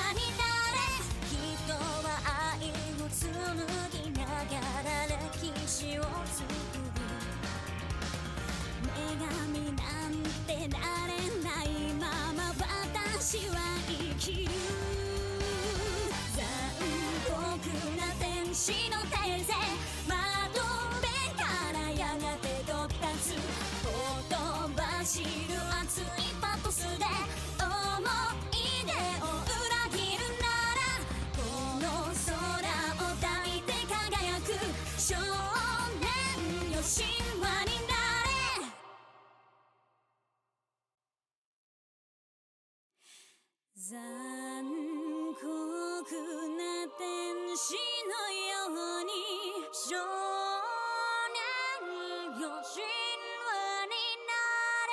話になれ。人は愛を紡ぎながら歴史を作る。女神なんてなれないまま私は生きる。残酷な天使の手勢、窓辺からやがて飛び立つ。ほとばしる熱いパトスで思い出を裏切るなら、この空を抱いて輝く少年よ、神話になれ。残酷な天使のように少年よ、神話になれ。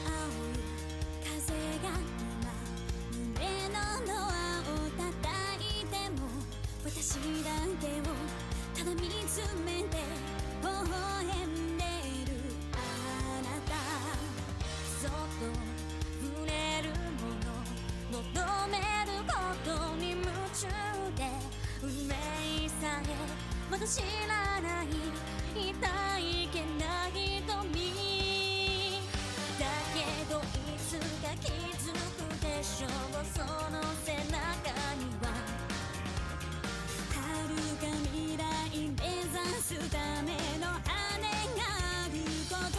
青い風が今胸のドアを叩いても、私だけをただ見つめて微笑んでるあなた。そっと触れるもの求めることに夢中で、運命さえまだ知らない痛いけない瞳だけど、いつか気づくでしょう。その背中には遥か未来目指すための羽があること。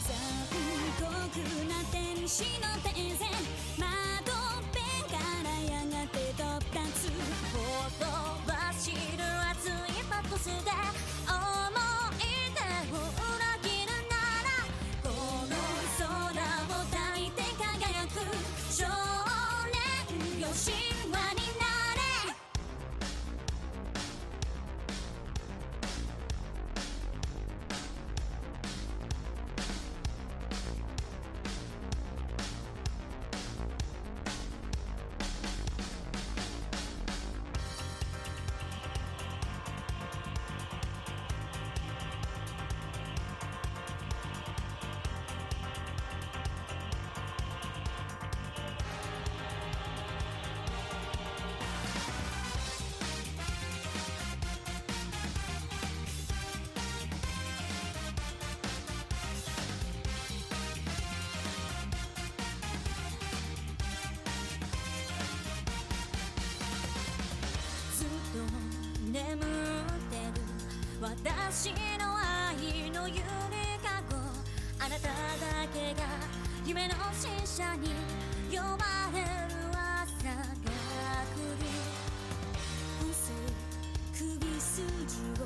残酷な天使の手勢、窓辺からやがて飛び立つ。ほとばしる熱いパトスで思い出を裏切るなら、この空を抱いて輝く少年よ、神話になれ。ずっと眠ってる私の愛のゆりかご、あなただけが夢の使者に呼ばれる朝が来る。細い首筋を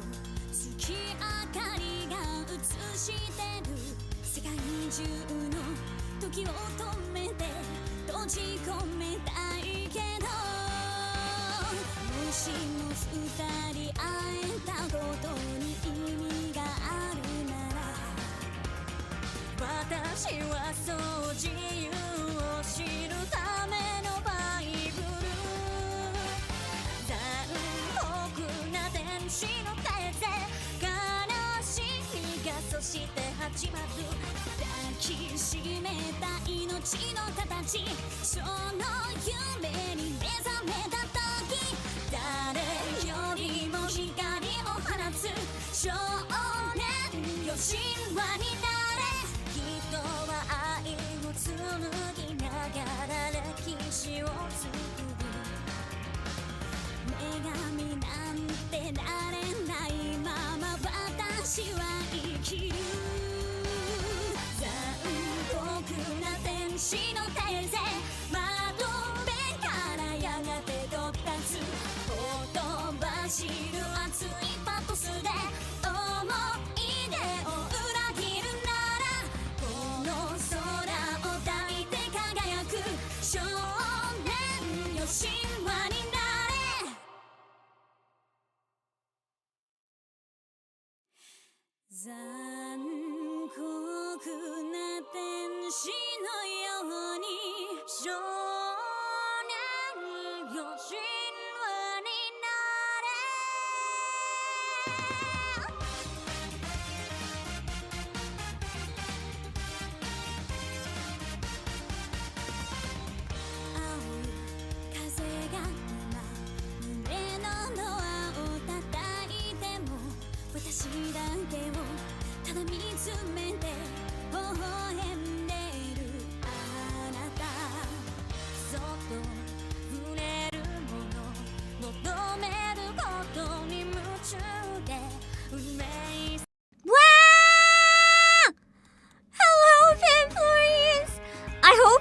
月明かりが映してる。世界中の時を止めて閉じ込めたいけど、もしも二人会えたことに意味があるなら、私はそう自由を知るためのバイブル。残酷な天使の手勢、悲しみがそして始まる。抱きしめた命の形、その夢に目覚めた時、誰よりも光を放つ少年よ、神話になれ。人は愛を紡ぎながら歴史を作る。女神なんてなれないまま私は生きる。残酷な天使の手勢、窓辺からやがて飛び立つ。ほとばしる熱いパトスで思い出を裏切るなら、この空を抱いて輝く少年よ、神話になれ。残酷な天使のように少年よ、神話になれ。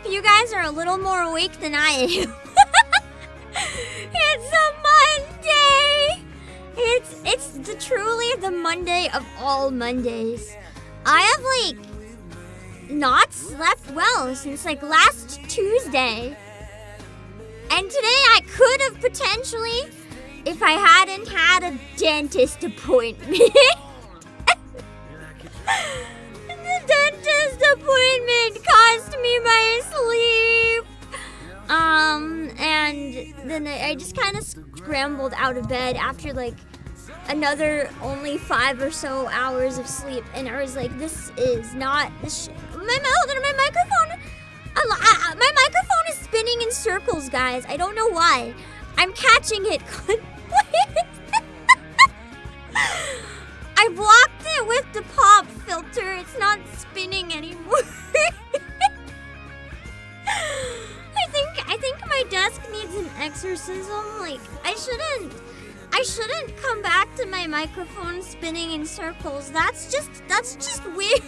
You guys are a little more awake than I am. It's a Monday. It's truly the Monday of all Mondays. I have like not slept well since like last Tuesday. And today I could have potentially, if I hadn't had a dentist appointment. The dentist appointment cost me my sleep. And then I just kind of scrambled out of bed after like another only 5 or so hours of sleep, and I was like, this is not my microphone. My microphone is spinning in circles, guys. I don't know why. I'm catching it. I blocked it with the pop filter. It's not spinning anymore. I think my desk needs an exorcism. Like I shouldn't come back to my microphone spinning in circles. That's just weird.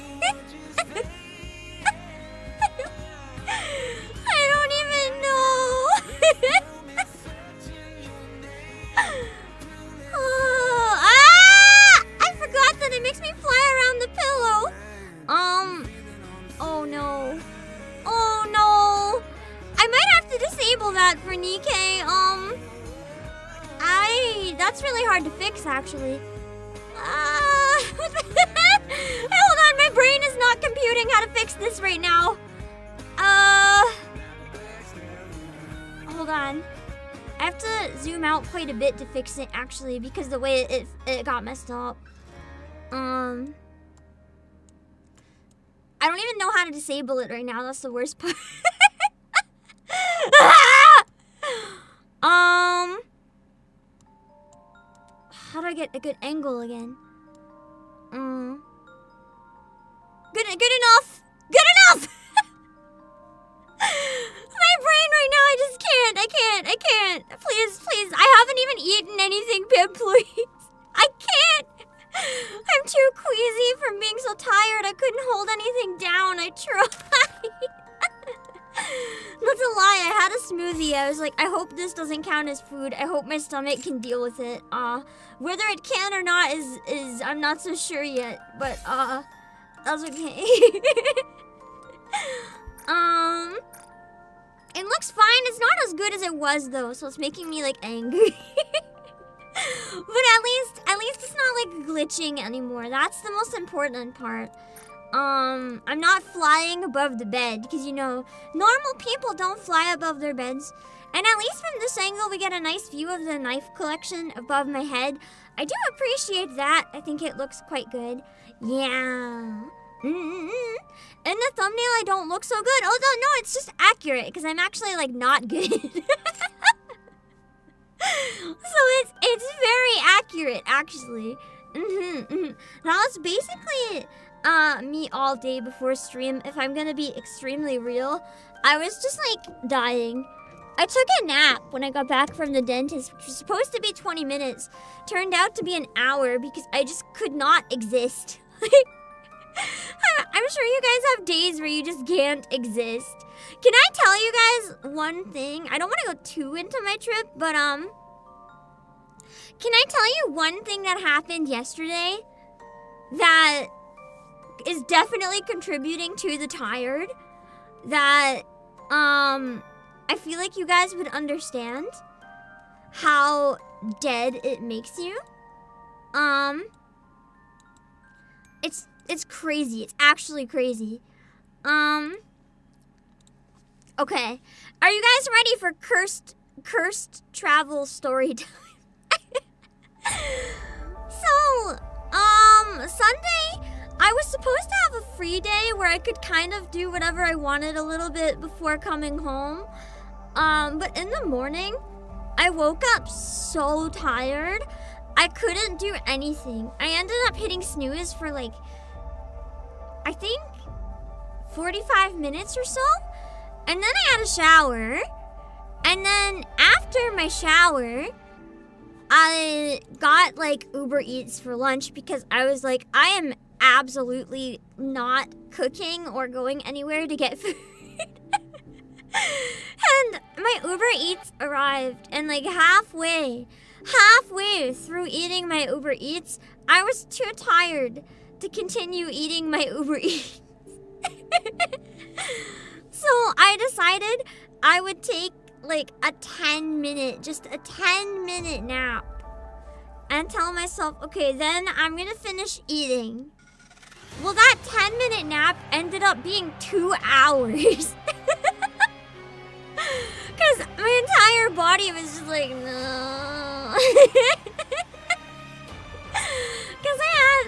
I don't even know. I forgot that it makes me fly around the pillow. Oh no. Oh no. I might have to disable that for Nikke. That's really hard to fix, actually. Hold on, my brain is not computing how to fix this right now. Hold on. I have to zoom out quite a bit to fix it, actually, because the way it got messed up. I don't even know how to disable it right now. That's the worst part. How do I get a good angle again? Good enough. Good enough. My brain right now, I can't. Please. I haven't even eaten anything, Pip, please. I can't. I'm too queasy from being so tired. I couldn't hold anything down. I tried. That's a lie. I had a smoothie. I was like, I hope this doesn't count as food. I hope my stomach can deal with it. Whether it can or not is I'm not so sure yet. But that's okay. It looks fine. It's not as good as it was though, so it's making me like angry. But at least it's not like glitching anymore. That's the most important part. I'm not flying above the bed because, you know, normal people don't fly above their beds. And at least from this angle, we get a nice view of the knife collection above my head. I do appreciate that. I think it looks quite good. Yeah. In the thumbnail, I don't look so good. Oh, no, it's just accurate because I'm actually, like, not good. So it's very accurate, actually. Now, it's basically me all day before stream. If I'm gonna be extremely real, I was just, like, dying. I took a nap when I got back from the dentist, which was supposed to be 20 minutes. Turned out to be an hour because I just could not exist. I'm sure you guys have days where you just can't exist. Can I tell you guys one thing? I don't want to go too into my trip, but can I tell you one thing that happened yesterday that is definitely contributing to the tired? That I feel like you guys would understand how dead it makes you. It's crazy. It's actually crazy. Okay. Are you guys ready for cursed travel story time? So, Sunday, I was supposed to have a free day where I could kind of do whatever I wanted a little bit before coming home. But in the morning, I woke up so tired. I couldn't do anything. I ended up hitting snooze for like, I think 45 minutes or so. And then I had a shower. And then after my shower, I got like Uber Eats for lunch because I was like, I am absolutely not cooking or going anywhere to get food. And my Uber Eats arrived, and like halfway through eating my Uber Eats, I was too tired to continue eating my Uber Eats. So I decided I would take like a 10-minute nap and tell myself, okay, then I'm gonna finish eating. Well, that 10-minute nap ended up being 2 hours. Because my entire body was just like, no. Because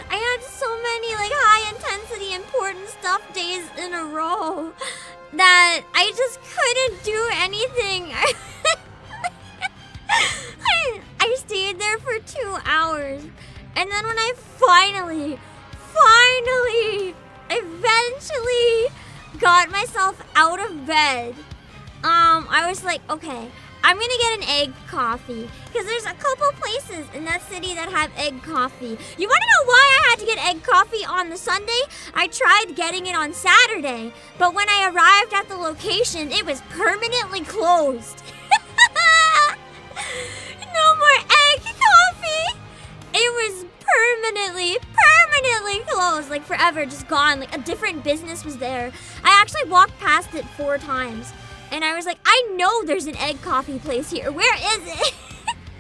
I had so many like high intensity important stuff days in a row that I just couldn't do anything. I stayed there for 2 hours. And then when I eventually got myself out of bed, I was like, okay, I'm gonna get an egg coffee. Because there's a couple places in that city that have egg coffee. You wanna know why I had to get egg coffee on the Sunday? I tried getting it on Saturday, but when I arrived at the location, it was permanently closed. No more egg coffee! It was permanently closed, like forever, just gone. Like a different business was there. I actually walked past it 4 times. And I was like, I know there's an egg coffee place here. Where is it?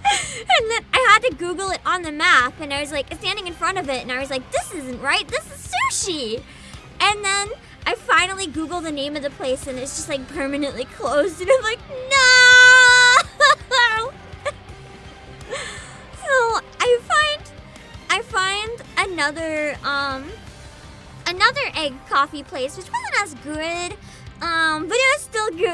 And then I had to Google it on the map. And I was like, standing in front of it. And I was like, this isn't right. This is sushi. And then I finally Googled the name of the place. And it's just like permanently closed. And I'm like, no! So I find another egg coffee place, which wasn't as good. But it was still good,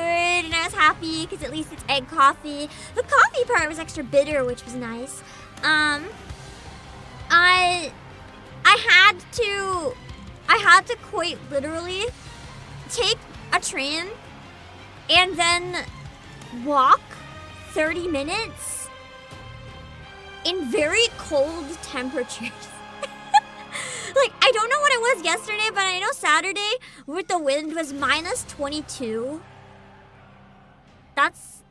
and I was happy because at least it's egg coffee. The coffee part was extra bitter, which was nice. I had to quite literally take a train and then walk 30 minutes in very cold temperatures. Like, I don't know what it was yesterday, but I know Saturday with the wind was minus 22. That's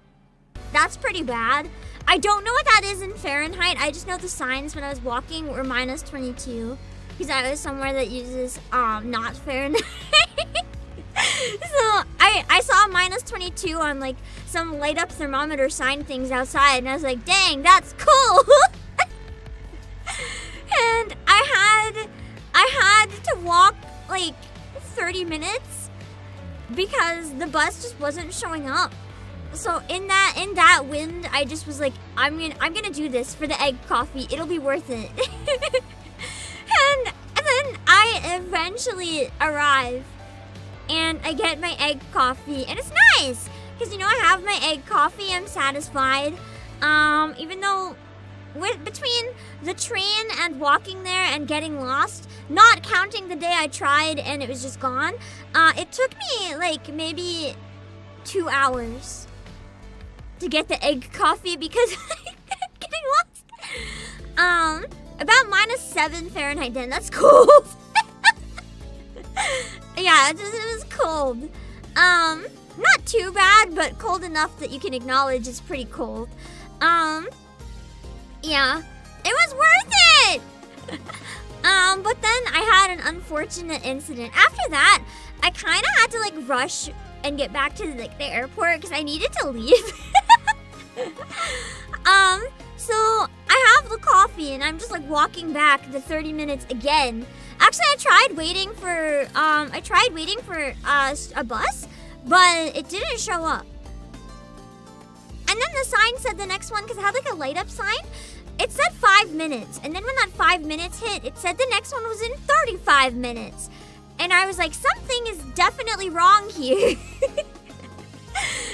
pretty bad. I don't know what that is in Fahrenheit. I just know the signs when I was walking were minus 22. Because I was somewhere that uses not Fahrenheit. So I saw minus 22 on like some light up thermometer sign things outside, and I was like, dang, that's cool. And I had to walk like 30 minutes because the bus just wasn't showing up. So in that wind, I just was like, I'm gonna do this for the egg coffee. It'll be worth it. and then I eventually arrive and I get my egg coffee, and it's nice because I have my egg coffee. I'm satisfied. Even though between the train and walking there and getting lost, not counting the day I tried and it was just gone, it took me like maybe 2 hours to get the egg coffee because I kept getting lost. About minus 7 Fahrenheit then. That's cold. Yeah, it was cold. Not too bad, but cold enough that you can acknowledge it's pretty cold. Yeah, it was worth it! But then I had an unfortunate incident. After that, I kind of had to like rush and get back to like the airport because I needed to leave. So I have the coffee and I'm just like walking back the 30 minutes again. Actually, I tried waiting for a bus, but it didn't show up. And then the sign said the next one, because it had like a light up sign, it said 5 minutes. And then when that 5 minutes hit, it said the next one was in 35 minutes. And I was like, something is definitely wrong here.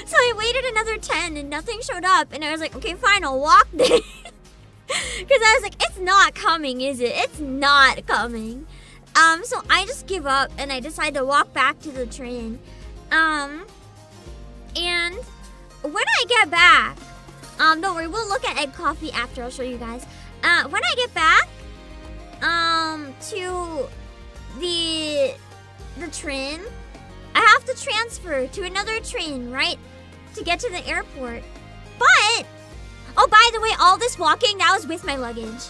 So I waited another 10 and nothing showed up. And I was like, okay, fine, I'll walk then. Because I was like, it's not coming, is it? It's not coming. So I just give up and I decide to walk back to the train. And when I get back, don't worry, we'll look at egg coffee after. I'll show you guys. When I get back, to the train, I have to transfer to another train, right? To get to the airport. But, oh, by the way, all this walking, that was with my luggage.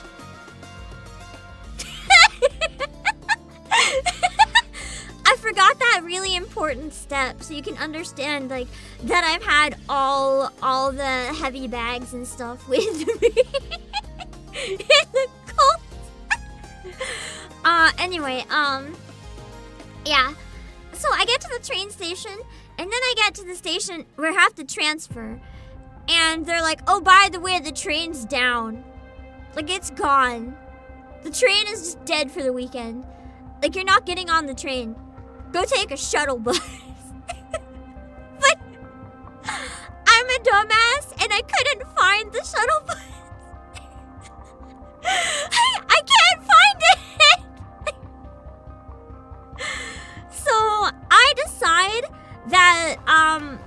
I forgot that really important step, so you can understand, like, that I've had all the heavy bags and stuff with me in the cold. Anyway, yeah. So I get to the train station, and then I get to the station where I have to transfer. And they're like, oh, by the way, the train's down. Like, it's gone. The train is just dead for the weekend. Like, you're not getting on the train. Go take a shuttle bus. But I'm a dumbass, and I couldn't find the shuttle bus. I can't find it. So I decide that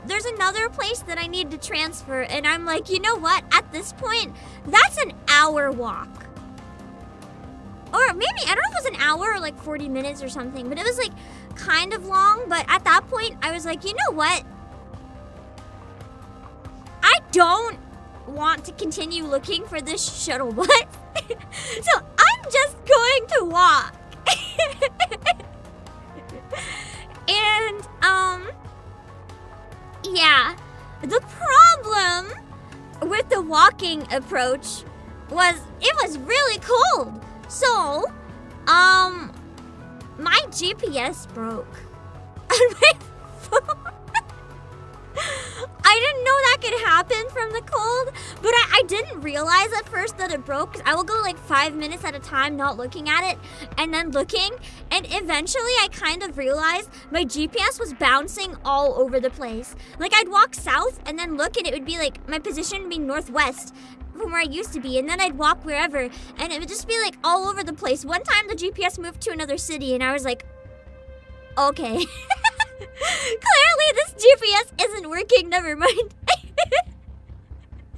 there's another place that I need to transfer, and I'm like, you know what? At this point, that's an hour walk. Or maybe, I don't know if it was an hour or like 40 minutes or something, but it was like kind of long. But at that point, I was like, you know what? I don't want to continue looking for this shuttle bus. So I'm just going to walk. And, yeah. The problem with the walking approach was it was really cold. So, my GPS broke on my phone. I didn't know that could happen from the cold, but I didn't realize at first that it broke, because I will go like 5 minutes at a time not looking at it, and then looking, and eventually I kind of realized my GPS was bouncing all over the place. Like, I'd walk south and then look, and it would be like, my position would be northwest from where I used to be, and then I'd walk wherever, and it would just be like all over the place. One time the GPS moved to another city, and I was like, okay. Clearly this GPS isn't working, never mind.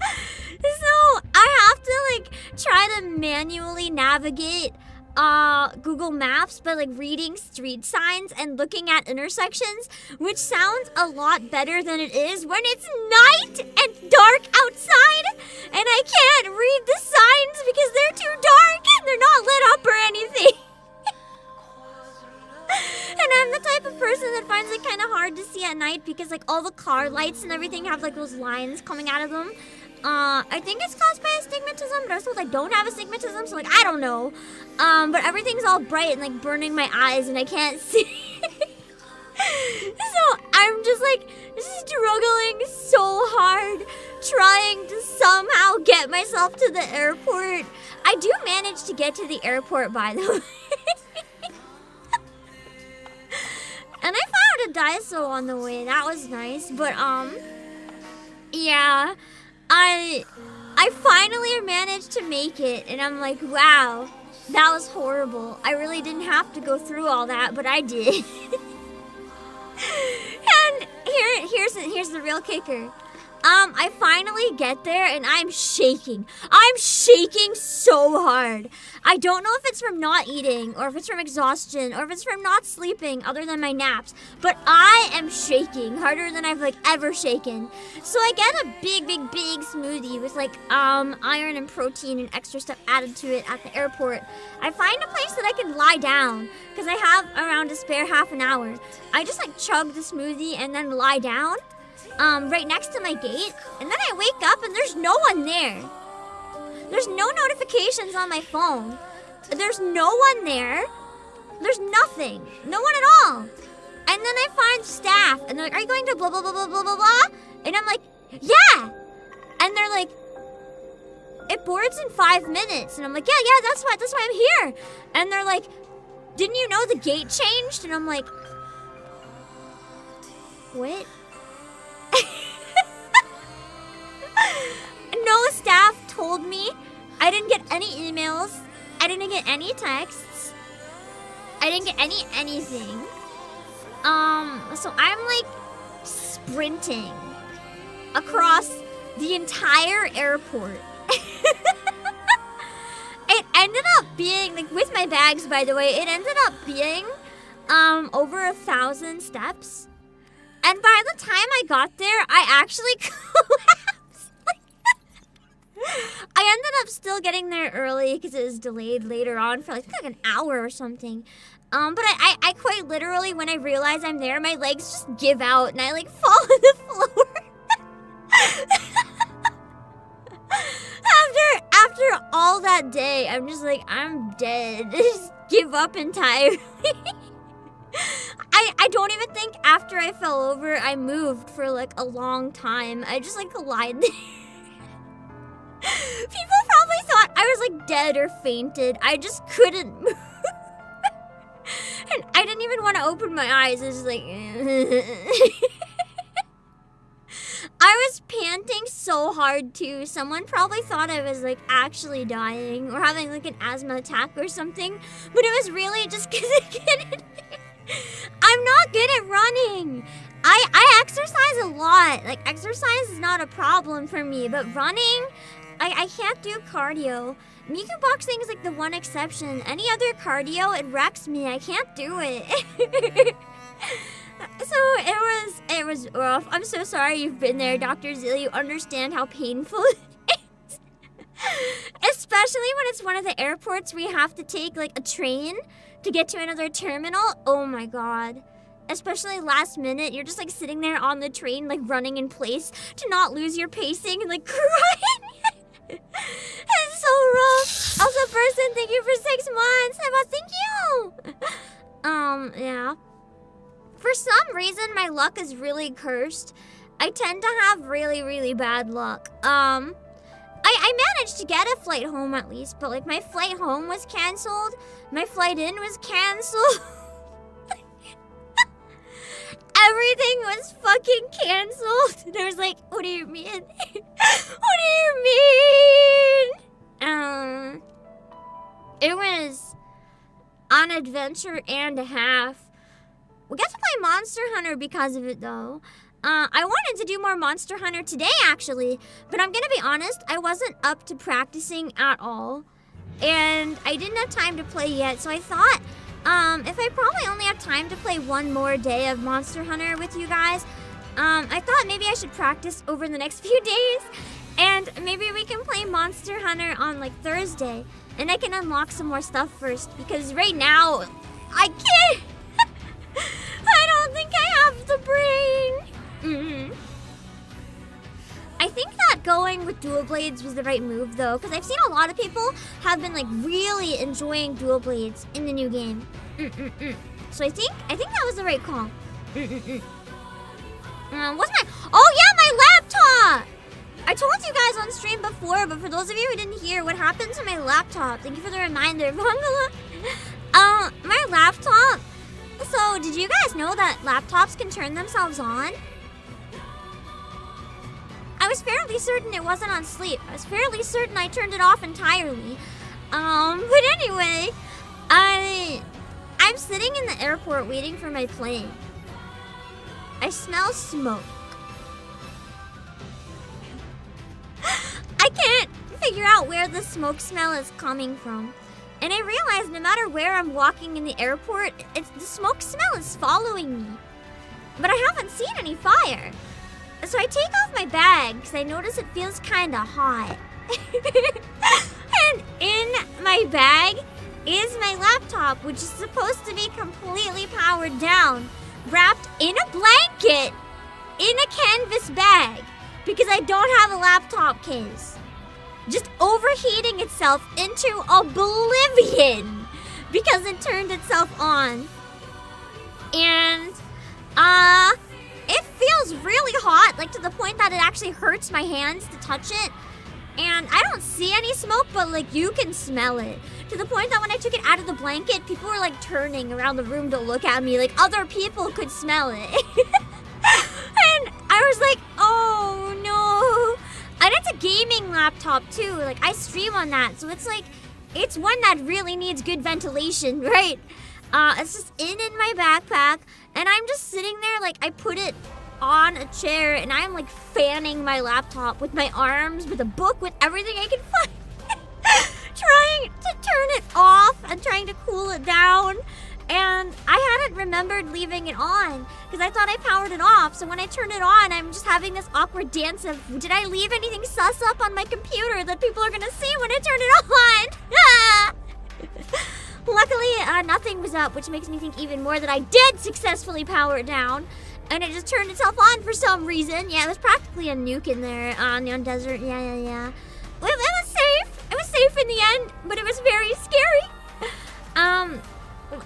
So I have to like try to manually navigate Google Maps by like reading street signs and looking at intersections, which sounds a lot better than it is when it's night and dark outside and I can't read the signs because they're too dark and they're not lit up or anything. And I'm the type of person that finds it kind of hard to see at night because like all the car lights and everything have like those lines coming out of them. I think it's caused by astigmatism, but I was told I don't have astigmatism, so like I don't know. But everything's all bright and like burning my eyes and I can't see. So I'm just like struggling so hard trying to somehow get myself to the airport. I do manage to get to the airport, by the way. And I found a Daiso on the way. That was nice. But, yeah. I finally managed to make it. And I'm like, wow. That was horrible. I really didn't have to go through all that, but I did. And here's the real kicker. I finally get there and I'm shaking. I'm shaking so hard. I don't know if it's from not eating or if it's from exhaustion or if it's from not sleeping other than my naps, but I am shaking harder than I've like ever shaken. So I get a big smoothie with like iron and protein and extra stuff added to it at the airport. I find a place that I can lie down because I have around a spare half an hour. I just like chug the smoothie and then lie down. Right next to my gate, and then I wake up and there's no one there. There's no notifications on my phone. There's no one there. There's nothing. No one at all. And then I find staff, and they're like, are you going to blah, blah, blah, blah, blah, blah, blah? And I'm like, yeah. And they're like, it boards in 5 minutes. And I'm like, yeah, that's why I'm here. And they're like, didn't you know the gate changed? And I'm like, what? No staff told me. I didn't get any emails. I didn't get any texts. I didn't get anything. So I'm like sprinting across the entire airport. It ended up being, like, with my bags, by the way, it ended up being over 1,000 steps. And by the time I got there, I actually collapsed. I ended up still getting there early because it was delayed later on for like an hour or something. But I quite literally, when I realize I'm there, my legs just give out and I like fall on the floor. After all that day, I'm just like, I'm dead. Just give up entirely. I don't even think after I fell over, I moved for like a long time. I just like lied there. People probably thought I was like dead or fainted. I just couldn't move. And I didn't even want to open my eyes. I was just like... I was panting so hard too. Someone probably thought I was like actually dying or having like an asthma attack or something. But it was really just because I couldn't... I'm not good at running. I exercise a lot. Like, exercise is not a problem for me. But running, I can't do cardio. Miku boxing is like the one exception. Any other cardio, it wrecks me. I can't do it. So it was rough. I'm so sorry you've been there, Dr. Zill. You understand how painful it is. Especially when it's one of the airports where you have to take like a train to get to another terminal. Oh my god. Especially last minute, you're just like sitting there on the train, like running in place to not lose your pacing and like crying. It's so rough. Also, person, thank you for 6 months. Thank you. Yeah. For some reason, my luck is really cursed. I tend to have really, really bad luck. I managed to get a flight home at least, but like my flight home was canceled. My flight in was canceled. Everything was fucking canceled. There was like, what do you mean? What do you mean? It was an adventure and a half. We got to play Monster Hunter because of it though. I wanted to do more Monster Hunter today actually, but I'm gonna be honest, I wasn't up to practicing at all. And I didn't have time to play yet, so I thought, if I probably only have time to play one more day of Monster Hunter with you guys, I thought maybe I should practice over the next few days, and maybe we can play Monster Hunter on like Thursday, and I can unlock some more stuff first, because right now, I can't. I don't think I have the brain. I think that going with dual blades was the right move though, because I've seen a lot of people have been like really enjoying dual blades in the new game. So I think that was the right call. What's my... Oh yeah, my laptop! I told you guys on stream before, but for those of you who didn't hear, what happened to my laptop? Thank you for the reminder, Bangala. My laptop... So, did you guys know that laptops can turn themselves on? I was fairly certain it wasn't on sleep. I was fairly certain I turned it off entirely. But anyway, I'm sitting in the airport waiting for my plane. I smell smoke. I can't figure out where the smoke smell is coming from. And I realized no matter where I'm walking in the airport, the smoke smell is following me. But I haven't seen any fire. So I take off my bag because I notice it feels kind of hot. And in my bag is my laptop, which is supposed to be completely powered down, wrapped in a blanket, in a canvas bag, because I don't have a laptop case. Just overheating itself into oblivion because it turned itself on. And, it feels really hot, like to the point that it actually hurts my hands to touch it. And I don't see any smoke, but like you can smell it. To the point that when I took it out of the blanket, people were like turning around the room to look at me. Like other people could smell it. And I was like, oh no. And it's a gaming laptop too. Like I stream on that. So it's like, it's one that really needs good ventilation, right? It's just in my backpack. And I'm just sitting there, like I put it on a chair and I'm like fanning my laptop with my arms, with a book, with everything I can find. Trying to turn it off and trying to cool it down. And I hadn't remembered leaving it on because I thought I powered it off. So when I turn it on, I'm just having this awkward dance of, did I leave anything sus up on my computer that people are gonna see when I turn it on? Luckily, nothing was up, which makes me think even more that I did successfully power it down. And it just turned itself on for some reason. Yeah, it was practically a nuke in there on Neon Desert. Yeah. It was safe. It was safe in the end, but it was very scary.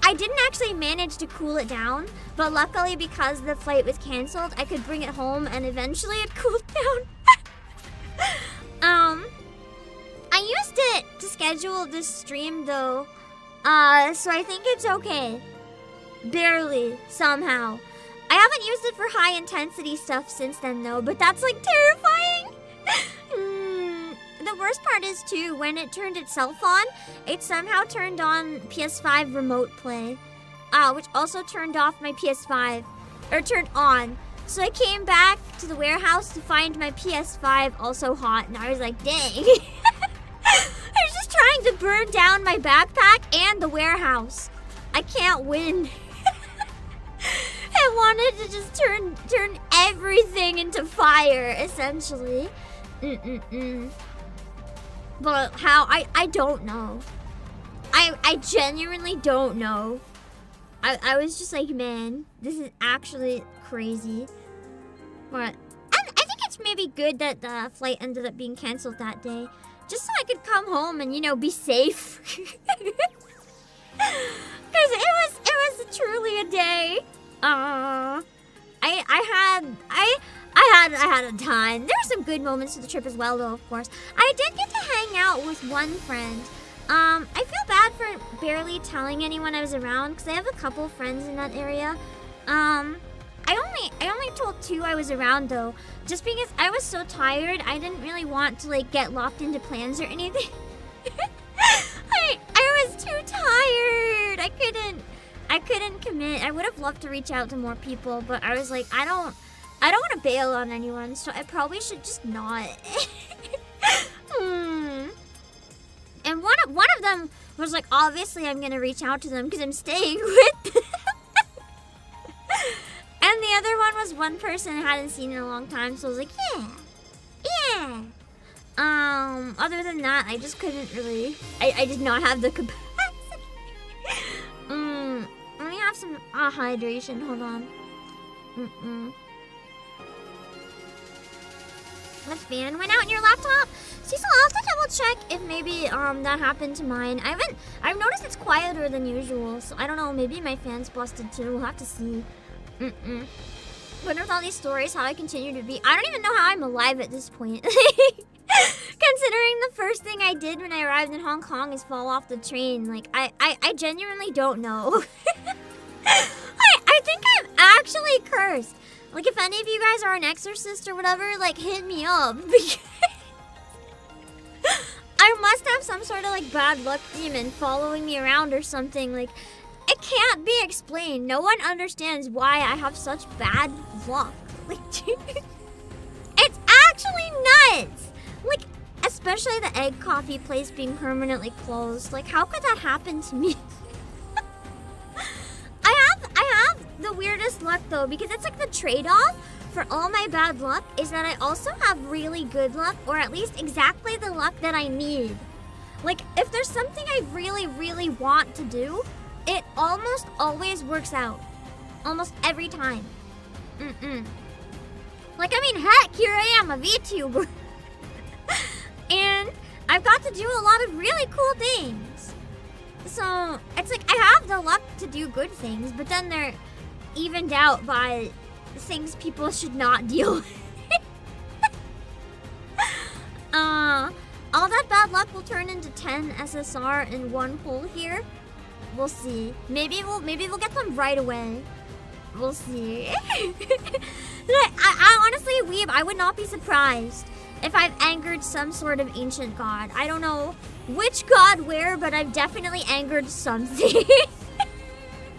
I didn't actually manage to cool it down, but luckily because the flight was canceled, I could bring it home and eventually it cooled down. I used it to schedule this stream though, so I think it's okay. Barely, somehow. I haven't used it for high intensity stuff since then though, but that's like terrifying. The worst part is too, when it turned itself on, it somehow turned on PS5 remote play, which also turned off my PS5, or turned on. So I came back to the warehouse to find my PS5 also hot, and I was like, dang. I was just trying to burn down my backpack and the warehouse. I can't win. I wanted to just turn everything into fire, essentially. But how? I don't know. I genuinely don't know. I was just like, man, this is actually crazy. But I think it's maybe good that the flight ended up being canceled that day. Just so I could come home and, you know, be safe. Because it was truly a day. I had a time. There were some good moments to the trip as well, though, of course. I did get to hang out with one friend. I feel bad for barely telling anyone I was around because I have a couple friends in that area. I only told 2 I was around though, just because I was so tired. I didn't really want to like get locked into plans or anything. I was too tired. I couldn't commit. I would have loved to reach out to more people, but I was like, I don't want to bail on anyone, so I probably should just not. And one of them was like, obviously I'm gonna reach out to them because I'm staying with them. And the other one was one person I hadn't seen in a long time, so I was like, yeah. Other than that, I just couldn't really. I did not have the capacity. Let me have some hydration. Hold on. What fan went out in your laptop? Cecil, I'll have to double check if maybe that happened to mine. I've noticed it's quieter than usual, so I don't know, maybe my fan's busted too. We'll have to see. But with all these stories, how I continue to be, I don't even know how I'm alive at this point. Considering the first thing I did when I arrived in Hong Kong is fall off the train. Like, I genuinely don't know. I think I'm actually cursed. Like, if any of you guys are an exorcist or whatever, like, hit me up. I must have some sort of, like, bad luck demon following me around or something. Like, it can't be explained. No one understands why I have such bad luck. Like, it's actually nuts. Like, especially the egg coffee place being permanently closed. Like, how could that happen to me? I have the weirdest luck though, because it's like the trade-off for all my bad luck is that I also have really good luck, or at least exactly the luck that I need. Like, if there's something I really, really want to do, it almost always works out. Almost every time. Like, I mean, heck, here I am, a VTuber. And I've got to do a lot of really cool things. So, it's like, I have the luck to do good things, but then they're evened out by things people should not deal with. SSR in one pull here. We'll see. Maybe we'll get them right away. We'll see. I honestly, Weeb, I would not be surprised if I've angered some sort of ancient god. I don't know which god where, but I've definitely angered something.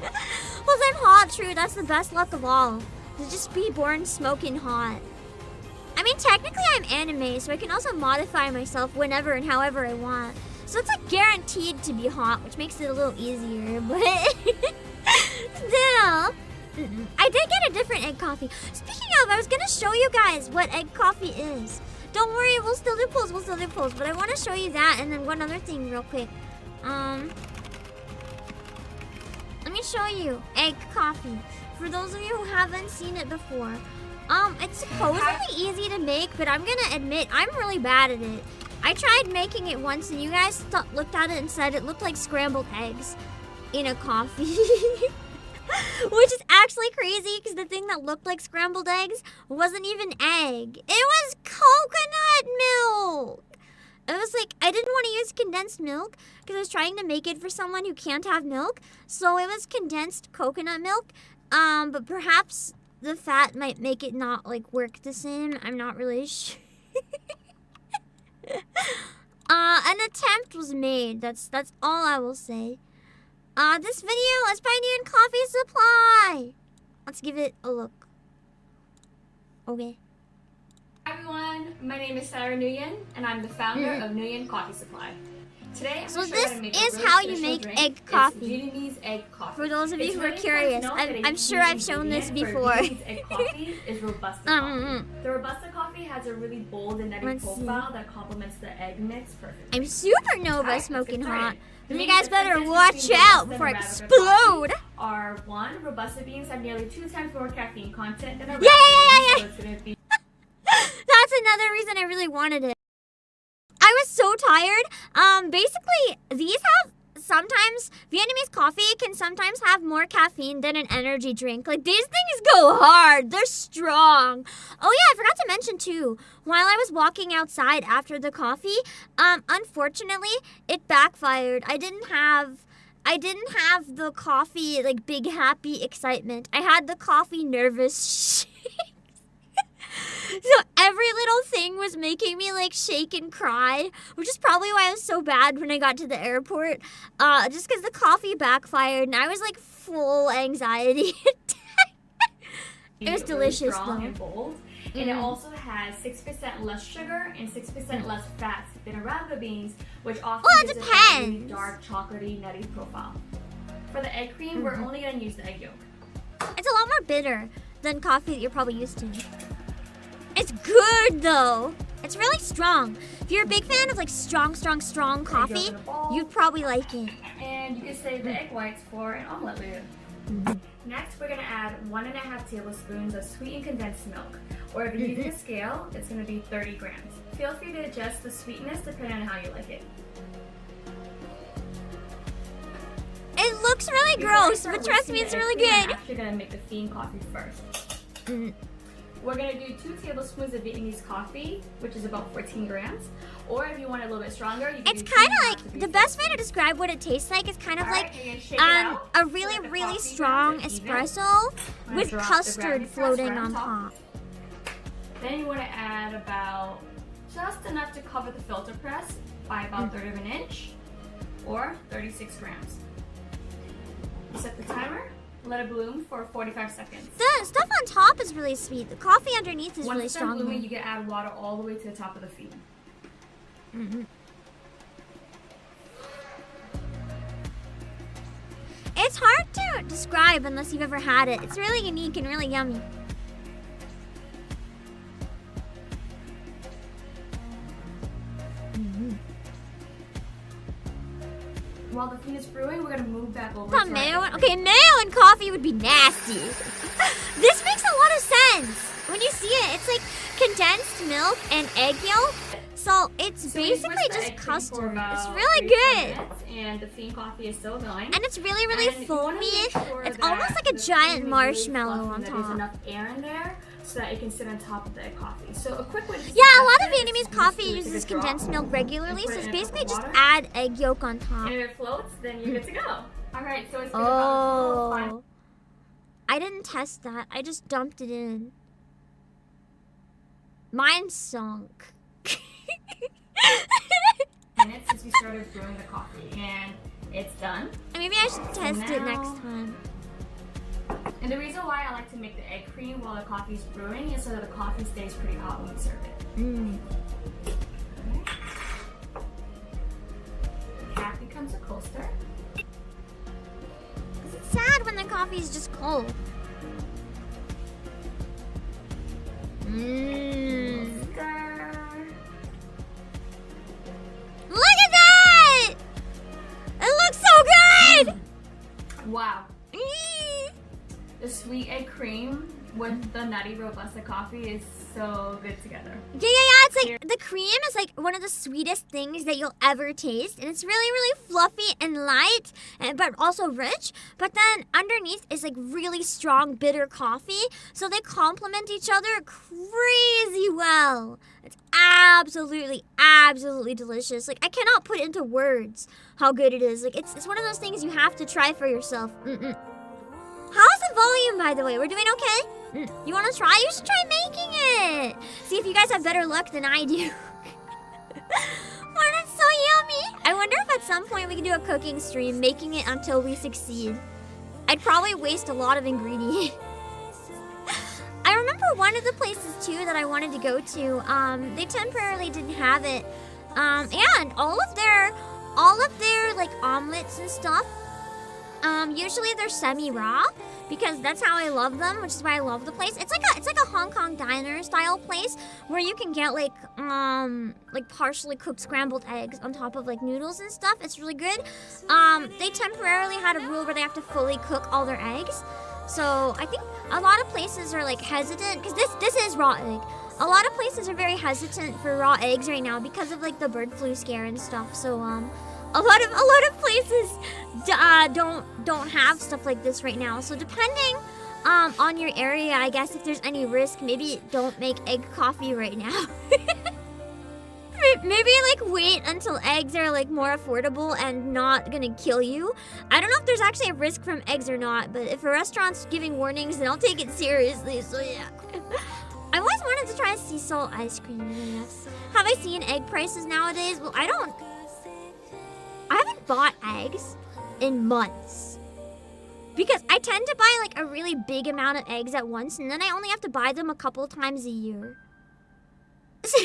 Well, I'm hot, true. That's the best luck of all. To just be born smoking hot. I mean, technically I'm anime, so I can also modify myself whenever and however I want. So it's like guaranteed to be hot, which makes it a little easier, but still. I did get a different egg coffee. Speaking of, I was gonna show you guys what egg coffee is. Don't worry, we'll still do pulls, but I want to show you that and then one other thing real quick. Let me show you egg coffee. For those of you who haven't seen it before. It's supposedly easy to make, but I'm gonna admit I'm really bad at it. I tried making it once and you guys looked at it and said it looked like scrambled eggs in a coffee. Which is actually crazy because the thing that looked like scrambled eggs wasn't even egg. It was coconut milk. It was like, I didn't want to use condensed milk because I was trying to make it for someone who can't have milk. So it was condensed coconut milk. But perhaps the fat might make it not like work the same. I'm not really sure. An attempt was made. That's all I will say. This video is by New Coffee Supply. Let's give it a look. Okay. Hi everyone, my name is Sarah Nguyen, and I'm the founder of Nguyen Coffee Supply. Today, I'm so going to show you how to make this is a really how you special make drink. egg coffee. It's Vietnamese egg coffee. For those of you who are really curious, important to note I'm that sure I've shown this before. Vietnamese egg coffee is Robusta coffee. The Robusta coffee has a really bold and nutty profile that complements the egg mix perfectly. I'm supernova smoking hot. The You main guys better differences watch between out Robusta before I and Arabica explode. coffee are one, Robusta beans have nearly 2 times more caffeine content than Arabica Yeah. beans, so it's going to be That's another reason I really wanted it. I was so tired. Basically, these have sometimes, Vietnamese coffee can sometimes have more caffeine than an energy drink. Like, these things go hard. They're strong. Oh yeah, I forgot to mention too, while I was walking outside after the coffee, unfortunately, it backfired. I didn't have the coffee, like, big happy excitement. I had the coffee nervous So every little thing was making me like shake and cry, which is probably why I was so bad when I got to the airport. Just because the coffee backfired and I was like full anxiety. It was delicious really strong though. And bold. And it also has 6% less sugar and 6% less fat than Arabica beans, which often gives it a really dark, chocolatey, nutty profile. For the egg cream, we're only going to use the egg yolk. It's a lot more bitter than coffee that you're probably used to. It's good though. It's really strong. If you're a big fan of like strong coffee, you'd probably like it. And you can save the egg whites for an omelet later. Next, we're going to add 1.5 tablespoons of sweetened condensed milk. Or if you're using a scale, it's going to be 30 grams. Feel free to adjust the sweetness depending on how you like it. It looks really gross, but trust me, it's really good. I'm actually going to make the fiend coffee first. We're going to do 2 tablespoons of Vietnamese coffee, which is about 14 grams. Or if you want it a little bit stronger, you can It's do kind of like, the best way to describe what it tastes like is kind of like a really strong espresso with custard floating on top. Then you want to add about just enough to cover the filter press by about 1/3 of an inch, or 36 grams. Set the timer. Let it bloom for 45 seconds. The stuff on top is really sweet. The coffee underneath is really strong. Once it's blooming, you can add water all the way to the top of the feed. It's hard to describe unless you've ever had it. It's really unique and really yummy. While the feed is brewing, we're gonna move back over Not to mayo. our Okay, mayo and coffee would be nasty. This makes a lot of sense. When you see it, it's like condensed milk and egg yolk. So it's basically just custard. It's really good. And the fiend coffee is still going. And it's really foamy. It's almost like a giant marshmallow on There's top. enough air in there so that it can sit on top of the egg coffee. So a quick way to Yeah, a lot of test it is Vietnamese to coffee just do it uses to the condensed drop milk regularly, and put so it it's in a basically cup of just water. add egg yolk on top. And if it floats, then you're good to go. Alright, so it's been about Oh. I didn't test that. I just dumped it in. Mine sunk. 5 minutes since we started brewing the coffee, and it's done. Maybe I should test it now- next time. And the reason why I like to make the egg cream while the coffee's brewing is so that the coffee stays pretty hot when we serve it. Mm. The cap becomes a coaster. It's sad when the coffee is just cold. Mmm. Coaster. Look at that! It looks so good! Wow. Eee. The sweet egg cream with the nutty robusta coffee is so good together. Yeah. It's like the cream is like one of the sweetest things that you'll ever taste, and it's really, really fluffy and light, but also rich. But then underneath is like really strong, bitter coffee, so they complement each other crazy well. It's absolutely, absolutely delicious. Like I cannot put into words how good it is. Like it's one of those things you have to try for yourself. How's the volume, by the way? We're doing okay? You want to try? You should try making it. See if you guys have better luck than I do. Oh, that's so yummy. I wonder if at some point we can do a cooking stream, making it until we succeed. I'd probably waste a lot of ingredients. I remember one of the places too that I wanted to go to. They temporarily didn't have it, and all of their like omelets and stuff. Usually they're semi-raw because that's how I love them, which is why I love the place. It's like a Hong Kong diner style place where you can get like partially cooked scrambled eggs on top of like noodles and stuff. It's really good. They temporarily had a rule where they have to fully cook all their eggs. So I think a lot of places are like hesitant because this is raw egg. A lot of places are very hesitant for raw eggs right now because of like the bird flu scare and stuff. So a lot of places don't have stuff like this right now. So depending on your area, I guess if there's any risk, maybe don't make egg coffee right now. Maybe like wait until eggs are like more affordable and not gonna kill you. I don't know if there's actually a risk from eggs or not, but if a restaurant's giving warnings, then I'll take it seriously. So yeah. I always wanted to try sea salt ice cream. Yes. Have I seen egg prices nowadays? Well, I haven't bought eggs in months because I tend to buy like a really big amount of eggs at once, and then I only have to buy them a couple times a year. So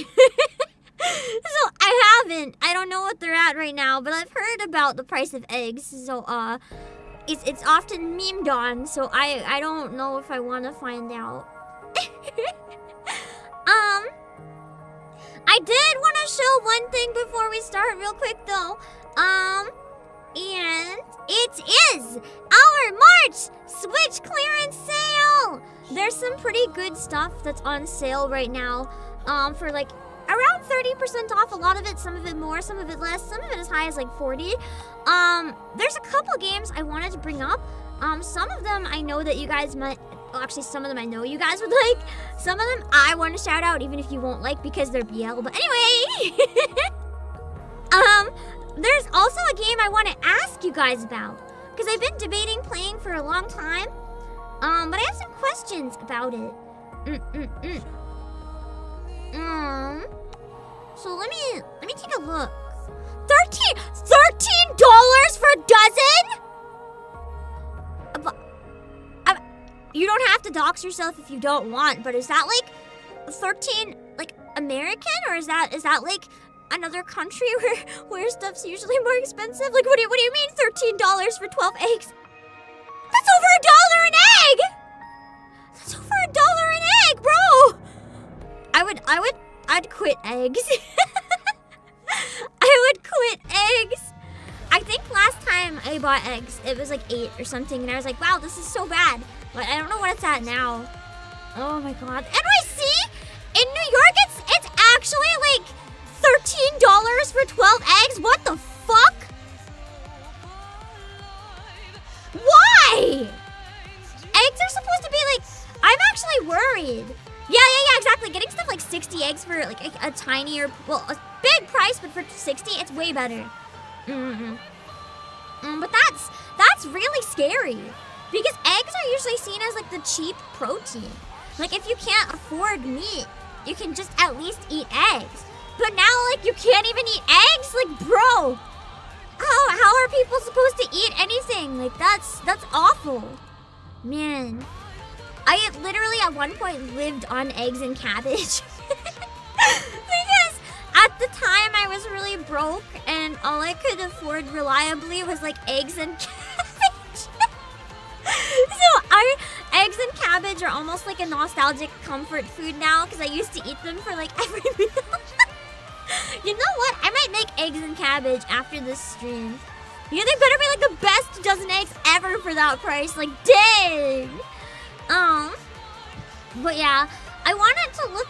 I haven't. I don't know what they're at right now, but I've heard about the price of eggs. So it's often memed on. So I don't know if I want to find out. I did want to show one thing before we start real quick though. And it is our March Switch clearance sale. There's some pretty good stuff that's on sale right now. For like around 30% off. A lot of it, some of it more, some of it less, some of it as high as like 40. There's a couple games I wanted to bring up. Some of them I know that you guys might. Well, actually, some of them I know you guys would like. Some of them I want to shout out, even if you won't like because they're BL. But anyway, there's also a game I want to ask you guys about because I've been debating playing for a long time. But I have some questions about it. So let me take a look. $13 for a dozen? You don't have to dox yourself if you don't want, but is that like 13 like American, or is that like another country where stuff's usually more expensive? Like what do you mean $13 for 12 eggs? That's over $1 an egg! That's over $1 an egg, bro! I'd quit eggs. I would quit eggs. I think last time I bought eggs, it was like 8 or something, and I was like, wow, this is so bad. But I don't know what it's at now. Oh my god. NYC? In New York, it's actually like $13 for 12 eggs? What the fuck? Why? Eggs are supposed to be like... I'm actually worried. price for like a tinier, well, a big price, but for 60, it's way better. But that's really scary because eggs are usually seen as like the cheap protein. Like if you can't afford meat, you can just at least eat eggs. But now like you can't even eat eggs? Like bro, how are people supposed to eat anything? Like that's awful. Man, I literally at one point lived on eggs and cabbage. Because at the time I was really broke and all I could afford reliably was like eggs and cabbage. So eggs and cabbage are almost like a nostalgic comfort food now because I used to eat them for like every meal. You know what? I might make eggs and cabbage after this stream. You know, they better be like the best dozen eggs ever for that price. Like, dang. But yeah, I wanted to look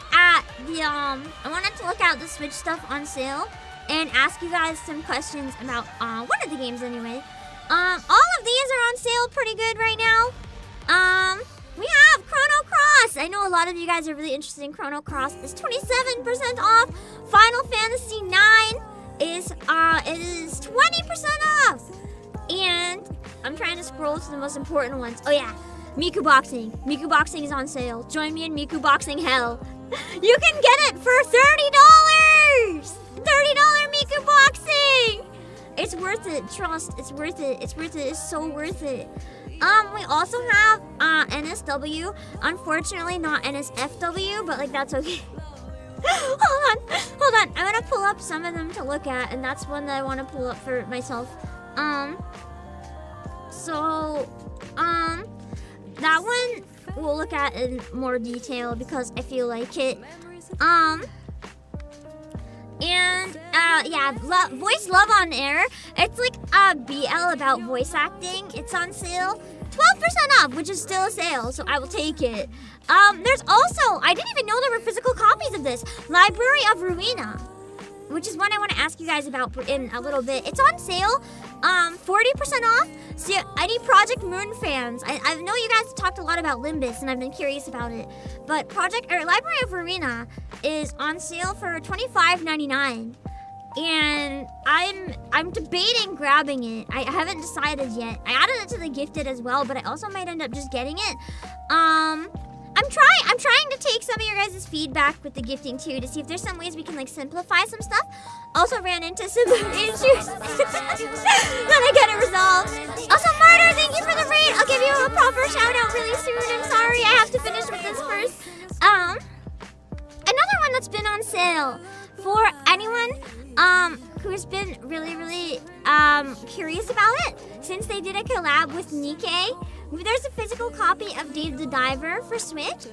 at the Switch stuff on sale and ask you guys some questions about one of the games anyway. All of these are on sale pretty good right now. We have Chrono Cross. I know a lot of you guys are really interested in Chrono Cross. It's 27% off. Final Fantasy 9 is 20% off. And I'm trying to scroll to the most important ones. Oh yeah, Miku Boxing. Miku Boxing is on sale. Join me in Miku Boxing hell. You can get it for $30. $30 Miku Boxing. It's worth it. Trust. It's worth it. It's worth it. It's so worth it. We also have NSW. Unfortunately, not NSFW, but like that's okay. Hold on. I'm gonna pull up some of them to look at, and that's one that I want to pull up for myself. That one we'll look at in more detail because I feel like it. Voice Love on Air. It's like a BL about voice acting. It's on sale. 12% off, which is still a sale, so I will take it. There's also, I didn't even know there were physical copies of this, Library of Ruina, which is one I want to ask you guys about in a little bit. It's on sale, 40% off. So any Project Moon fans, I know you guys talked a lot about Limbus, and I've been curious about it, but Library of Ruina is on sale for $25.99. And I'm debating grabbing it. I haven't decided yet. I added it to the gifted as well, but I also might end up just getting it. I'm trying to take some of your guys' feedback with the gifting too to see if there's some ways we can like simplify some stuff. Also ran into some issues that I get it resolved. Also, Murder, thank you for the raid. I'll give you a proper shout out really soon. I'm sorry, I have to finish with this first. Another one that's been on sale for anyone who's been really curious about it since they did a collab with Nikke. There's a physical copy of Dave the Diver for Switch.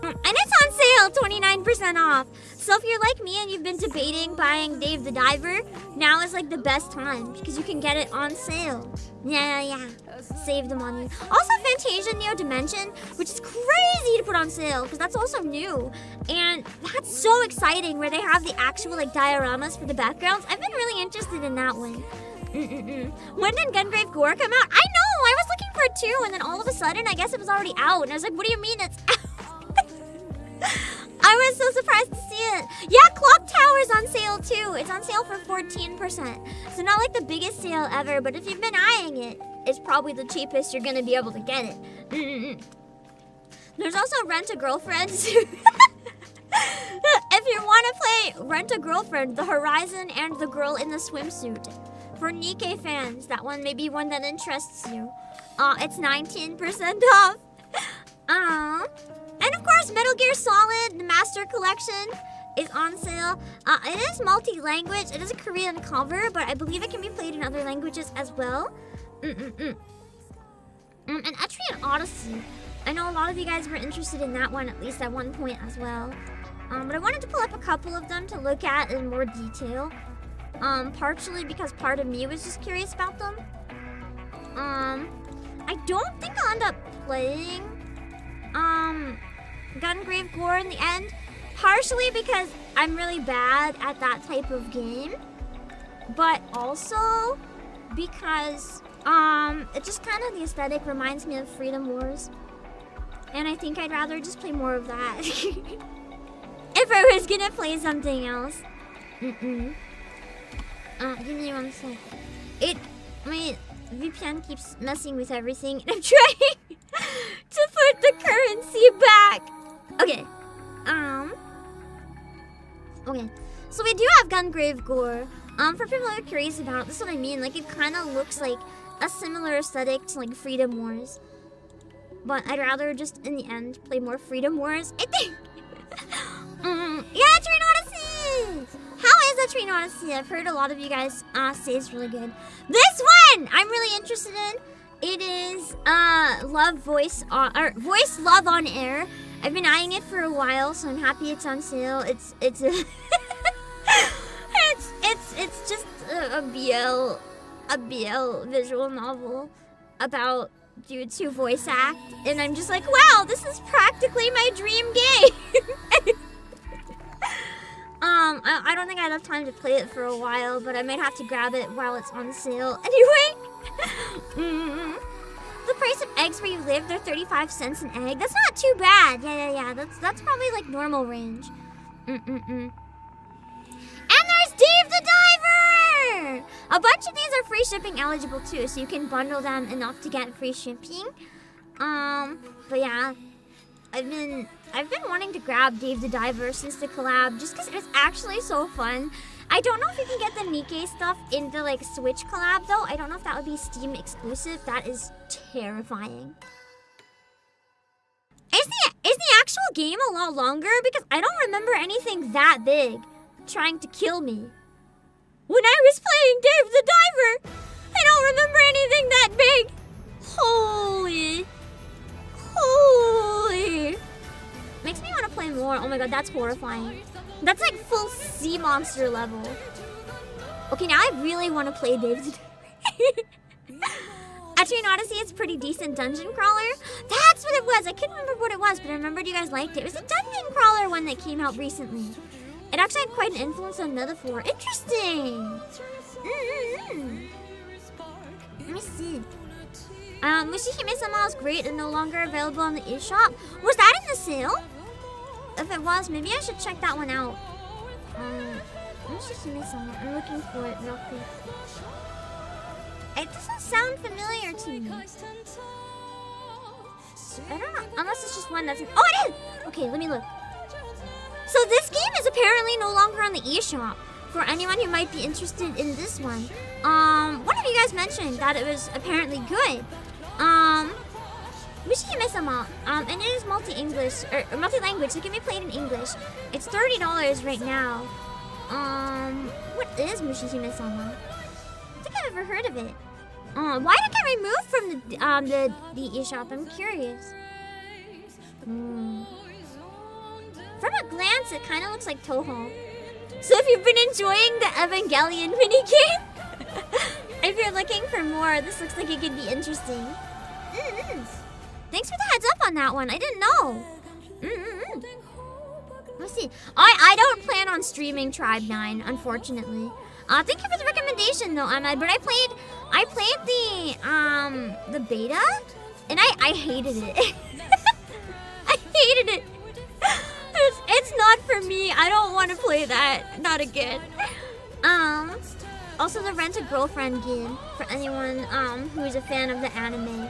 And it's on sale, 29% off. So if you're like me and you've been debating buying Dave the Diver, now is like the best time because you can get it on sale. Yeah. Save the money. Also Fantasia Neo Dimension, which is crazy to put on sale because that's also new. And that's so exciting where they have the actual like dioramas for the backgrounds. I've been really interested in that one. When did Gungrave Gore come out? I know, I was looking for it too, and then all of a sudden I guess it was already out. And I was like, what do you mean it's out? I was so surprised to see it. Yeah, Clock Tower's on sale too. It's on sale for 14%. So not like the biggest sale ever, but if you've been eyeing it, it's probably the cheapest you're gonna be able to get it. There's also Rent a Girlfriend. If you want to play Rent a Girlfriend, The Horizon and the Girl in the Swimsuit. For Nikke fans, that one may be one that interests you. It's 19% off. And of course, Metal Gear Solid, the Master Collection, is on sale. It is multi-language. It is a Korean cover, but I believe it can be played in other languages as well. And Etrian Odyssey. I know a lot of you guys were interested in that one, at least at one point as well. But I wanted to pull up a couple of them to look at in more detail. Partially because part of me was just curious about them. I don't think I'll end up playing Gungrave Gore in the end. Partially because I'm really bad at that type of game. But also because it just kind of the aesthetic reminds me of Freedom Wars. And I think I'd rather just play more of that. if I was gonna play something else. Give me 1 sec. My VPN keeps messing with everything, and I'm trying to put the currency back. Okay. Okay. So we do have Gungrave Gore. For people who are curious about it, this is what I mean. Like, it kind of looks like a similar aesthetic to, like, Freedom Wars. But I'd rather just, in the end, play more Freedom Wars, I think. Yeah, Train Odyssey! How is that Train Odyssey? I've heard a lot of you guys say it's really good. This one I'm really interested in. It is Voice Love on Air. I've been eyeing it for a while, so I'm happy it's on sale. It's a it's just a BL visual novel about dudes who voice act, and I'm just like, wow, this is practically my dream game. I don't think I'd have time to play it for a while, but I might have to grab it while it's on sale. Anyway, the price of eggs where you live, they're 35 cents an egg. That's not too bad. Yeah. That's probably like normal range. And there's Dave the Diver! A bunch of these are free shipping eligible too, so you can bundle them enough to get free shipping. But yeah, I've been wanting to grab Dave the Diver since the collab, just because it was actually so fun. I don't know if you can get the Nikke stuff in the like Switch collab though. I don't know if that would be Steam exclusive. That is terrifying. Is the actual game a lot longer? Because I don't remember anything that big trying to kill me. When I was playing Dave the Diver, I don't remember anything that big. Holy. Makes me want to play more. Oh my god, that's horrifying. That's like full sea monster level. Okay, now I really want to play Dave the Diver. Actually, in Odyssey, it's a pretty decent dungeon crawler. That's what it was. I couldn't remember what it was, but I remembered you guys liked it. It was a dungeon crawler one that came out recently. It actually had quite an influence on Metaphor. Interesting. Let me see. Mushihime-sama is great and no longer available on the eShop. Was that in the sale? If it was, maybe I should check that one out. Mushihime-sama. I'm looking for it real quick. It doesn't sound familiar to me. I don't know. Unless it's just one that's... Oh, it is! Okay, let me look. So this game is apparently no longer on the eShop. For anyone who might be interested in this one. One of you guys mentioned that it was apparently good. Mushihime-sama, and it is multi-English, or multi-language, so it can be played in English. It's $30 right now. What is Mushihime-sama? I don't think I've ever heard of it. Why did it get removed from the eShop? I'm curious. From a glance, it kind of looks like Toho. So if you've been enjoying the Evangelion minigame, if you're looking for more, this looks like it could be interesting. Thanks for the heads up on that one. I didn't know. Let's see. I don't plan on streaming Tribe 9, unfortunately. Thank you for the recommendation, though, Emma. But I played the beta, and I hated it. I hated it. It's not for me. I don't want to play that. Not again. Also, the Rent a Girlfriend game, for anyone who is a fan of the anime.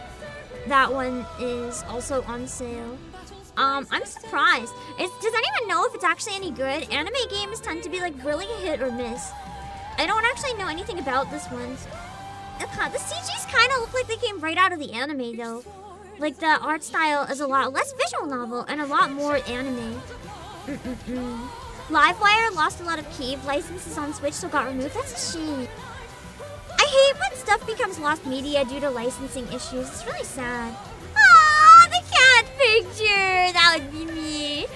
That one is also on sale. I'm surprised. Does anyone know if it's actually any good? Anime games tend to be like really hit or miss. I don't actually know anything about this one. The CGs kind of look like they came right out of the anime though. Like the art style is a lot less visual novel and a lot more anime. Livewire lost a lot of Cave licenses on Switch, so got removed. That's a shame. I hate when stuff becomes lost media due to licensing issues. It's really sad. Aww, the cat picture. That would be me.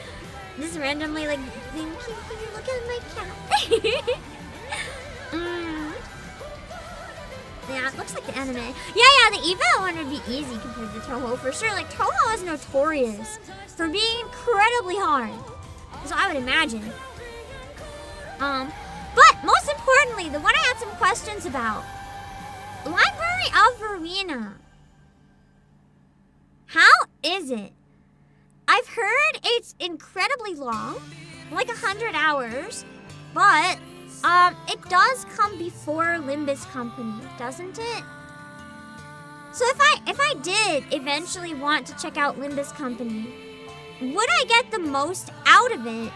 Just randomly like, thank you for your look at my cat. Yeah, it looks like the anime. Yeah, the Eva one would be easy compared to Toho for sure. Like, Toho is notorious for being incredibly hard. So I would imagine. But most importantly, the one I had some questions about. Library of Ruina. How is it? I've heard it's incredibly long. like 100 hours, but it does come before Limbus Company, doesn't it? So if I did eventually want to check out Limbus Company, would I get the most out of it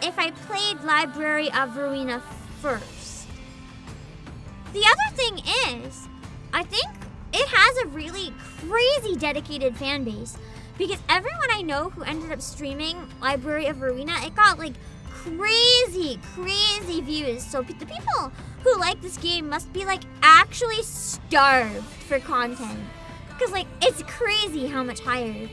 if I played Library of Ruina first? The other thing is, I think it has a really crazy dedicated fan base, because everyone I know who ended up streaming Library of Ruina, it got like crazy views. So the people who like this game must be like actually starved for content, because like it's crazy how much higher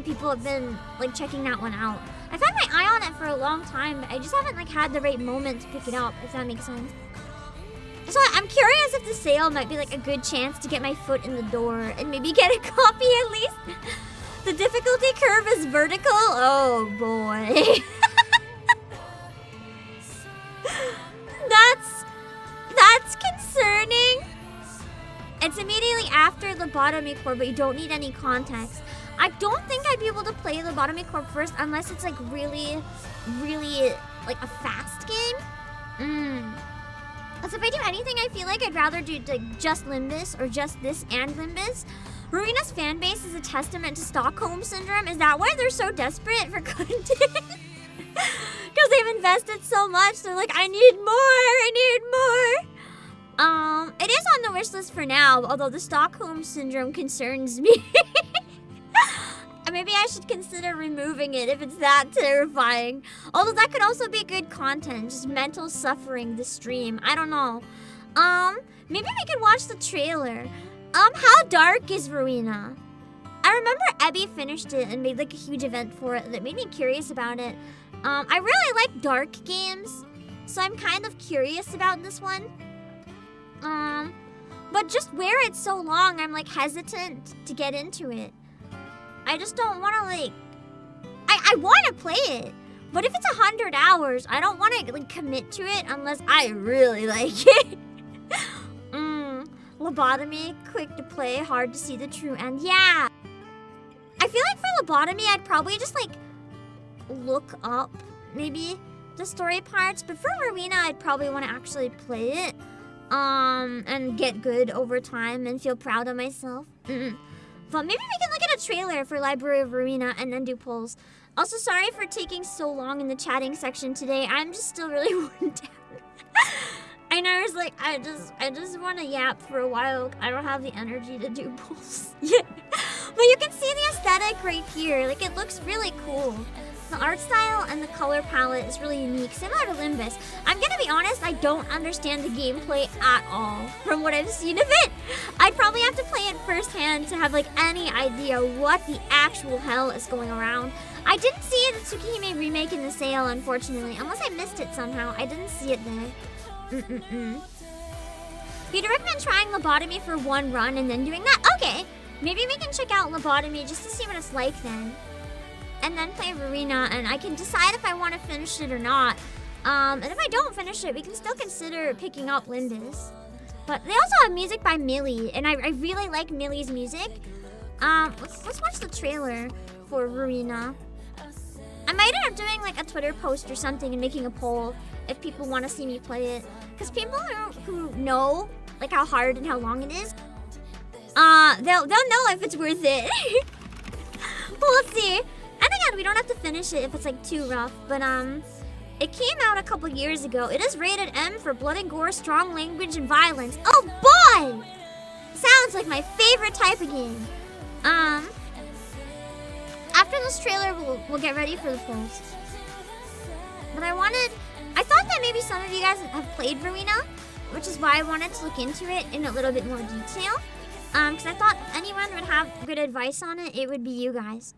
people have been like checking that one out. I've had my eye on it for a long time, but I just haven't like had the right moment to pick it up, if that makes sense. So I'm curious if the sale might be like a good chance to get my foot in the door and maybe get a copy at least. The difficulty curve is vertical. Oh boy. That's concerning. It's immediately after lobotomy core, but you don't need any context. I don't think I'd be able to play lobotomy core first unless it's like really like a fast game. So if I do anything, I feel like I'd rather do like just Limbus or just this and Limbus. Ruina's fan base is a testament to Stockholm Syndrome. Is that why they're so desperate for content? Because they've invested so much. They're like, I need more. It is on the wish list for now, although the Stockholm Syndrome concerns me. Maybe I should consider removing it if it's that terrifying. Although that could also be good content, just mental suffering the stream. I don't know. Maybe we can watch the trailer. How dark is Ruina? I remember Ebby finished it and made like a huge event for it that made me curious about it. I really like dark games, so I'm kind of curious about this one. But just where it's so long, I'm like hesitant to get into it. I just don't want to like... I want to play it, but if it's 100 hours, I don't want to like commit to it unless I really like it. Lobotomy, quick to play, hard to see the true end. Yeah! I feel like for lobotomy, I'd probably just like look up maybe the story parts, but for Ruina, I'd probably want to actually play it and get good over time and feel proud of myself. But maybe we can look at a trailer for Library of Ruina and then do polls. Also, sorry for taking so long in the chatting section today. I'm just still really worn down. I know, it's like, I just want to yap for a while. I don't have the energy to do polls yet. But you can see the aesthetic right here. Like, it looks really cool. The art style and the color palette is really unique, similar to Limbus. I'm gonna be honest, I don't understand the gameplay at all from what I've seen of it. I'd probably have to play it firsthand to have like any idea what the actual hell is going around. I didn't see the Tsukihime remake in the sale, unfortunately, unless I missed it somehow. I didn't see it there. You'd recommend trying Lobotomy for one run and then doing that? Okay, maybe we can check out Lobotomy just to see what it's like then. And then play Ruina, and I can decide if I want to finish it or not. And if I don't finish it, we can still consider picking up Limbus. But they also have music by Millie, and I really like Millie's music. Let's watch the trailer for Ruina. I might end up doing like a Twitter post or something and making a poll if people want to see me play it. Because people who know like how hard and how long it is, they'll know if it's worth it. Well, let's see. And again, we don't have to finish it if it's like too rough, but it came out a couple years ago. It is rated M for blood and gore, strong language, and violence. Oh boy! Sounds like my favorite type of game. After this trailer, we'll get ready for the polls. But I thought that maybe some of you guys have played Ruina, which is why I wanted to look into it in a little bit more detail. Because I thought if anyone would have good advice on it, it would be you guys.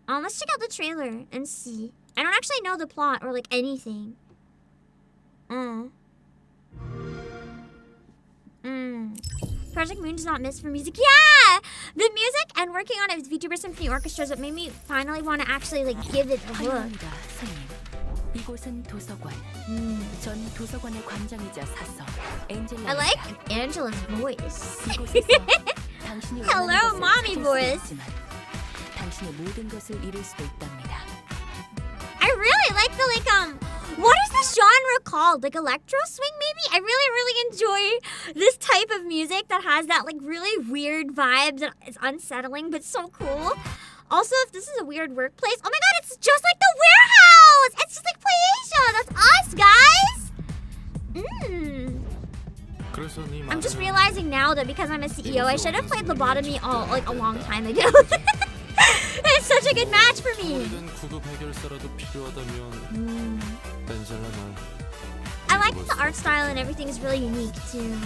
Let's check out the trailer and see. I don't actually know the plot or like anything. Project Moon does not miss for music. Yeah! The music and working on it with Vtuber Symphony Orchestra is what made me finally want to actually like give it a look. 이곳은 도서관. 전 도서관의 관장이자 사서 엔젤라. I like Angela's voice. 이곳에서 당신이 Hello, mommy voice. 당신의 모든 것을 잃을 수도 있답니다. I really like like what is this genre called? Like electro swing maybe? I really enjoy this type of music that has that like really weird vibe that is unsettling but so cool. Also, if this is a weird workplace, oh my god, it's just like the warehouse! It's just like Playasia! That's us, guys! I'm just realizing now that because I'm a CEO, I should have played lobotomy like a long time ago. It's such a good match for me. I like that the art style and everything is really unique too.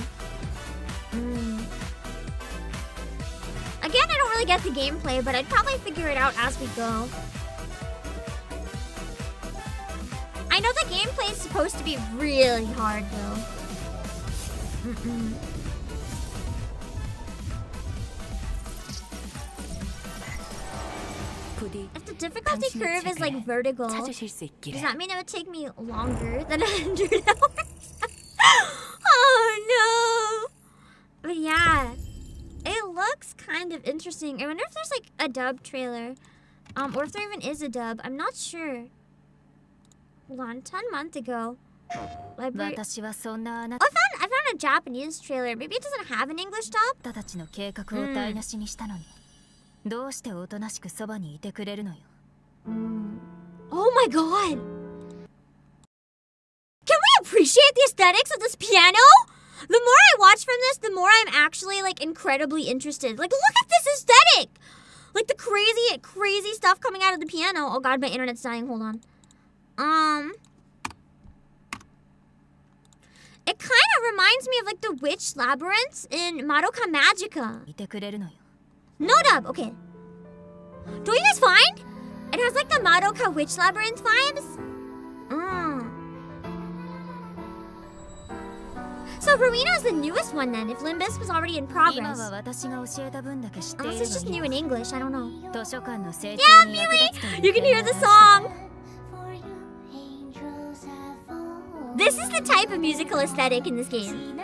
Again, I don't really get the gameplay, but I'd probably figure it out as we go. I know the gameplay is supposed to be really hard though. If the difficulty curve is like vertical, does that mean it would take me longer than 100 hours? Oh no! But yeah, it looks kind of interesting. I wonder if there's like a dub trailer, or if there even is a dub. I'm not sure. Hold on, 10 months ago. Library. Oh, I found a Japanese trailer. Maybe it doesn't have an English dub. Oh my god! Can we appreciate the aesthetics of this piano? The more I watch from this, the more I'm actually like incredibly interested. Like, look at this aesthetic! Like the crazy stuff coming out of the piano. Oh god, my internet's dying. Hold on. It kind of reminds me of like the witch labyrinths in Madoka Magica. No dub, okay. Don't you guys find? It has like the Madoka witch labyrinth vibes. So Ruina is the newest one then, if Limbus was already in progress. Unless it's just new in English, I don't know. Yeah, Miwi! You can hear the song! This is the type of musical aesthetic in this game.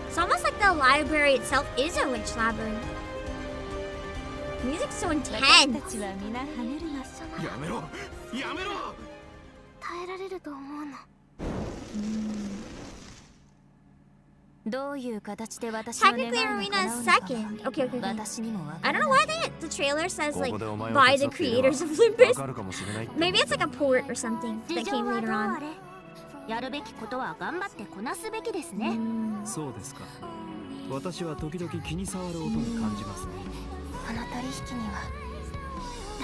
It's almost like the library itself is a witch labyrinth. Music's so intense. Technically, Ruina is second. Okay. I don't know why the trailer says like by the creators of Limbus. Maybe it's like a port or something that came later on.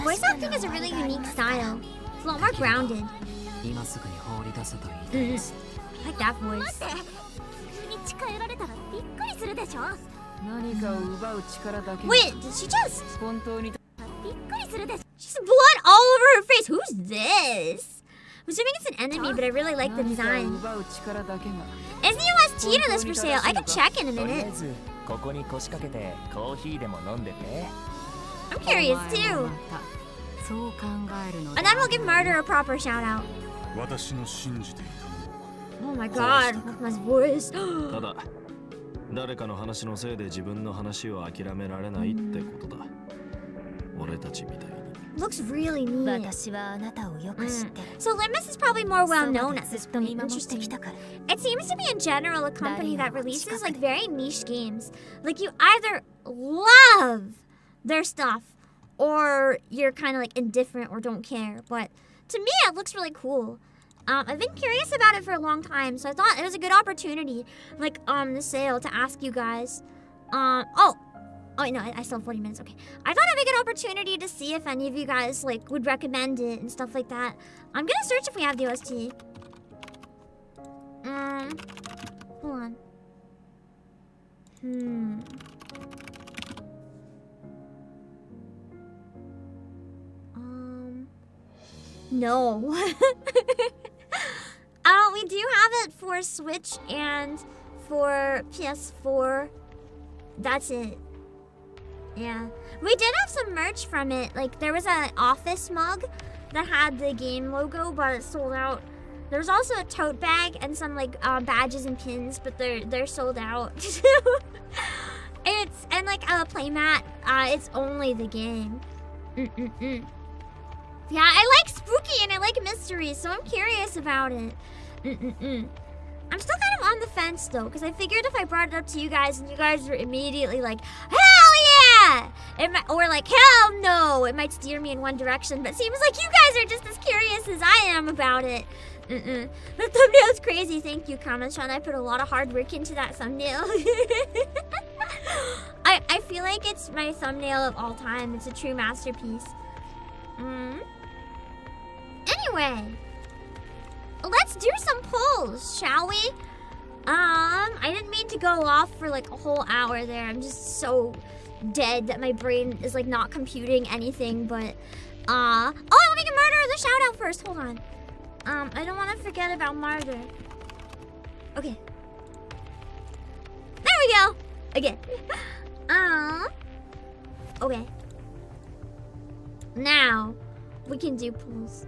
Voice acting is a really unique style. It's a lot more grounded. I like that voice. Wait, did she just... She's blood all over her face. Who's this? I'm assuming it's an enemy, but I really like the design. Is the OST to this for sale? I can check in a minute. I'm curious too. And then we'll give Murder a proper shout out. Oh my god, look at my voice. Looks really neat. So Limbus is probably more well known at this point. Interesting. It seems to be in general a company that releases like very niche games. Like you either love their stuff or you're kind of like indifferent or don't care. But to me, it looks really cool. I've been curious about it for a long time, so I thought it was a good opportunity, like the sale, to ask you guys. Oh wait, no, I still have 40 minutes. Okay, I thought it'd be a good opportunity to see if any of you guys like would recommend it and stuff like that. I'm gonna search if we have the OST. Hold on. No. We do have it for Switch and for PS4. That's it. Yeah. We did have some merch from it. Like, there was an office mug that had the game logo, but it sold out. There's also a tote bag and some like badges and pins, but they're sold out. And like a playmat. It's only the game. Yeah, I like spooky and I like mystery, so I'm curious about it. I'm still kind of on the fence though, because I figured if I brought it up to you guys and you guys were immediately like, hell yeah! Or like, hell no! It might steer me in one direction, but it seems like you guys are just as curious as I am about it. The thumbnail's crazy. Thank you, Kama-chan. I put a lot of hard work into that thumbnail. I feel like it's my thumbnail of all time. It's a true masterpiece. Anyway, let's do some polls, shall we? I didn't mean to go off for like a whole hour there. I'm just so dead that my brain is like not computing anything, but oh, let me get Martyr the shout out first. Hold on. I don't want to forget about Martyr. Okay. There we go. Again. Okay. Now we can do polls.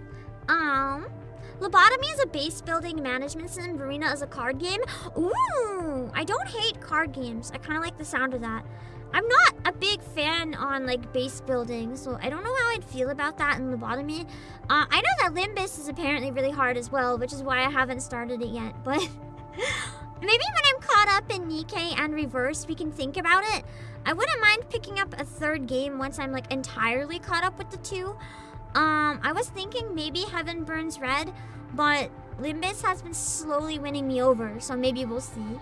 Lobotomy is a base building management sim. Ruina is a card game. Ooh, I don't hate card games. I kind of like the sound of that. I'm not a big fan on like base building, so I don't know how I'd feel about that in Lobotomy. I know that Limbus is apparently really hard as well, which is why I haven't started it yet, but maybe when I'm caught up in Nikke and Reverse, we can think about it. I wouldn't mind picking up a third game once I'm like entirely caught up with the two. I was thinking maybe Heaven Burns Red, but Limbus has been slowly winning me over, so maybe we'll see.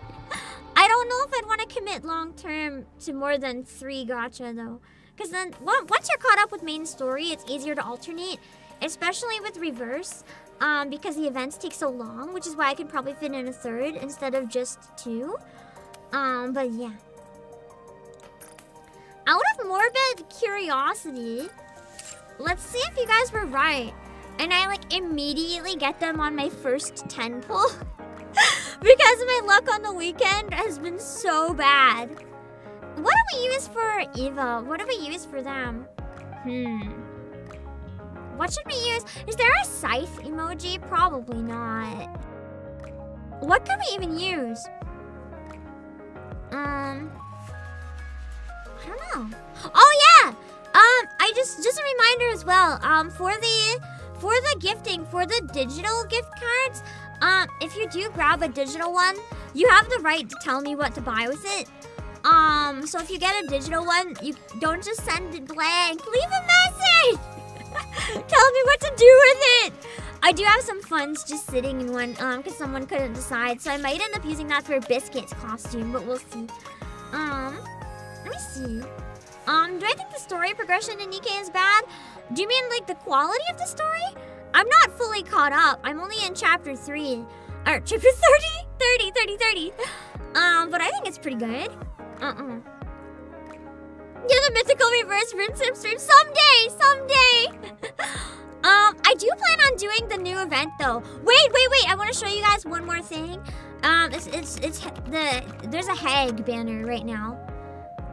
I don't know if I'd want to commit long term to more than 3 gacha though, because then once you're caught up with main story, it's easier to alternate, especially with Reverse, because the events take so long, which is why I could probably fit in a third instead of just 2. But yeah. Out of morbid curiosity, let's see if you guys were right. And I like immediately get them on my first 10 pull. Because my luck on the weekend has been so bad. What do we use for Eva? What do we use for them? What should we use? Is there a scythe emoji? Probably not. What can we even use? I don't know. Oh yeah! I just a reminder as well. For the gifting, for the digital gift cards, if you do grab a digital one, you have the right to tell me what to buy with it. So if you get a digital one, you don't just send it blank. Leave a message! Tell me what to do with it! I do have some funds just sitting in one, because someone couldn't decide, so I might end up using that for Biscuit's costume, but we'll see. Let me see. Do I think the story progression in Nikke is bad? Do you mean like the quality of the story? I'm not fully caught up. I'm only in chapter 3. Or chapter 30? 30. But I think it's pretty good. Yeah, the mythical reverse rune sim stream someday! I do plan on doing the new event though. Wait, I want to show you guys one more thing. There's a hag banner right now.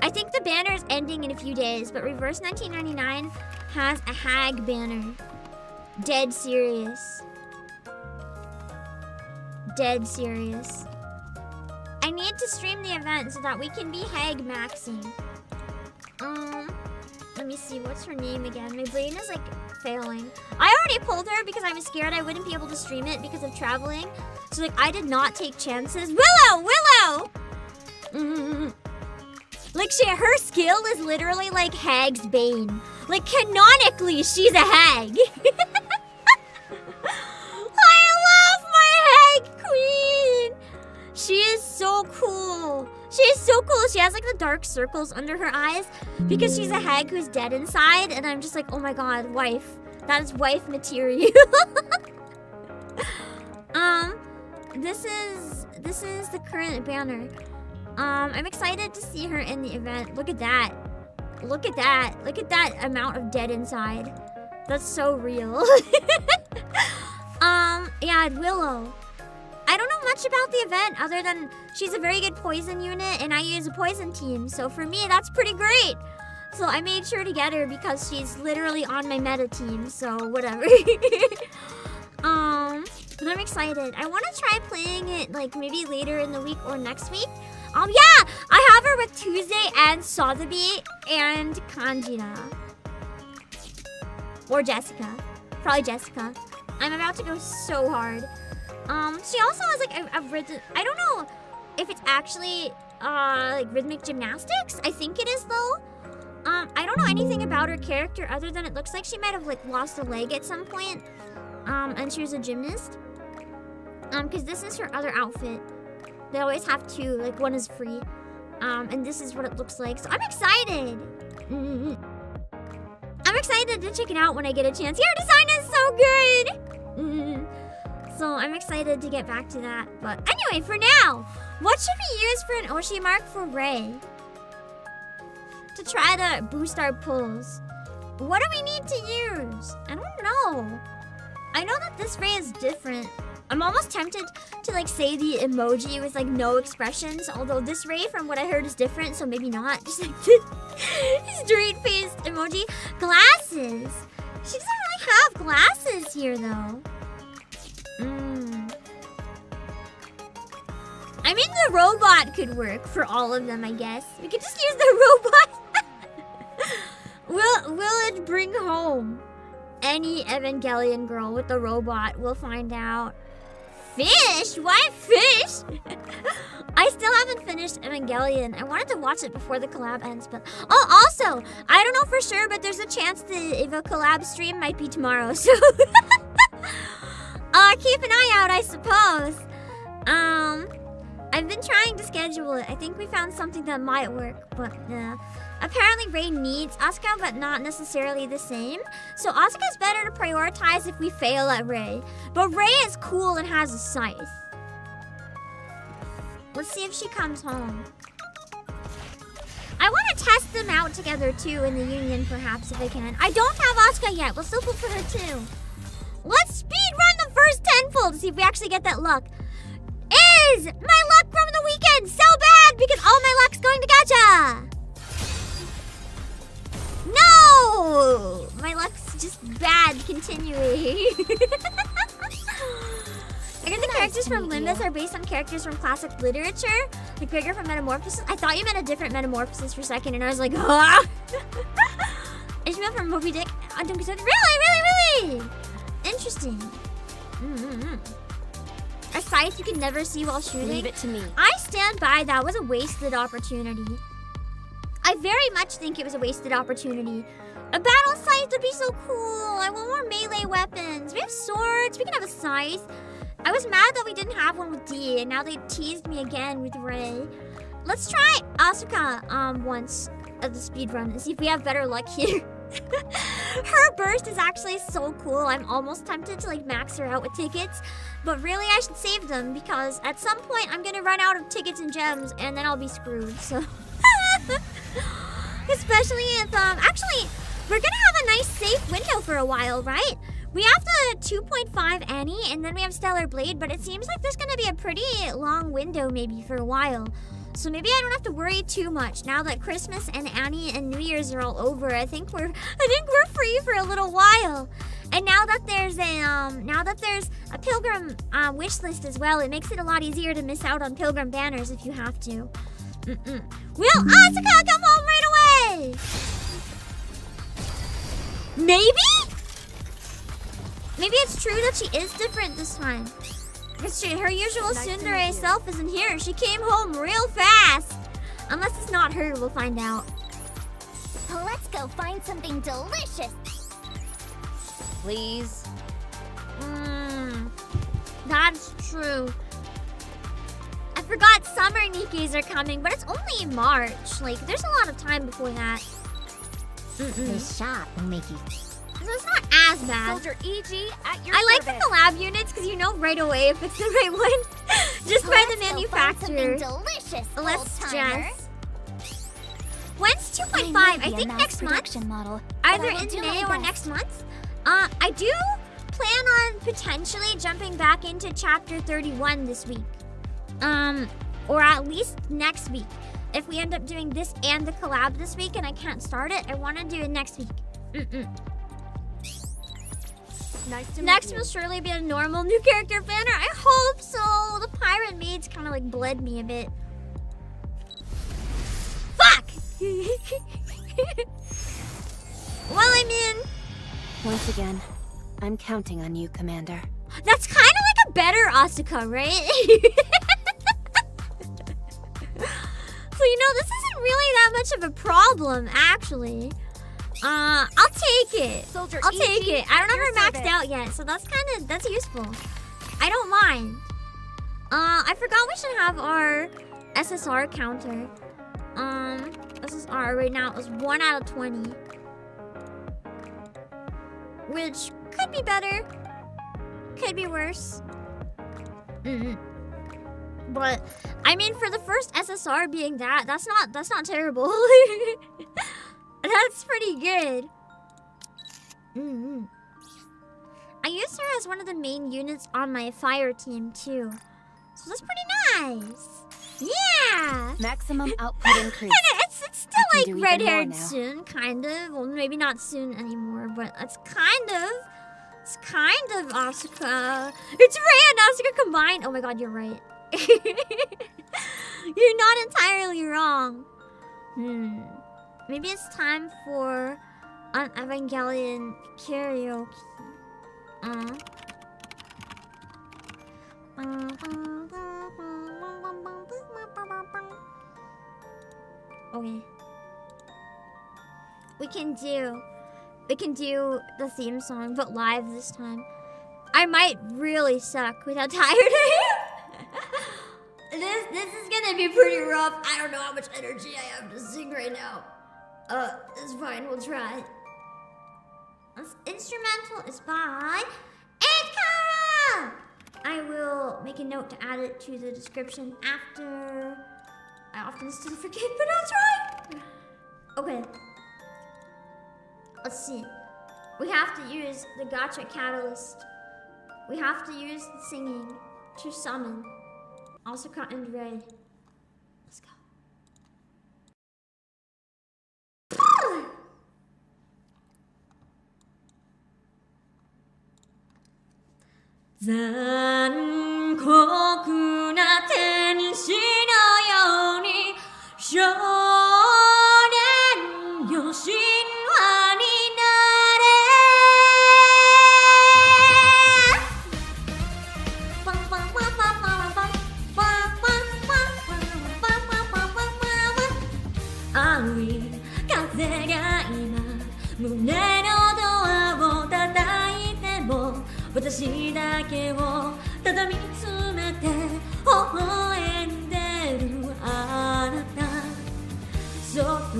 I think the banner is ending in a few days, but Reverse 1999 has a hag banner. Dead serious. I need to stream the event so that we can be hag maxing. Let me see, what's her name again? My brain is like failing. I already pulled her because I was scared I wouldn't be able to stream it because of traveling. So like I did not take chances. Willow! Like her skill is literally like Hag's Bane. Like canonically, she's a hag. I love my hag queen. She is so cool. She has like the dark circles under her eyes because she's a hag who's dead inside, and I'm just like, oh my god, wife. That is wife material. This is the current banner. I'm excited to see her in the event. Look at that. Look at that amount of dead inside. That's so real. Yeah, Willow. I don't know much about the event other than she's a very good poison unit and I use a poison team. So for me, that's pretty great. So I made sure to get her because she's literally on my meta team. So whatever. But I'm excited. I want to try playing it like maybe later in the week or next week. Yeah, I have her with Tuesday and Sotheby and Kanjira. Or Jessica. Probably Jessica. I'm about to go so hard. She also has like a rhythm. I don't know if it's actually like rhythmic gymnastics. I think it is though. I don't know anything about her character other than it looks like she might have like lost a leg at some point. And she was a gymnast. Because this is her other outfit. They always have two, like one is free. And this is what it looks like. So I'm excited. I'm excited to check it out when I get a chance. Your design is so good. So I'm excited to get back to that. But anyway, for now, what should we use for an Oshi mark for Ray? To try to boost our pulls. What do we need to use? I don't know. I know that this Ray is different. I'm almost tempted to like say the emoji with like no expressions, although this Ray from what I heard is different, so maybe not. Just like straight-faced emoji. Glasses. She doesn't really have glasses here though. I mean the robot could work for all of them, I guess. We could just use the robot. Will it bring home any Evangelion girl with the robot? We'll find out. Fish? Why fish? I still haven't finished Evangelion. I wanted to watch it before the collab ends, but... Oh, also, I don't know for sure, but there's a chance the Eva collab stream might be tomorrow, so... keep an eye out, I suppose. I've been trying to schedule it. I think we found something that might work, but apparently Ray needs Asuka, but not necessarily the same. So Asuka's better to prioritize if we fail at Ray. But Ray is cool and has a scythe. Let's see if she comes home. I want to test them out together too in the union, perhaps, if I can. I don't have Asuka yet. We'll still put for her too. Let's speed run the first 10-fold to see if we actually get that luck. Is my luck from the weekend so bad because all my luck's going to Gacha? No! My luck's just bad continuing. I guess the characters from Limbus are based on characters from classic literature. Like Gregor from Metamorphosis. I thought you meant a different Metamorphosis for a second and I was like, ah! Ishmael from Moby Dick. Really? Interesting. A scythe you can never see while shooting. Leave it to me. I stand by that. Was a wasted opportunity. I very much think it was a wasted opportunity. A battle scythe would be so cool. I want more melee weapons. We have swords. We can have a scythe. I was mad that we didn't have one with D, and now they teased me again with Ray. Let's try Asuka once at the speedrun and see if we have better luck here. Her burst is actually so cool. I'm almost tempted to like max her out with tickets, but really I should save them because at some point I'm gonna run out of tickets and gems and then I'll be screwed. So especially if actually we're gonna have a nice safe window for a while, right? We have the 2.5 Annie and then we have Stellar Blade, but it seems like there's gonna be a pretty long window maybe for a while. So maybe I don't have to worry too much now that Christmas and Annie and New Year's are all over. I think we're free for a little while. And now that there's a Pilgrim wish list as well, it makes it a lot easier to miss out on Pilgrim banners if you have to. Will Asuka come home right away? Maybe? Maybe it's true that she is different this time. Her usual tsundere self isn't here. She came home real fast. Unless it's not her, we'll find out. Let's go find something delicious. Please. That's true. I forgot summer Nikkes are coming, but it's only March. Like, there's a lot of time before that. Nice shot, Mickey. So it's not as bad. Soldier EG at your I like service. the collab units because you know right away if it's the right one. Just by the manufacturer. Delicious, Let's old-timer. just. When's 2.5? I think next month. Model, Either but I will in do May my or best. next month. I do plan on potentially jumping back into chapter 31 this week. Or at least next week. If we end up doing this and the collab this week and I can't start it, I want to do it next week. Next will surely be a normal new character banner. I hope so. The pirate maids kind of like bled me a bit. Fuck! Well, I mean... Once again, I'm counting on you, Commander. That's kind of like a better Asuka, right? So, you know, this isn't really that much of a problem, actually. I'll take it. Soldier I'll take it. I don't have her maxed service. out yet, so that's useful. I don't mind. I forgot we should have our SSR counter. SSR right now is 1 out of 20. Which could be better. Could be worse. But I mean, for the first SSR being that's not terrible. That's pretty good. I used her as one of the main units on my fire team too, so that's pretty nice. Yeah. Maximum output increase. And it's still I like can do even red-haired more now. soon, kind of. Well, maybe not soon anymore, but it's kind of Asuka. It's Ray and Asa combined. Oh my god, you're right. You're not entirely wrong. Maybe it's time for an Evangelion karaoke. Okay. We can do the theme song, but live this time. I might really suck with how tired I am. This is gonna be pretty rough. I don't know how much energy I have to sing right now. It's fine, we'll try. This instrumental is by Ikara! I will make a note to add it to the description after. I often still forget, but I'll try. Okay. Let's see. We have to use the Gacha catalyst. We have to use the singing to summon Asuka and Ray. Let's go. Zankoukou na tenshi no youni shounen yo shinwa ni nare. Aoi kaze ga ima mune no doa wo tataite mo 私だけをただ見つめて微笑んでるあなたそっと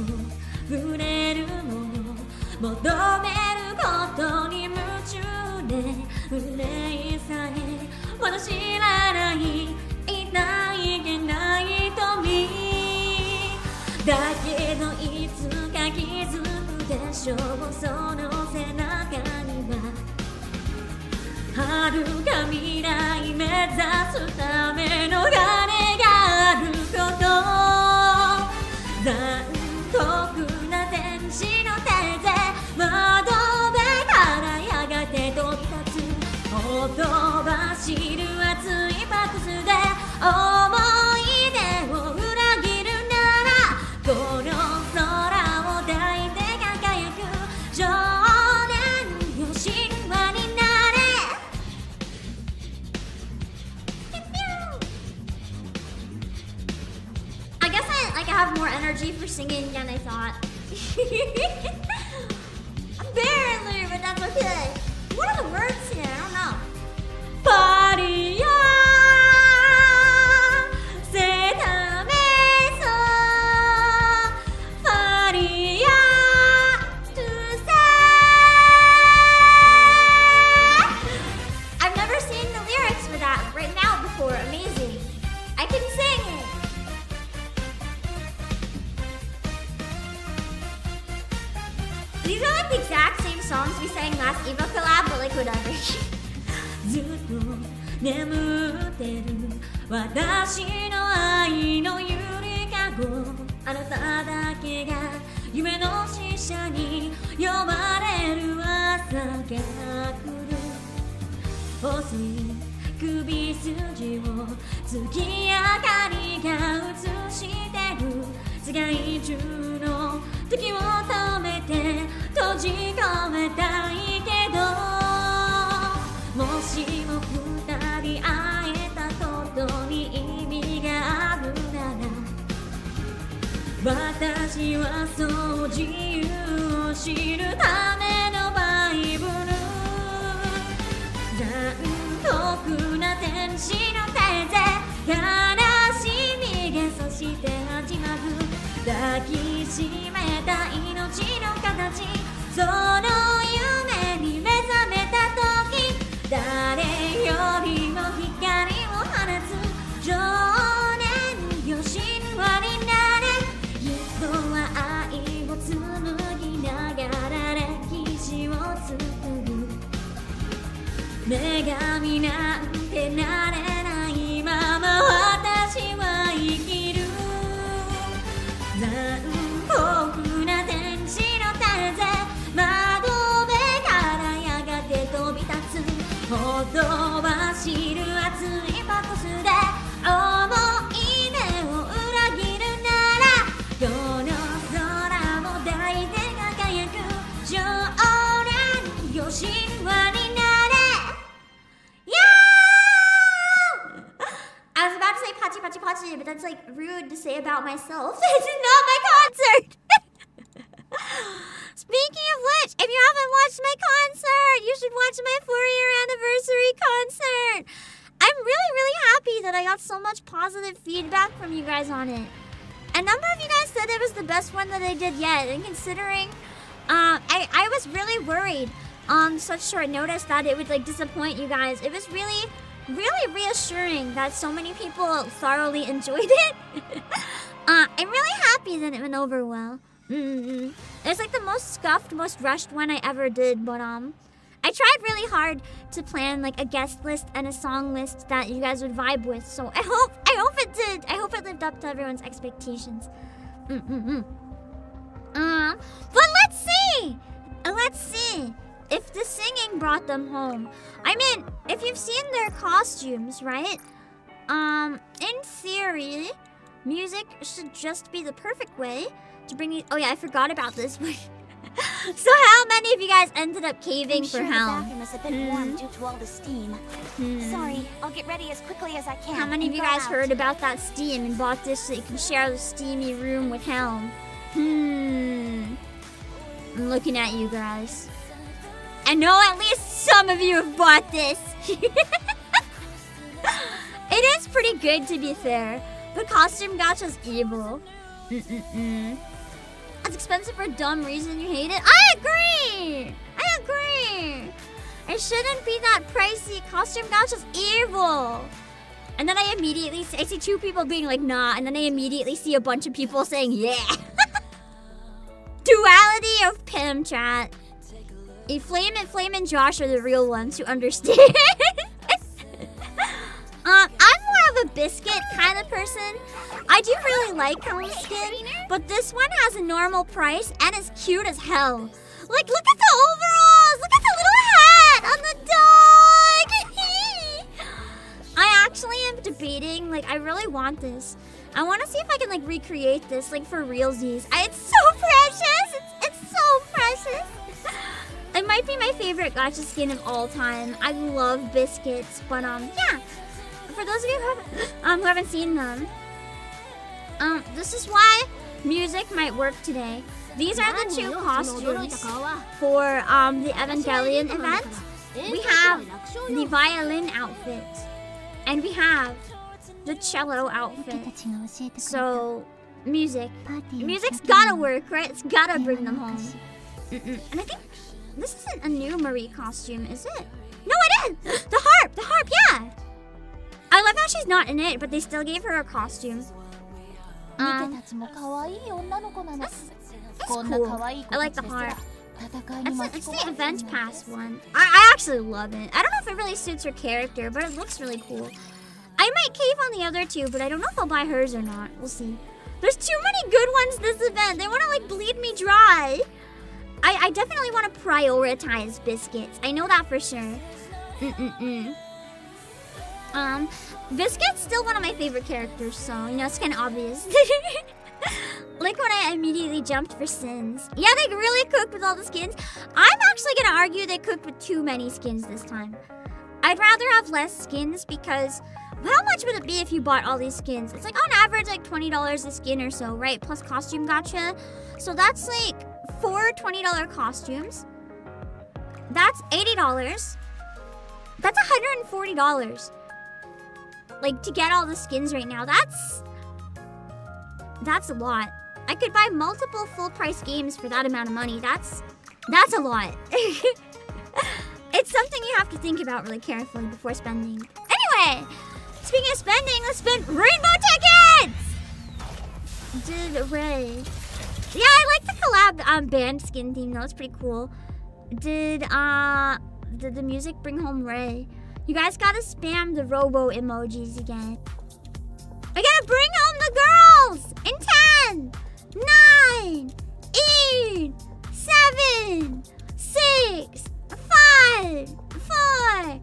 触れるもの求めることに夢中で憂いさえまだ知らない痛いけない瞳だけどいつか気づくでしょうその背中には遥か未来目指すための鐘があること残酷な天使の手で窓辺からやがて飛び立つほとばしる熱いパクスで思い出を裏切るならこの空を抱いて輝く少年よ神話になれI guess I have more energy for singing than I thought. Barely, but that's okay. What are the words here? I don't know. Paria setameso Paria to say. I've never seen the lyrics for that right now before. Amazing. I can sing it. These are like the exact same songs we sang last Eva collab, but like whatever. ずっと眠ってる私の愛のゆりかごあなただけが夢の使者に呼ばれる朝が来る細い首筋を月明かりが映してる世界中の時を止めて閉じ込めたいけどもしも二人会えたことに意味があるなら私はそう自由を知るためのバイブル残酷な天使の手で悲しみがそして始まる抱きしめた命の形その夢に目覚めた時誰よりも光を放つ少年よ神話になれ人は愛を紡ぎながら歴史を作る女神なんてなれないまま私は生きる残酷な天使の手で窓辺からやがて飛び立つほとばしる熱いパトスで思い出を裏切るならこの空も抱いて輝く少年よ神話になれI was about to say pachi pachi pachi, but that's like rude to say about myself. This is not my concert! Speaking of which, if you haven't watched my concert, you should watch my 4-year anniversary concert. I'm really, really happy that I got so much positive feedback from you guys on it. A number of you guys said it was the best one that I did yet, and considering I was really worried on such short notice that it would like disappoint you guys. It was really reassuring that so many people thoroughly enjoyed it. I'm really happy that it went over well. It was like the most scuffed, most rushed one I ever did, but I tried really hard to plan like a guest list and a song list that you guys would vibe with. So I hope it did. I hope it lived up to everyone's expectations. But let's see if the singing brought them home. I mean, if you've seen their costumes, right? In theory, music should just be the perfect way to bring you. Oh yeah, I forgot about this one. So how many of you guys ended up caving for Helm? The bathroom is a bit warm due to all the steam. Sorry, I'll get ready as quickly as I can. How many of you guys heard about that steam and bought this so you can share the steamy room with Helm? I'm looking at you guys. I know at least some of you have bought this. It is pretty good, to be fair, but costume gacha's evil. It's expensive for a dumb reason you hate it. I agree! It shouldn't be that pricey. Costume gacha's evil. And then I see two people being like, nah, and then I immediately see a bunch of people saying, yeah. Duality of Pim chat. Flame and Josh are the real ones who understand. I'm more of a biscuit kind of person. I do really like Helm's skin, but this one has a normal price and is cute as hell. Like, look at the overalls! Look at the little hat on the dog! I actually am debating, like, I really want this. I want to see if I can, like, recreate this, like, for realsies. It's so precious! It's so precious! It might be my favorite gacha skin of all time. I love biscuits, but yeah. For those of you who haven't seen them, this is why music might work today. These are the two costumes for the Evangelion event. We have the violin outfit, and we have the cello outfit. So, music's gotta work, right? It's gotta bring them home. And I think this isn't a new Marie costume, is it? No, it is! The harp, yeah! I love how she's not in it, but they still gave her a costume. That's cool. I like the harp. It's the event pass one. I actually love it. I don't know if it really suits her character, but it looks really cool. I might cave on the other two, but I don't know if I'll buy hers or not. We'll see. There's too many good ones this event. They want to like bleed me dry. I definitely want to prioritize biscuits. I know that for sure. Biscuit's still one of my favorite characters, so you know it's kind of obvious. Like when I immediately jumped for Sins. Yeah, they really cooked with all the skins. I'm actually gonna argue they cooked with too many skins this time. I'd rather have less skins because how much would it be if you bought all these skins? It's like on average like $20 a skin or so, right? Plus costume gacha. So that's like 4 $20 costumes. That's $80. That's $140. Like to get all the skins right now. That's a lot. I could buy multiple full price games for that amount of money. That's a lot. It's something you have to think about really carefully before spending. Anyway, speaking of spending, let's spend rainbow tickets! Did Ray. Yeah, I like the collab band skin theme though. It's pretty cool. Did the music bring home Ray? You guys gotta spam the robo emojis again. I gotta bring home the girls in 10, 9, 8, 7, 6, 5, 4,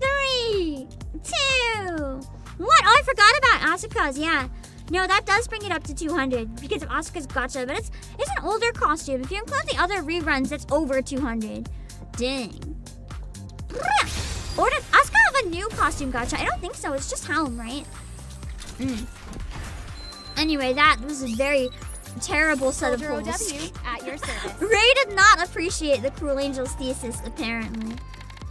3, 2, 1. Oh, I forgot about Asuka's. Yeah. No, that does bring it up to 200 because of Asuka's gacha, but it's an older costume. If you include the other reruns, that's over 200. Dang. Or did Asuka have a new costume gacha? I don't think so. It's just Helm, right? Anyway, that was a very terrible set of polls. At your service. Ray did not appreciate the Cruel Angel's thesis, apparently.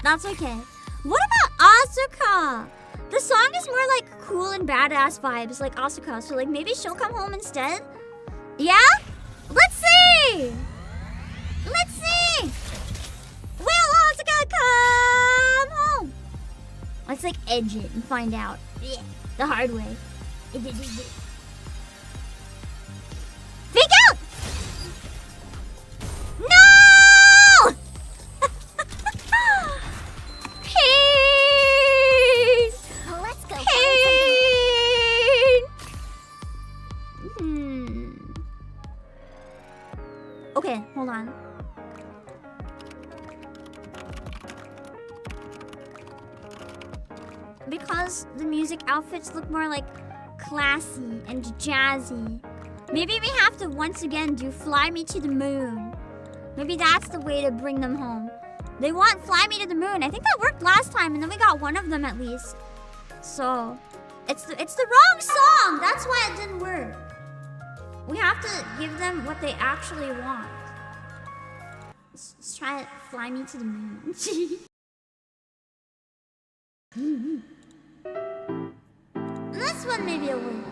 That's okay. What about Asuka? The song is more like cool and badass vibes, like Asuka. So like maybe she'll come home instead? Yeah? Let's see! Let's see! Will Asuka come home? Let's like edge it and find out. Yeah, the hard way. Speak out! No! Pain! Let's go. Pain! Okay, hold on. Because the music outfits look more like classy and jazzy. Maybe we have to once again do Fly Me to the Moon. Maybe that's the way to bring them home. They want Fly Me to the Moon. I think that worked last time and then we got one of them at least. So, it's the wrong song. That's why it didn't work. We have to give them what they actually want. Let's try it. Fly Me to the Moon. This one maybe will work.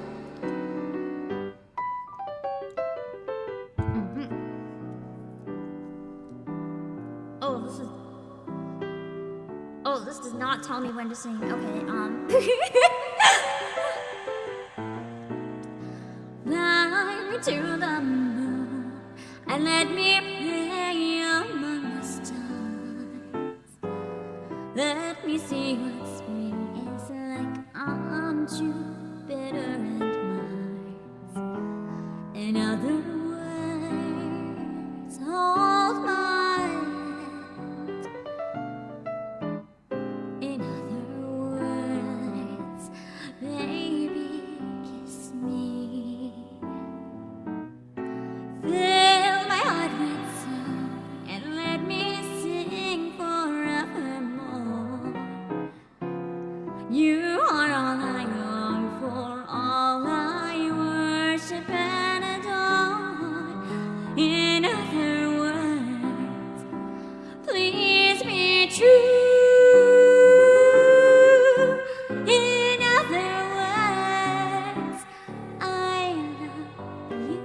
Oh, this does not tell me when to sing. Okay, Fly me to the moon and let me play among the stars. Let me see what spring is like on Jupiter and Mars. In other words, hold my hand. In other words, baby, kiss me. Fill my heart with song and let me sing forevermore. You are all I long for, all I worship and adore. In other words, please be true. In other words, I love you.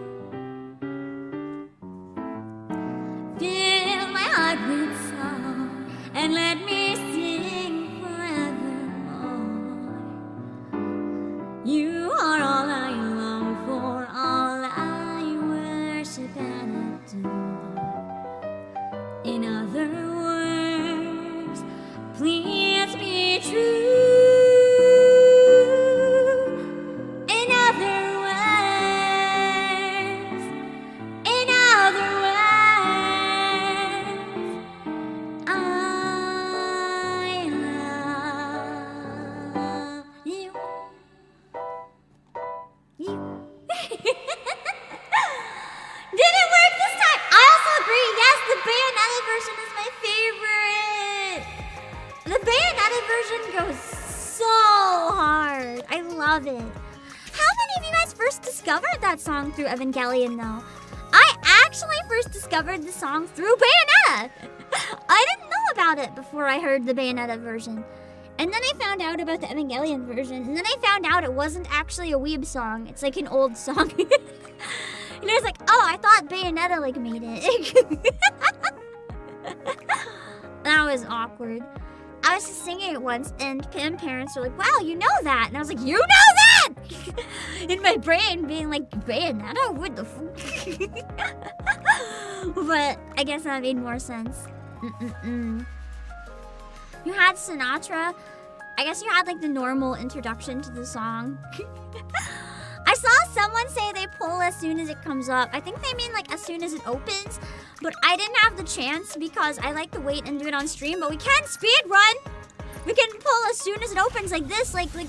version goes so hard. I love it. How many of you guys first discovered that song through Evangelion though? I actually first discovered the song through Bayonetta. I didn't know about it before I heard the Bayonetta version. And then I found out about the Evangelion version. And then I found out it wasn't actually a weeb song. It's like an old song. And I was like, oh, I thought Bayonetta like made it. That was awkward. I was just singing it once and parents were like, wow, you know that. And I was like, you know that? In my brain being like, Bayonetta? What the fuck? But I guess that made more sense. You had Sinatra. I guess you had like the normal introduction to the song. I saw someone say they pull as soon as it comes up. I think they mean like as soon as it opens. But I didn't have the chance because I like to wait and do it on stream. But we can speed run. We can pull as soon as it opens like this. Like bam!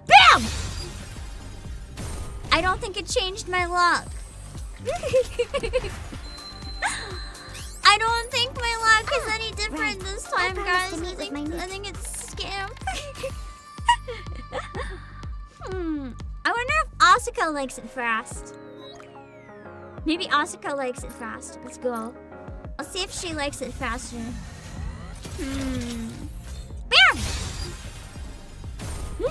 Bam! I don't think it changed my luck. I don't think my luck is any different this time, guys. I think it's scam. I wonder if Asuka likes it fast. Maybe Asuka likes it fast. Let's go. I'll see if she likes it faster. Bam! No!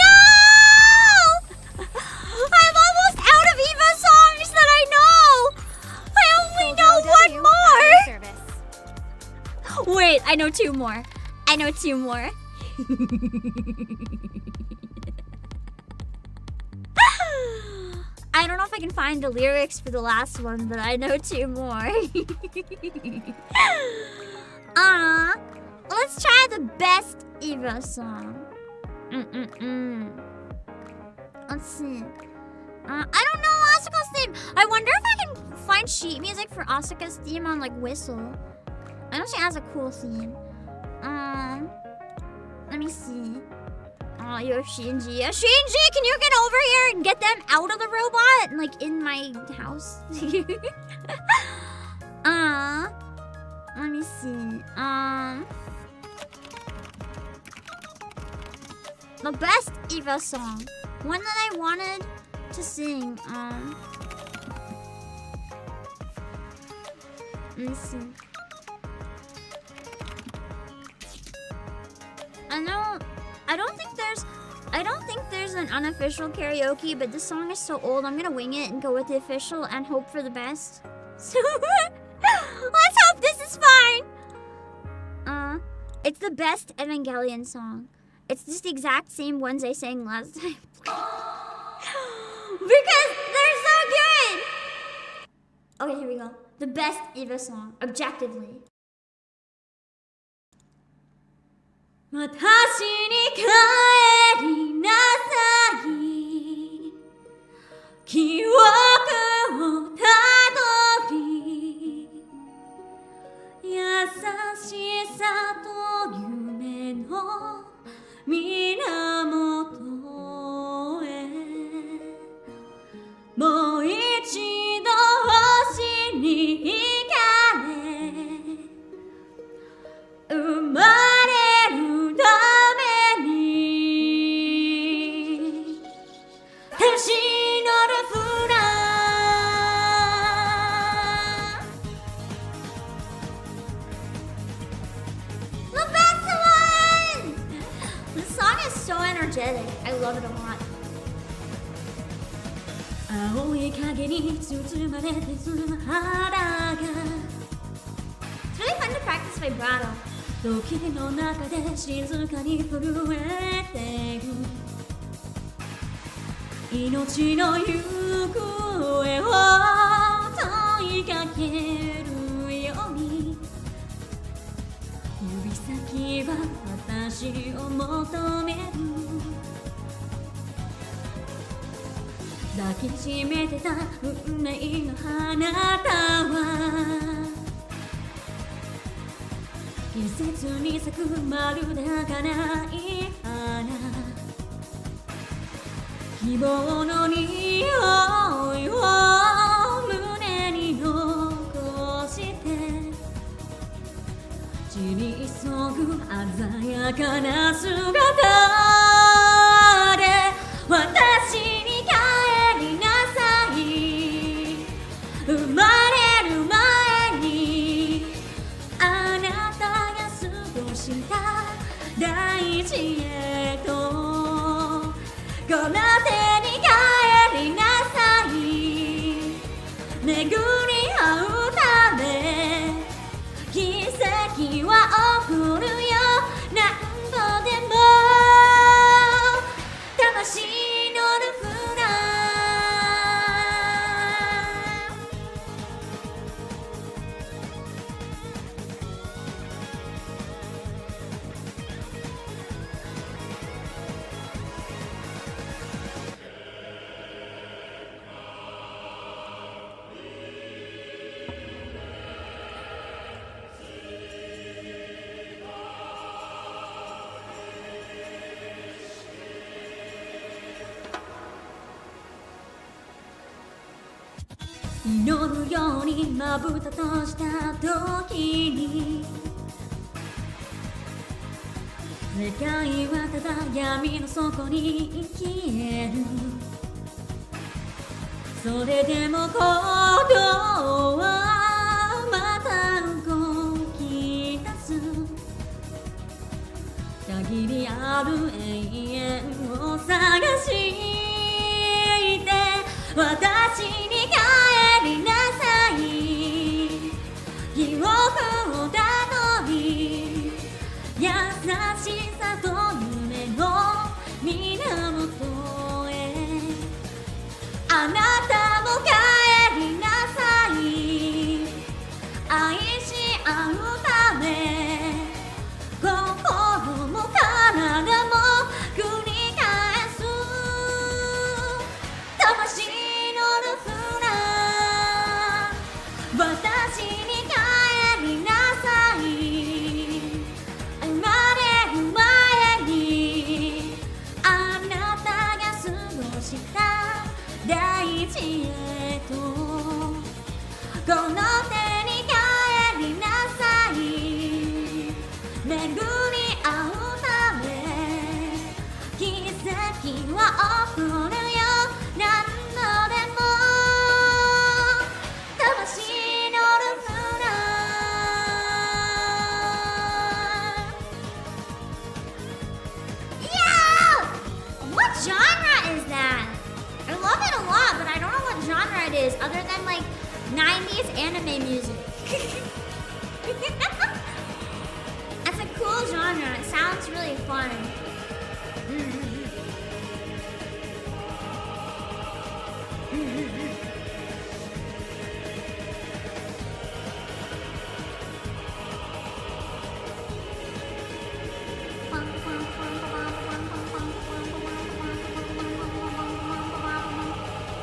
I'm almost out of Eva songs that I know! I only know one more! Wait, I know two more. I know two more. I don't know if I can find the lyrics for the last one, but I know two more. Let's try the best Eva song. Let's see. I don't know Asuka's theme. I wonder if I can find sheet music for Asuka's theme on like Whistle. I know she has a cool theme. Let me see. Oh, you're Shinji. Shinji, can you get over here and get them out of the robot? And like in my house. Let me see. The best Eva song. One that I wanted to sing. Let me see. I don't think there's an unofficial karaoke, but this song is so old, I'm gonna wing it and go with the official and hope for the best. So let's hope this is fine. It's the best Evangelion song. It's just the exact same ones I sang last time. Because they're so good! Okay, here we go. The best Eva song, objectively. 私に帰りなさい記憶をたどり優しさと夢の源へもう一度星に光れ生まれるために星のルフラThe best one! This song is so energetic. I love it a lot. 青い影に包まれて住む肌が It's really fun to practice vibrato. 時の中で静かに震えてる命の行方を問いかけるように指先は私を求める抱きしめてた運命の花束は季節に咲くまるで儚い花希望の匂いを胸に残して祈るようにまぶた閉じた時に世界はただ闇の底に消えるそれでも鼓動はまた動き出す限りある永遠を探して私に帰りなさい記憶をたどり優しさと夢の源へあなたも帰りなさい愛し合うため心も体も繰り返す魂のルフラ私に帰りなさい生まれる前にあなたが過ごした大地へとこの手に帰りなさい巡り合うため奇跡は起こるよ何度でも魂のルフラYeah! What genre is that? I love it a lot, but I don't know what genre it is other than like 90s anime music. That's a cool genre. It sounds really fun.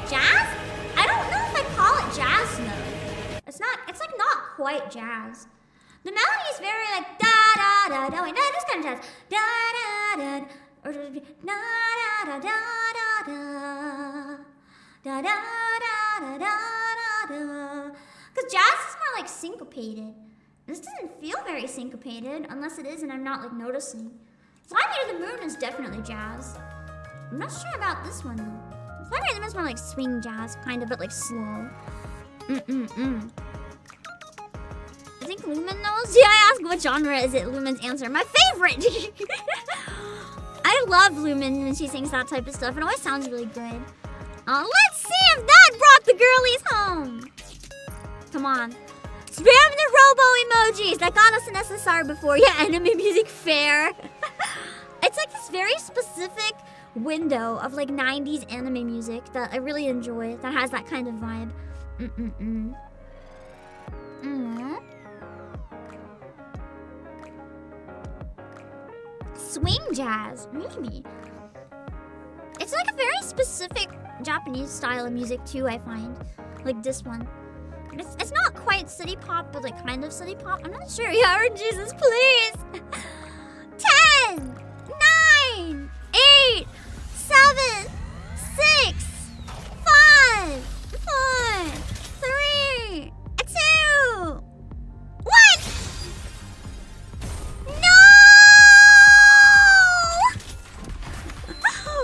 Jazz? I don't know if I call it jazz though. It's like not quite jazz. The melody is very like da da da da. Wait, no, it is kind of jazz. Da da da, or just be da da da da da da da da da da da. Because jazz is more like syncopated. This doesn't feel very syncopated unless it is, and I'm not like noticing. Fly Me to the Moon is definitely jazz. I'm not sure about this one though. Fly Me to the Moon is more like swing jazz, kind of, but like slow. I think Lumen knows. Yeah, I asked what genre is it. Lumen's answer. My favorite! I love Lumen when she sings that type of stuff. It always sounds really good. Let's see if that brought the girlies home. Come on. Spam the robo emojis. That got us an SSR before. Yeah, anime music fair. It's like this very specific window of like 90s anime music that I really enjoy. That has that kind of vibe. Swing jazz, maybe. It's like a very specific Japanese style of music too, I find. Like this one. It's not quite city pop, but like kind of city pop. I'm not sure. Yeah, Jesus, please. 10, 9, 8, 7, 6, 5, 4, 3, 2, 1. No!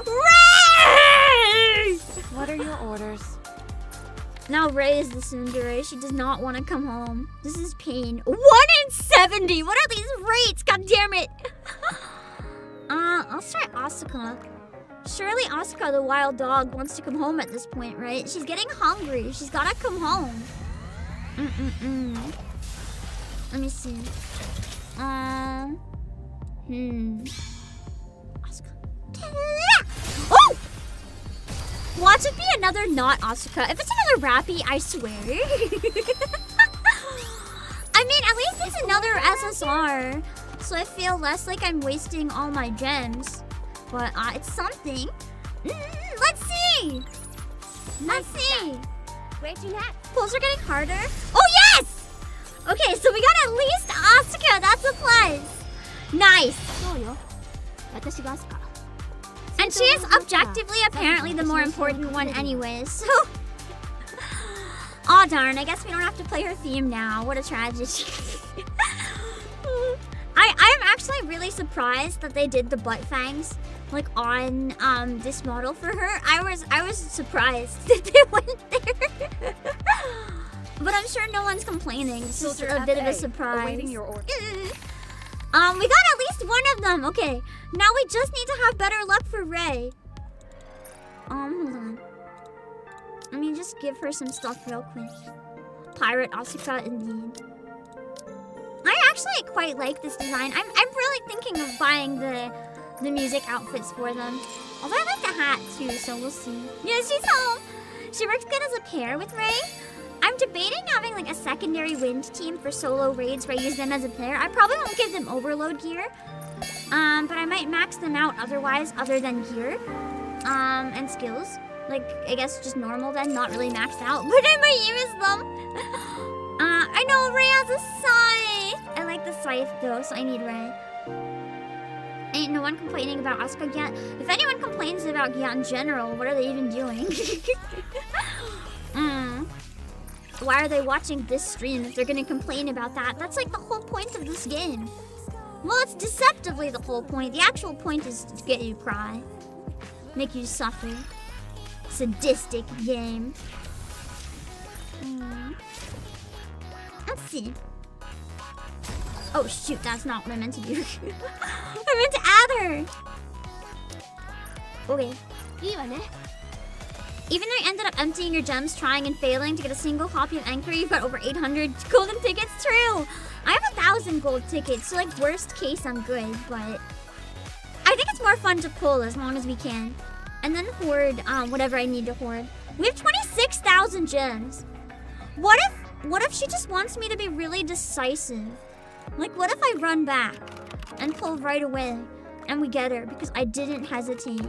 Ray! What are your orders? Now Ray is the tsundere. She does not want to come home. This is pain. 1 in 70. What are these rates? God damn it. I'll try Asuka. Surely Asuka, the wild dog, wants to come home at this point, right? She's getting hungry. She's gotta come home. Let me see. Asuka. Oh! Watch it be another not Asuka. If it's another Rappy, I swear. I mean, at least it's another SSR. So I feel less like I'm wasting all my gems. But it's something. Let's see. Let's see. Where'd you at? Pulls are getting harder. Oh, yes! Okay, so we got at least Asuka. That's a plus. Nice. And she is objectively apparently the more important one anyways. So Aw, darn, I guess we don't have to play her theme now. What a tragedy. I'm actually really surprised that they did the butt fangs like on this model for her. I was surprised that they went there. But I'm sure no one's complaining. It's just a bit of a surprise. Awaiting your order. We got at least one of them. Okay, now we just need to have better luck for Ray. Hold on. Let me just give her some stuff real quick. Pirate Asuka, indeed. I actually quite like this design. I'm really thinking of buying the music outfits for them. Although I like the hat too, so we'll see. Yeah, she's home. She works good as a pair with Ray. I'm debating having like a secondary wind team for solo raids where I use them as a pair. I probably won't give them overload gear. But I might max them out otherwise, other than gear. And skills. Like, I guess just normal then, not really maxed out. But I might use them. I know Ray has a scythe. I like the scythe though, so I need Ray. Ain't no one complaining about Asuka yet. If anyone complains about Gia in general, what are they even doing? Why are they watching this stream if they're gonna complain about that? That's like the whole point of this game. Well, it's deceptively the whole point. The actual point is to get you to cry. Make you suffer. Sadistic game. Let's see. Oh shoot, that's not what I meant to do. I meant to add her. Okay. Even though you ended up emptying your gems, trying and failing to get a single copy of Anchor, you've got over 800 golden tickets. True. I have 1,000 gold tickets, so like worst case I'm good, but I think it's more fun to pull as long as we can. And then hoard whatever I need to hoard. We have 26,000 gems. What if she just wants me to be really decisive? Like, what if I run back and pull right away and we get her because I didn't hesitate?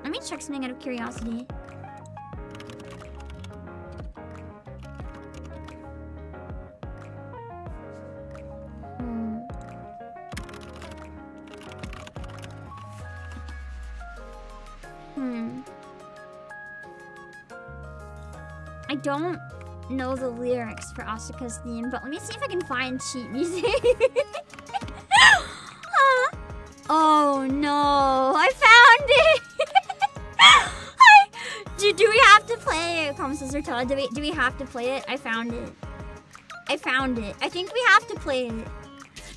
Let me check something out of curiosity. I don't know the lyrics for Asuka's theme, but let me see if I can find cheat music. Oh no, I found it! Do we have to play it? Do we have to play it? I found it. I think we have to play it.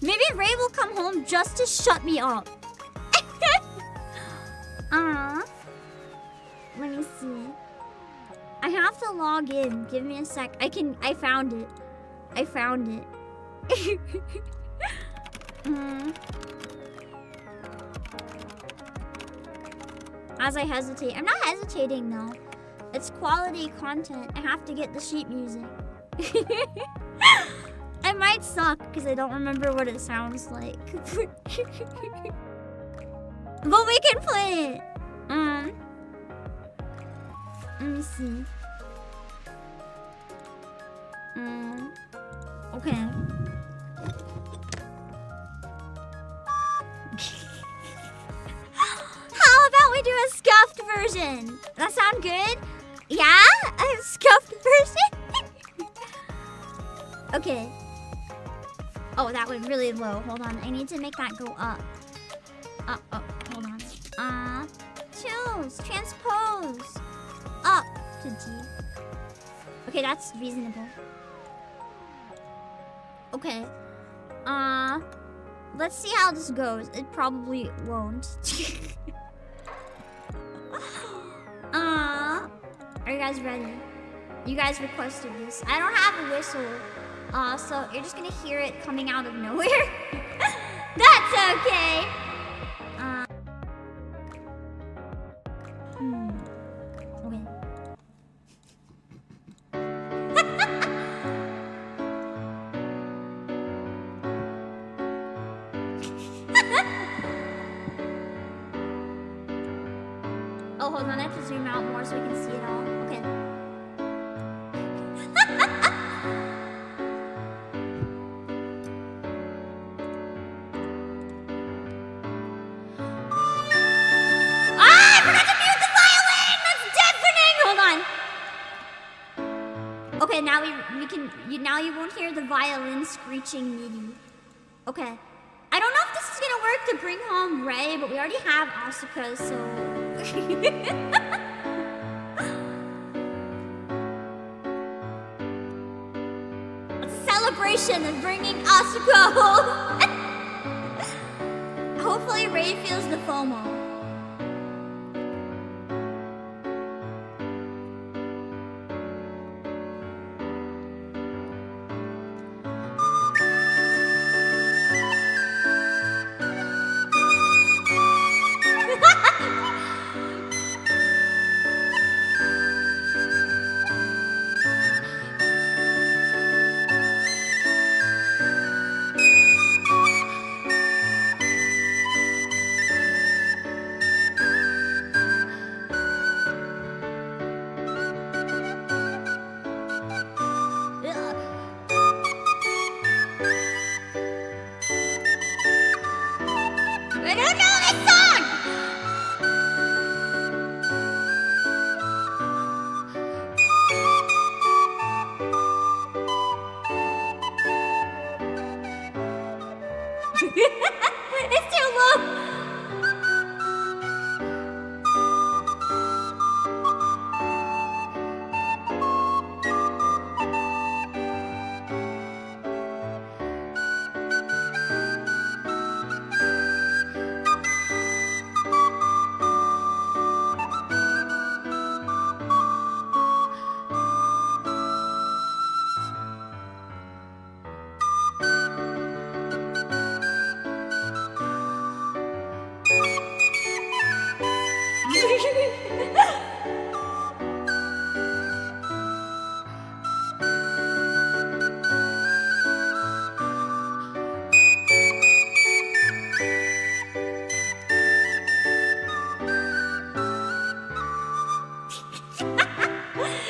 Maybe Ray will come home just to shut me up. Let me see. I have to log in. Give me a sec. I found it. As I hesitate. I'm not hesitating though. It's quality content. I have to get the sheet music. I might suck because I don't remember what it sounds like. But we can play it. Let me see. Okay. How about we do a scuffed version? That sound good? Yeah? A scuffed version? Okay. Oh, that went really low. Hold on. I need to make that go up. Up. Hold on. Choose. Transpose. Up to D. Okay, that's reasonable. Okay. Let's see how this goes. It probably won't. Are you guys ready? You guys requested this. I don't have a whistle. So you're just gonna hear it coming out of nowhere. That's okay. Okay. Oh, hold on. I have to zoom out more so we can see it all. Okay. I forgot to mute the violin! That's deafening! Hold on. Okay, now we can. Now you won't hear the violin screeching needy. Okay. I don't know if this is gonna work to bring home Ray, but we already have Asuka, so. It's a celebration of bringing Asuka home. Hopefully Ray feels the FOMO. It's too low.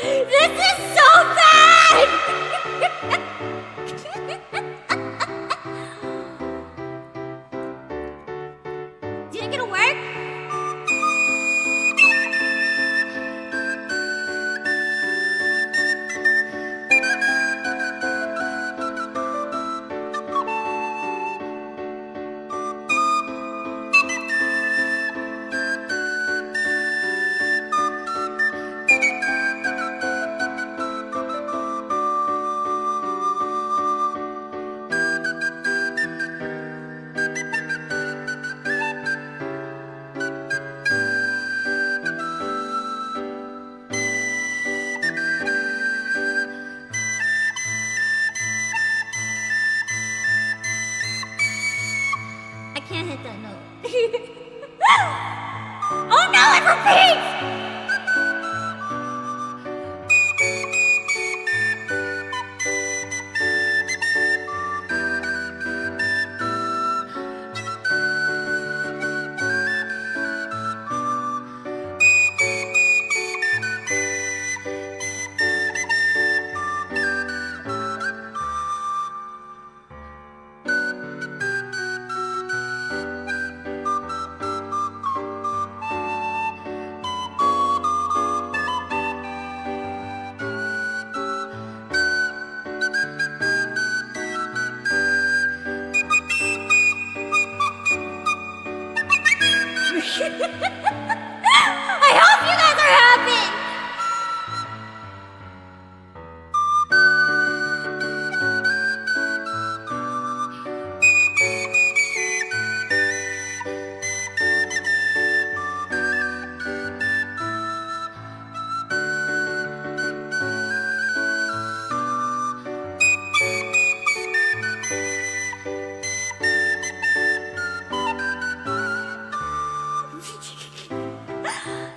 This is so bad! Do you think it'll work? I can't hit that note. Oh no, it repeats! I hope you guys are happy!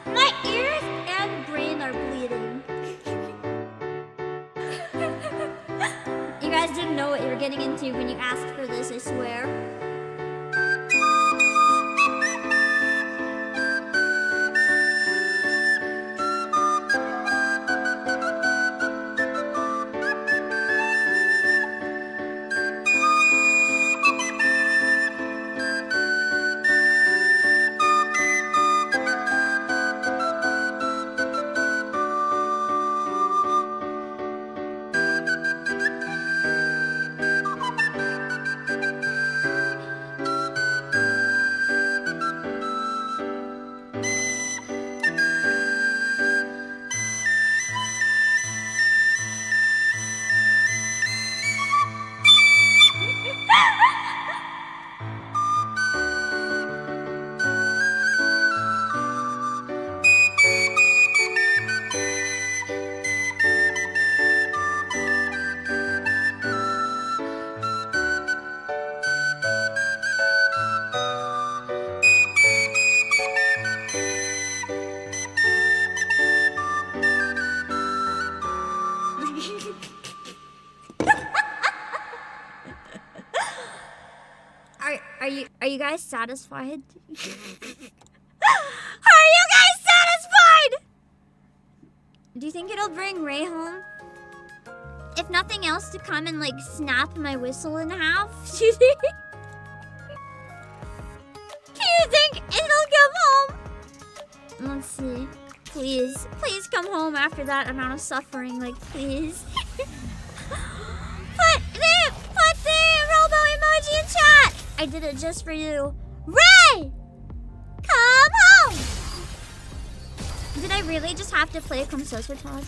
My ears and brain are bleeding. You guys didn't know what you were getting into when you asked for this, I swear. you guys satisfied? Are you guys satisfied? Do you think it'll bring Ray home? If nothing else, to come and like snap my whistle in half. Do you think? Do you think it'll come home? Let's see. Please, please come home after that amount of suffering. Like, please. Put the robo emoji in chat. I did it just for you. Ray, come home. Did I really just have to play Come Sosa Todd?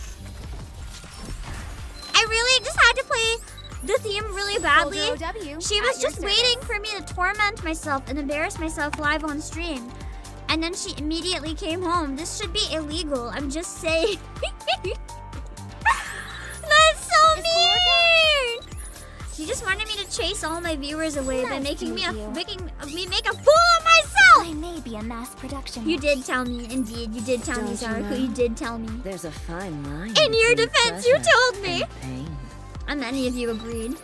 I really just had to play the theme really badly. She was just waiting for me to torment myself and embarrass myself live on stream. And then she immediately came home. This should be illegal. I'm just saying. That's so mean! She just wanted me to chase all my viewers away by making me make a fool of myself! I may be a mass production. You did tell me, indeed. You did tell me, Zaruku. You did tell me. There's a fine line. In your defense, you told me. and pain. And many of you agreed.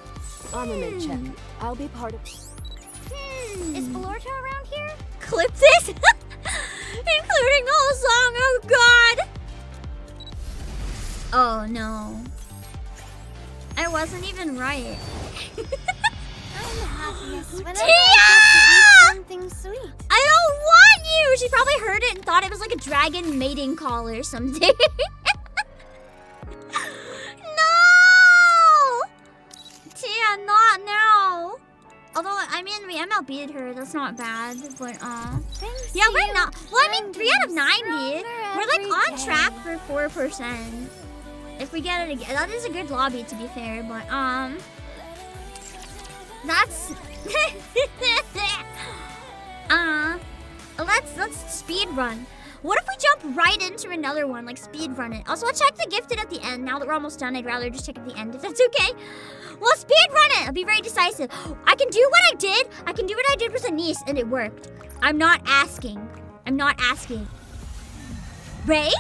Armament check. I'll be part of. Is Blorto around here? Clip this? Including the whole song, oh god! Oh no. I wasn't even right. I'm happiest whenever Tia! I get to eat something sweet. I don't want you! She probably heard it and thought it was like a dragon mating call or something. No! Tia, not now. Although, I mean, we MLB'd her. That's not bad, but, Thanks yeah, to we're you, not. Well, I mean, I'm 3 out of getting 90. stronger We're like every on day. track for 4%. If we get it again, that is a good lobby to be fair. But that's let's speed run. What if we jump right into another one, like speed run it? Also, I'll check the gifted at the end. Now that we're almost done, I'd rather just check at the end if that's okay. Well, speed run it. I'll be very decisive. I can do what I did. I can do what I did with Anise, and it worked. I'm not asking. I'm not asking. Ray?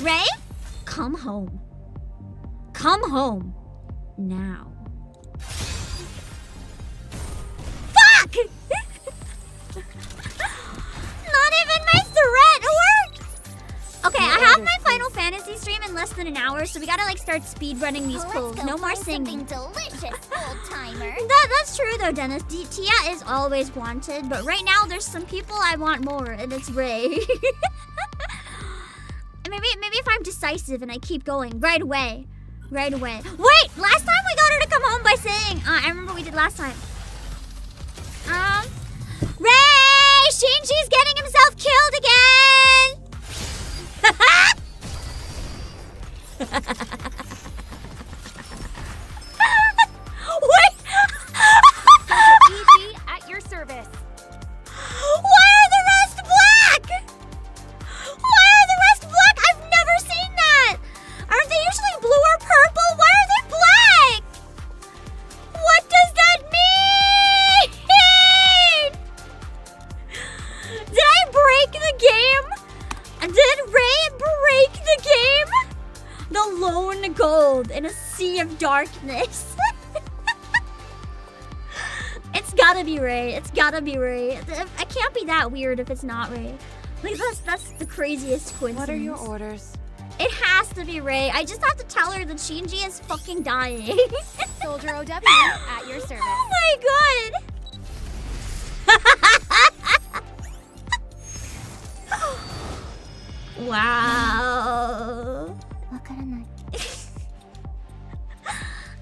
Ray? Come home. Come home. Now. Fuck! Not even my threat worked! Okay, I have my Final Fantasy stream in less than an hour, so we gotta like start speed running these pulls. No more singing. Delicious, old timer. That's true though, Dennis. Tia is always wanted, but right now there's some people I want more, and it's Ray. And maybe if I'm decisive and I keep going right away. Right away. Wait! Last time we got her to come home by saying, I remember what we did last time. Ray! Shinji's getting himself killed again! Wait! EG at your service. Why are the rest black? Why are the rest black? I've never seen that! Aren't they usually blue or purple? Why are they black? What does that mean? Did I break the game? Did Ray break the game? The lone gold in a sea of darkness. It's gotta be Ray. It's gotta be Ray. I can't be that weird if it's not Ray. Like that's the craziest coincidence. What are your orders? It has to be Ray. I just have to tell her that Shinji is fucking dying. Soldier OW at your service. Oh my god. Wow.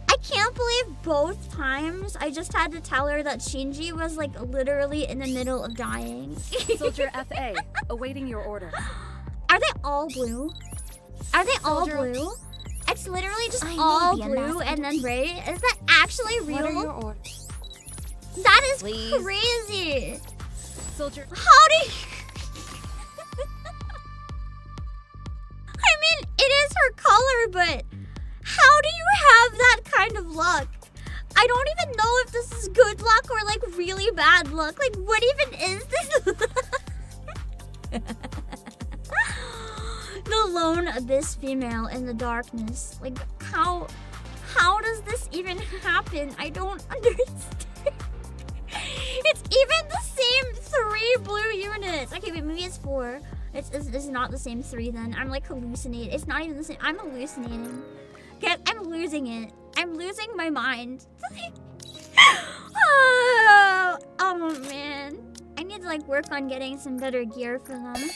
I can't believe both times I just had to tell her that Shinji was like literally in the middle of dying. Soldier FA, awaiting your order. Are they all blue? Are they all Soldier- blue? It's literally just I all may be a blue master. and then Ray? Is that actually What are your real? orders? That is Please. crazy. Soldier. How do you... I mean, it is her color, but how do you have that kind of luck? I don't even know if this is good luck or like really bad luck. Like, what even is this? The lone abyss female in the darkness. Like, how does this even happen? I don't understand. even the same 3 blue units. Okay, wait, maybe it's 4. It's not the same 3 then. I'm like hallucinating. It's not even the same. I'm hallucinating. Okay, I'm losing it. I'm losing my mind. Oh man. I need to like work on getting some better gear for them.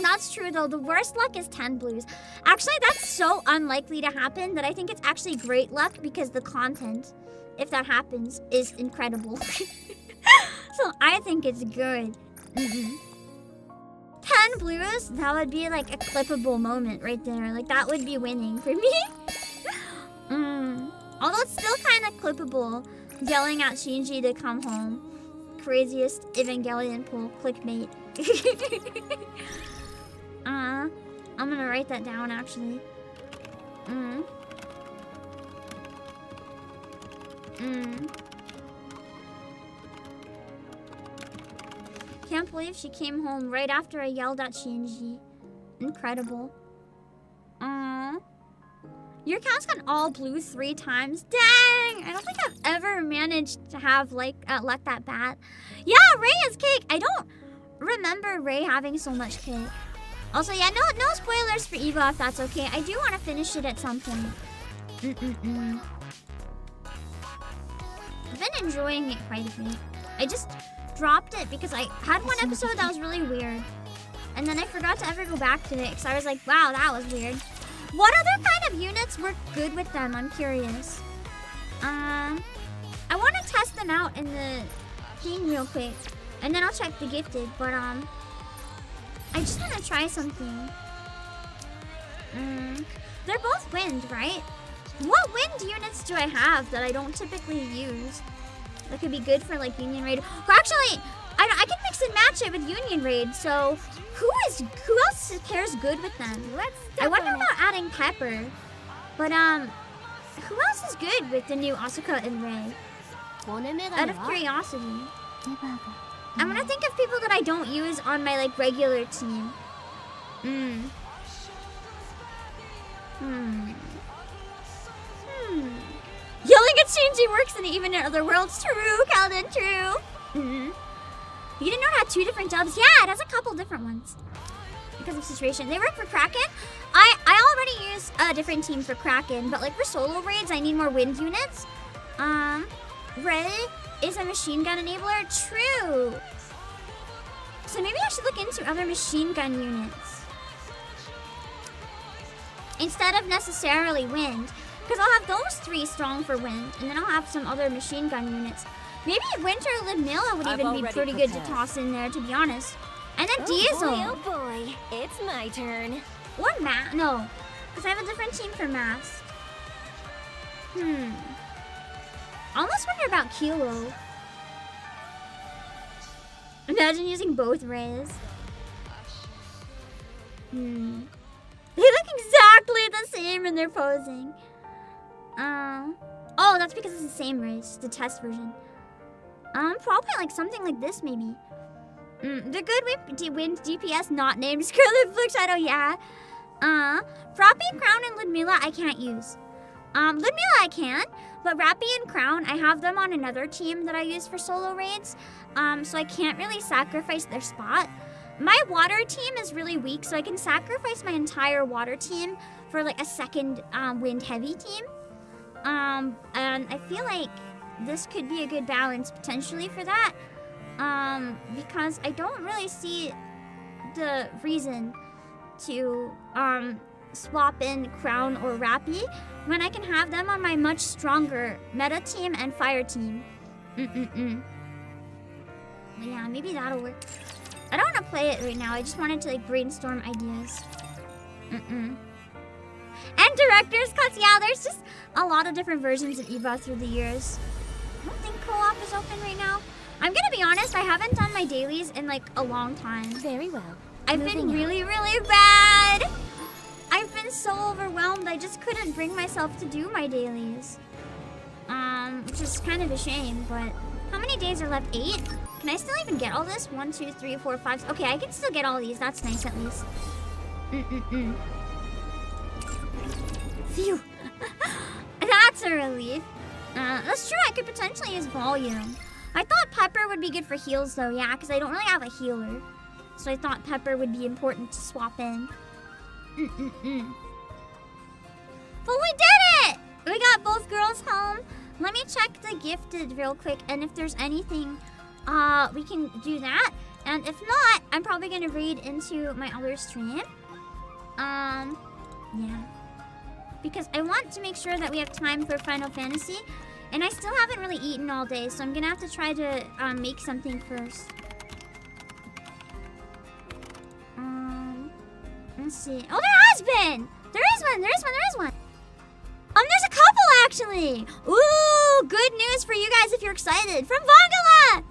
That's true though. The worst luck is 10 blues. Actually, that's so unlikely to happen that I think it's actually great luck because the content, if that happens, is incredible. So I think it's good. 10 blues? That would be like a clippable moment right there. Like that would be winning for me. Although it's still kind of clippable. Yelling at Shinji to come home. Craziest Evangelion pull. Clickmate. I'm gonna write that down actually. Can't believe she came home right after I yelled at Shinji. Incredible. Your account's gone all blue 3 times. Dang! I don't think I've ever managed to have like luck that bad. Yeah, Ray has cake. I don't remember Ray having so much cake. Also, yeah, no spoilers for Eva if that's okay. I do want to finish it at some point. I've been enjoying it quite a bit. I just dropped it because I had one episode that was really weird. And then I forgot to ever go back to it because I was like, wow, that was weird. What other kind of units work good with them? I'm curious. I want to test them out in the thing real quick. And then I'll check the gifted. But, I just want to try something. They're both wind, right? What wind units do I have that I don't typically use? That could be good for, like, Union Raid. Well, actually, I can mix and match it with Union Raid, so... Who else pairs good with them? I wonder about adding Pepper. But, who else is good with the new Asuka and Ray? Out of curiosity. I'm gonna think of people that I don't use on my, like, regular team. Yelling at Shinji works in even in other worlds. True, Calvin, true. You didn't know it had 2 different dubs? Yeah, it has a couple different ones. Because of situation. They work for Kraken. I already use a different team for Kraken, but like for solo raids, I need more wind units. Ray is a machine gun enabler. True. So maybe I should look into other machine gun units. Instead of necessarily wind. Because I'll have those 3 strong for wind, and then I'll have some other machine gun units. Maybe Winter Ludmilla would even be pretty good to toss in there, to be honest. And then Diesel. Oh boy, it's my turn. Or no, because I have a different team for Mask. I almost wonder about Kilo. Imagine using both Rays. They look exactly the same in their posing. Oh, that's because it's the same race, the test version. Probably like something like this, maybe. They're good with wind DPS not named Scarlet Flux Shadow, yeah. Rappy, Crown, and Ludmilla I can't use. Ludmilla I can, but Rappy and Crown, I have them on another team that I use for solo raids. So I can't really sacrifice their spot. My water team is really weak, so I can sacrifice my entire water team for like a second wind heavy team. And I feel like this could be a good balance potentially for that. Because I don't really see the reason to swap in Crown or Rappy when I can have them on my much stronger meta team and fire team. Yeah, maybe that'll work. I don't want to play it right now. I just wanted to like brainstorm ideas. And director's cuts. Yeah, there's just a lot of different versions of Eva through the years. I don't think co-op is open right now. I'm gonna be honest, I haven't done my dailies in like a long time. Very well. I've been really, really bad. I've been so overwhelmed, I just couldn't bring myself to do my dailies. Which is kind of a shame, but how many days are left? 8? Can I still even get all this? 1, 2, 3, 4, 5. Okay, I can still get all these. That's nice at least. Phew. That's a relief. That's true. I could potentially use volume. I thought Pepper would be good for heals, though. Yeah, because I don't really have a healer. So I thought Pepper would be important to swap in. But we did it! We got both girls home. Let me check the gifted real quick, and if there's anything, we can do that. And if not, I'm probably gonna raid into my other stream. Yeah. Because I want to make sure that we have time for Final Fantasy. And I still haven't really eaten all day, so I'm gonna have to try to make something first. Let's see. Oh, there has been! There is one! There's a couple, actually! Ooh, good news for you guys if you're excited. From Vangala!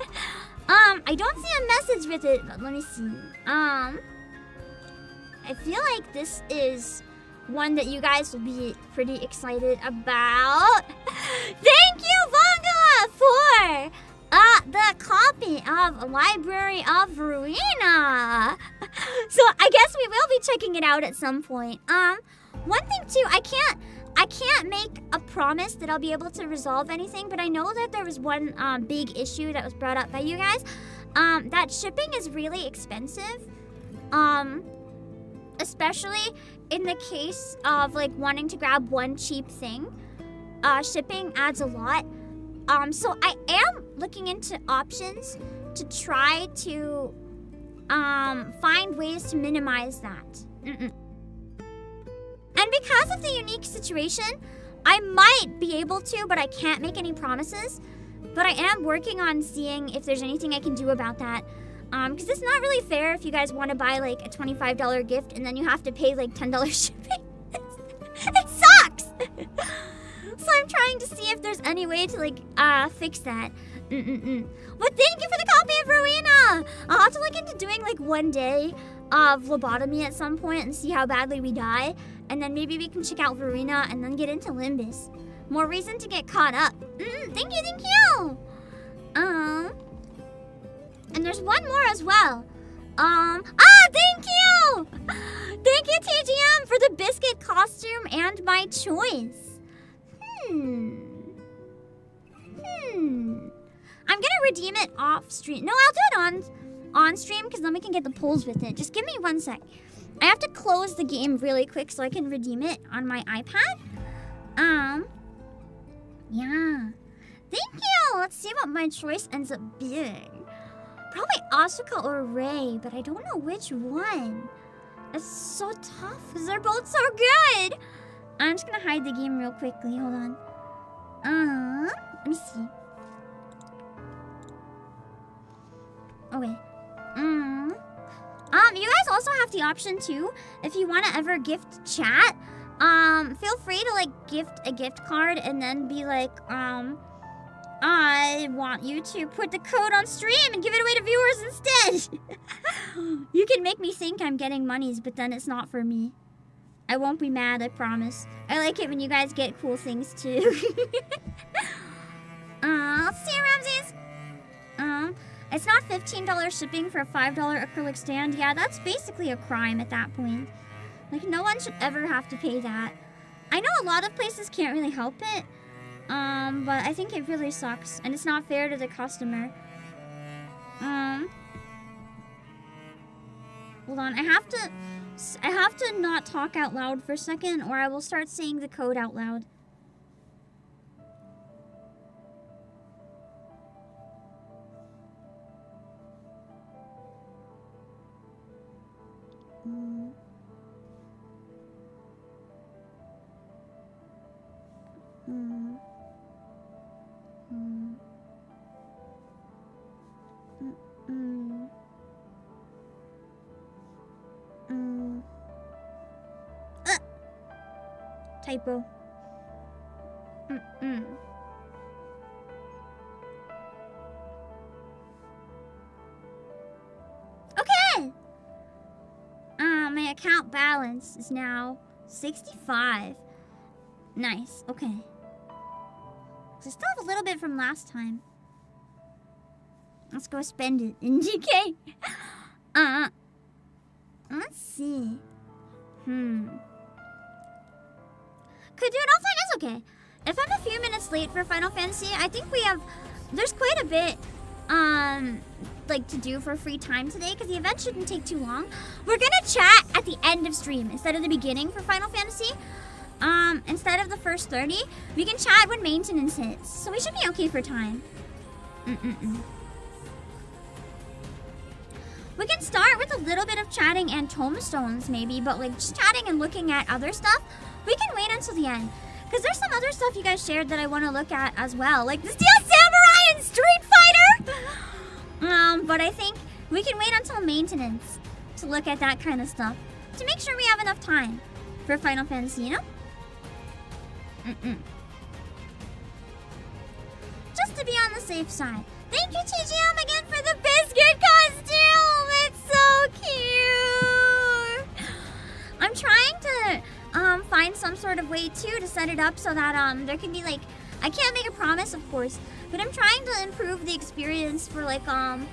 I don't see a message with it, but let me see. I feel like this is one that you guys will be pretty excited about. Thank you, Vangala, for the copy of Library of Ruina. So I guess we will be checking it out at some point. One thing too, I can't make a promise that I'll be able to resolve anything, but I know that there was one big issue that was brought up by you guys. That shipping is really expensive. Especially in the case of like wanting to grab one cheap thing. Shipping adds a lot. So I am looking into options to try to find ways to minimize that. And because of the unique situation, I might be able to, but I can't make any promises. But I am working on seeing if there's anything I can do about that. Because it's not really fair if you guys want to buy like a $25 gift and then you have to pay like $10 shipping. It sucks! So I'm trying to see if there's any way to like fix that. But thank you for the copy of Ruina! I'll have to look into doing like one day of lobotomy at some point and see how badly we die. And then maybe we can check out Ruina and then get into Limbus. More reason to get caught up. Thank you! And there's one more as well. Thank you! Thank you, TGM, for the biscuit costume and my choice. I'm gonna redeem it off stream. No, I'll do it on stream because then we can get the pulls with it. Just give me 1 sec. I have to close the game really quick so I can redeem it on my iPad. Yeah. Thank you! Let's see what my choice ends up being. Probably Asuka or Ray, but I don't know which one. It's so tough because they're both so good. I'm just gonna hide the game real quickly. Hold on. Let me see. Okay. You guys also have the option too, if you want to ever gift chat. Feel free to like gift a gift card and then be like, I want you to put the code on stream and give it away to viewers instead. You can make me think I'm getting monies, but then it's not for me. I won't be mad, I promise. I like it when you guys get cool things too. Let's see, Ramses. It's not $15 shipping for a $5 acrylic stand. Yeah, that's basically a crime at that point. Like, no one should ever have to pay that. I know a lot of places can't really help it. But I think it really sucks. And it's not fair to the customer. Hold on, I have to not talk out loud for a second, or I will start saying the code out loud. Typo. Okay. My account balance is now 65. Nice. Okay. So I still have a little bit from last time. Let's go spend it in GK. Let's see. Could do it offline, that's okay. if I'm a few minutes late for Final Fantasy, I think there's quite a bit, like to do for free time today because the event shouldn't take too long. We're gonna chat at the end of stream instead of the beginning for Final Fantasy. Instead of the first 30, we can chat when maintenance hits. So we should be okay for time. We can start with a little bit of chatting and tombstones maybe, but like just chatting and looking at other stuff, we can wait until the end. Because there's some other stuff you guys shared that I want to look at as well. Like the Steel Samurai and Street Fighter! But I think we can wait until maintenance to look at that kind of stuff. To make sure we have enough time for Final Fantasy, you know? Just to be on the safe side. Thank you, TGM, again for the biscuit costume! It's so cute! I'm trying to find some sort of way, too, to set it up so that there can be, like... I can't make a promise, of course, but I'm trying to improve the experience for, like, the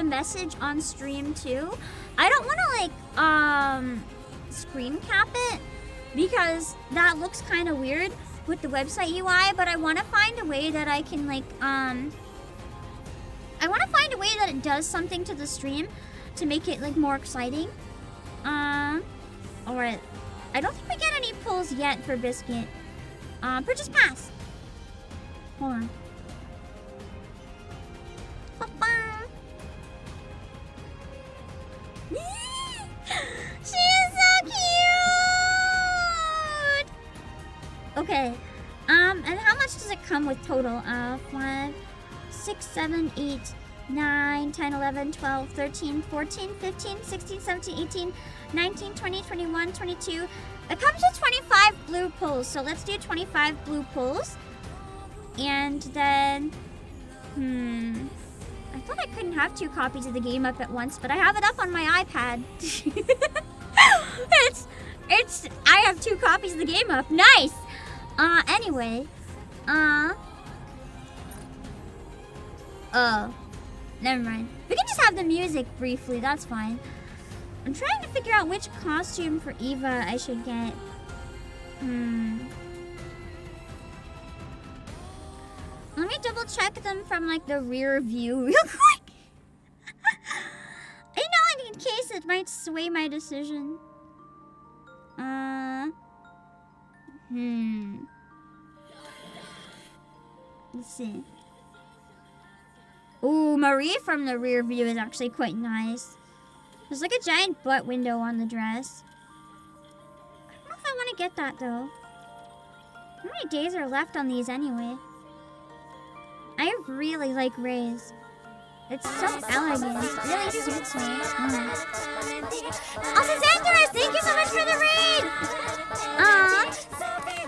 message on stream, too. I don't want to, like, screen cap it, because that looks kind of weird with the website UI, but I want to find a way that I can, like, I want to find a way that it does something to the stream to make it, like, more exciting. Alright. I don't think we get any pulls yet for Biscuit. Purchase pass. Hold on. She is so cute! Okay. And how much does it come with total? 5, 6, 7, 8, 9, 10, 11, 12, 13, 14, 15, 16, 17, 18, 19, 20, 21, 22. It comes with 25 blue pulls, so let's do 25 blue pulls. And then, I thought I couldn't have 2 copies of the game up at once, but I have it up on my iPad. I have 2 copies of the game up. Nice! Anyway, never mind. We can just have the music briefly, that's fine. I'm trying to figure out which costume for Eva I should get. Let me double check them from like the rear view real quick. You know, in case it might sway my decision. Let's see. Ooh, Marie from the rear view is actually quite nice. There's like a giant butt window on the dress. I don't know if I want to get that though. How many days are left on these anyway? I really like Ray's. It's so elegant. It really suits me. Also, Xanthorus, thank you so much for the raid!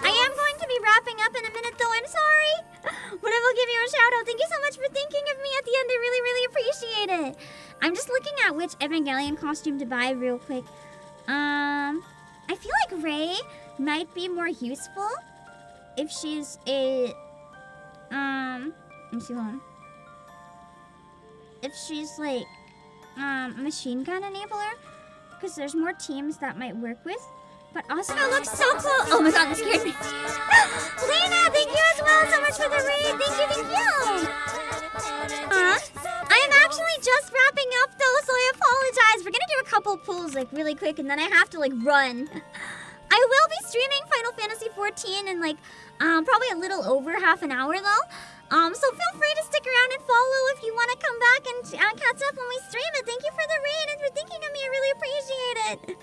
I am going to be wrapping up in a minute though, I'm sorry. But I will give you a shout out. Thank you so much for thinking of me at the end. I really, really appreciate it. I'm just looking at which Evangelion costume to buy real quick. I feel like Ray might be more useful if she's a... let me see, hold on. If she's like a machine gun enabler, because there's more teams that might work with. But Asuka looks so cool. Oh my god, that scared me. Lena, thank you as well so much for the raid. Thank you. I am actually just wrapping up though, so I apologize. We're gonna do a couple pulls like really quick, and then I have to like run. I will be streaming Final Fantasy 14 in like probably a little over half an hour though. So feel free to stick around and follow if you want to come back and catch up when we stream it. Thank you for the raid and for thinking of me. I really appreciate it.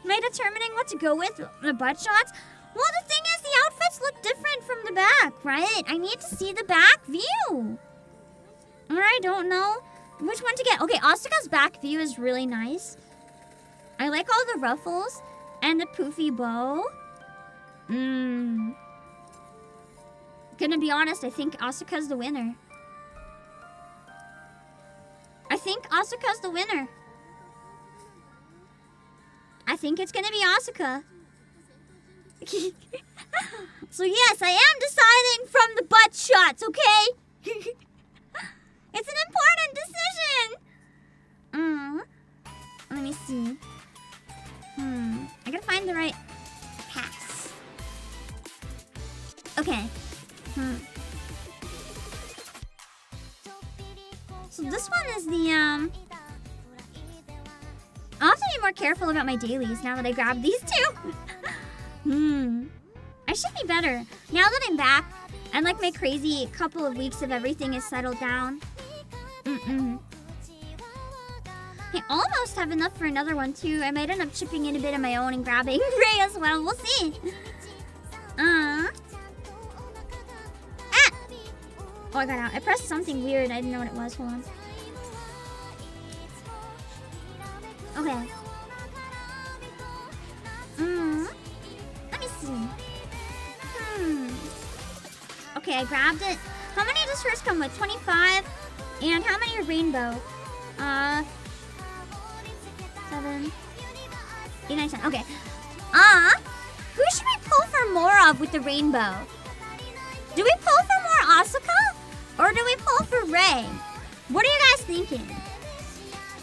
Am I determining what to go with? The butt shots? Well, the thing is, the outfits look different from the back, right? I need to see the back view. Or I don't know which one to get. Okay, Asuka's back view is really nice. I like all the ruffles and the poofy bow. Gonna be honest, I think Asuka's the winner. I think Asuka's the winner. I think it's gonna be Asuka. So yes, I am deciding from the butt shots, okay? It's an important decision. Let me see. I gotta find the right pass. Okay. So this one is the, I'll have to be more careful about my dailies now that I grabbed these two. I should be better. Now that I'm back, and like my crazy couple of weeks of everything is settled down. I almost have enough for another one too. I might end up chipping in a bit of my own and grabbing Ray as well. We'll see. Oh, I got out. I pressed something weird. I didn't know what it was. Hold on. Okay. Let me see. Okay, I grabbed it. How many does hers come with? 25. And how many are rainbow? 7, 8, 9, 10. Okay. Who should we pull for more of with the rainbow? Do we pull for more Asuka? Or do we pull for Ray? What are you guys thinking?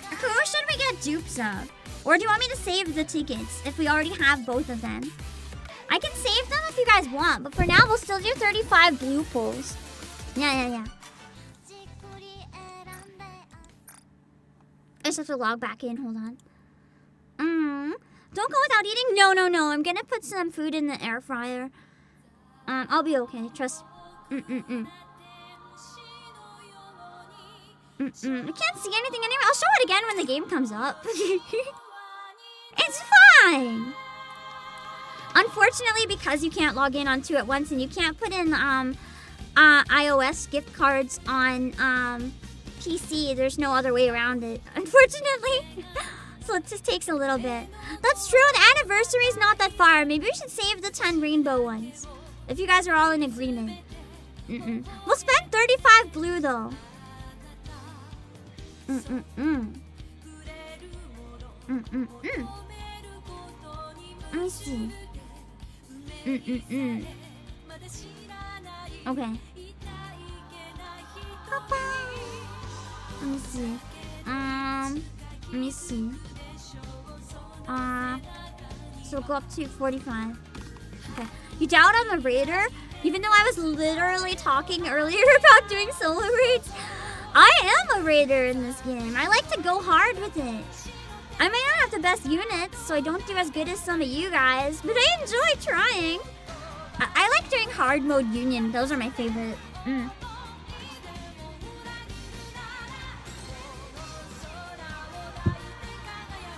Who should we get dupes of? Or do you want me to save the tickets if we already have both of them? I can save them if you guys want, but for now we'll still do 35 blue pulls. Yeah. I just have to log back in, hold on. Don't go without eating? No. I'm gonna put some food in the air fryer. I'll be okay, trust. I can't see anything anywhere. I'll show it again when the game comes up. It's fine! Unfortunately, because you can't log in on 2 at once and you can't put in iOS gift cards on PC, there's no other way around it, unfortunately. So it just takes a little bit. That's true, the anniversary is not that far. Maybe we should save the 10 rainbow ones. If you guys are all in agreement. We'll spend 35 blue though. Let me see. Okay. Let me see. Let me see. So go up to 45. Okay. You doubt I'm a raider? Even though I was literally talking earlier about doing solo raids? I am a raider in this game. I like to go hard with it. I may not have the best units, so I don't do as good as some of you guys, but I enjoy trying. I like doing hard mode union. Those are my favorite.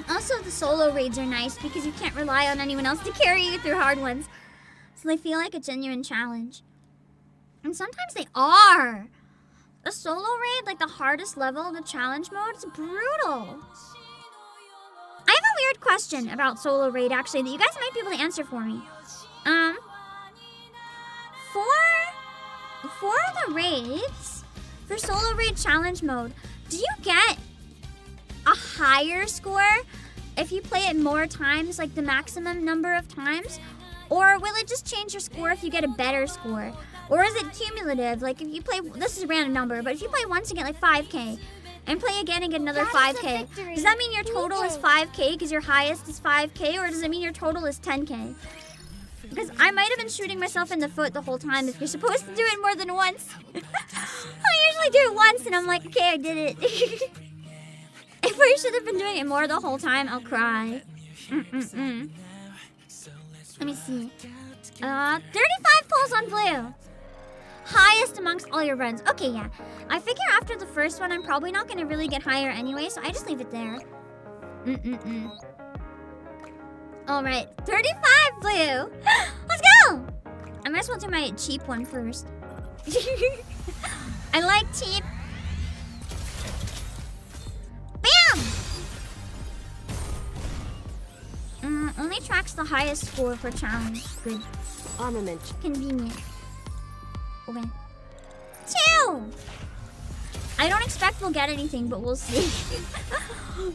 Also, the solo raids are nice because you can't rely on anyone else to carry you through hard ones. So they feel like a genuine challenge. And sometimes they are. A solo raid, like the hardest level of the challenge mode, it's brutal. I have a weird question about solo raid, actually, that you guys might be able to answer for me. For the raids, for solo raid challenge mode, do you get a higher score if you play it more times, like the maximum number of times? Or will it just change your score if you get a better score? Or is it cumulative? Like if you play, this is a random number, but if you play once and get like 5k, and play again and get another 5k, does that mean your total is 5k because your highest is 5k, or does it mean your total is 10k? Because I might have been shooting myself in the foot the whole time if you're supposed to do it more than once. I usually do it once and I'm like, okay, I did it. If I should have been doing it more the whole time, I'll cry. Let me see. 35 pulls on blue. Highest amongst all your runs. Okay, yeah. I figure after the first one, I'm probably not going to really get higher anyway, so I just leave it there. Alright, 35 blue. Let's go! I might as well do my cheap one first. I like cheap. Bam! Only tracks the highest score for challenge. Good. Armament. Convenient. Okay. 2! I don't expect we'll get anything, but we'll see.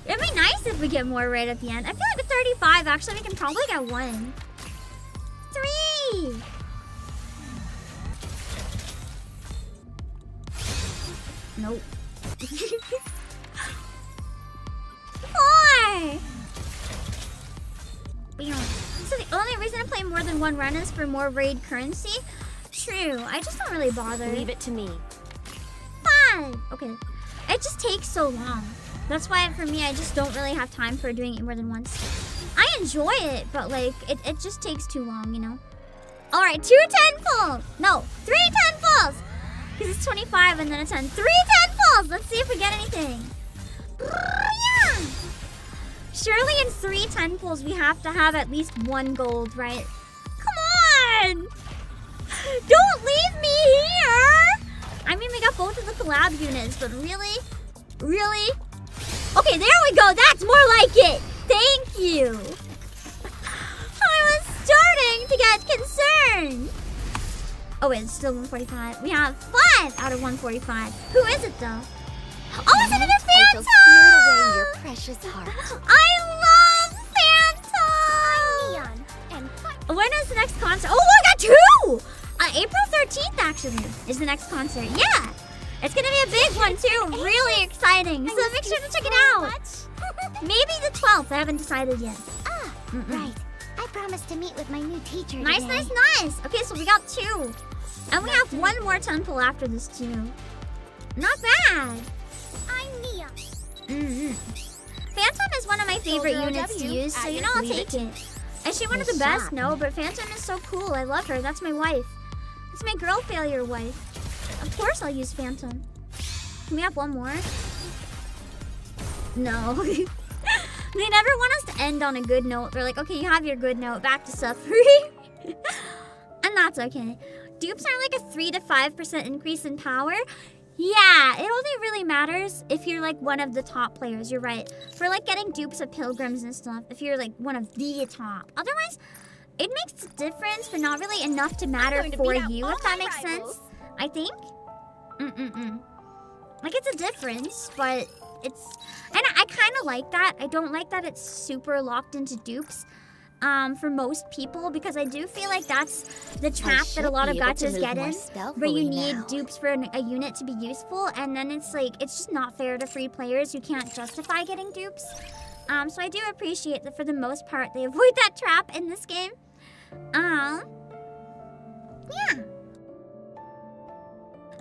It'd be nice if we get more right at the end. I feel like with 35, actually, we can probably get 1. 3! Nope. 4! So the only reason to play more than one run is for more raid currency? true. I just don't really bother. Leave it to me. 5. Okay. It just takes so long. That's why for me, I just don't really have time for doing it more than once. I enjoy it, but like, it just takes too long, you know? All right, 2 10 pulls. No, 3 10 pulls. Because it's 25 and then a 10. 3 10 pulls. Let's see if we get anything. Yeah. Surely in 3 10 pulls, we have to have at least 1 gold, right? Come on. Don't leave me here. I mean, we got both of the collab units, but really? Really? Okay, there we go. That's more like it. Thank you. I was starting to get concerned. Oh, wait, it's still 145. We have 5 out of 145. Who is it, though? Oh, it's another Phantom! Spirit away your precious heart. I love Phantom! Neon and When is the next concert? Oh, I got 2! April 13th, actually, is the next concert. Yeah! It's gonna be a big one, too. Really exciting. So make sure to check it out. Maybe the 12th. I haven't decided yet. Ah, right. I promised to meet with my new teacher Nice, today. nice, nice. Okay, so we got 2. And we have 1 more temple after this, too. Not bad. I'm Neon. Phantom is one of my favorite Soldier units to W, use, so at you your know I'll leave take it. it. Is she one of the Nice best? shot. No, but Phantom is so cool. I love her. That's my wife. That's my girl failure wife. Of course I'll use Phantom. Can we have 1 more? No. They never want us to end on a good note. They're like, okay, you have your good note. Back to suffering. And that's okay. Dupes are like a 3 to 5% increase in power. Yeah, it only really matters if you're like one of the top players. You're right. For like getting dupes of pilgrims and stuff, if you're like one of the top. Otherwise, it makes a difference, but not really enough to matter going to for beat out you, all if that my makes rivals. sense. I think. Like, it's a difference, but it's... And I kind of like that. I don't like that it's super locked into dupes for most people, because I do feel like that's the trap that a lot of gachas get in, where you need dupes for a unit to be useful, and then it's like, it's just not fair to free players who can't justify getting dupes. So I do appreciate that for the most part they avoid that trap in this game. Yeah.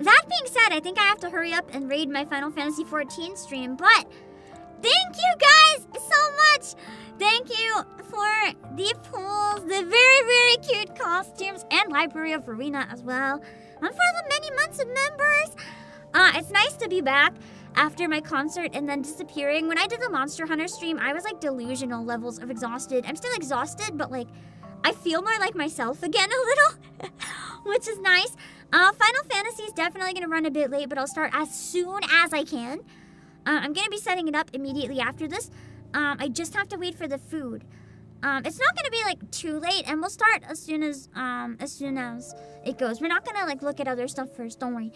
That being said, I think I have to hurry up and raid my Final Fantasy XIV stream, but thank you guys so much! Thank you for the pools, the very, very cute costumes, and Library of Ruina as well. And for the many months of members. It's nice to be back after my concert and then disappearing. When I did the Monster Hunter stream, I was like delusional levels of exhausted. I'm still exhausted, but like, I feel more like myself again a little, which is nice. Final Fantasy is definitely going to run a bit late, but I'll start as soon as I can. I'm going to be setting it up immediately after this. I just have to wait for the food. It's not going to be like too late, and we'll start as soon as it goes. We're not going to like look at other stuff first, don't worry.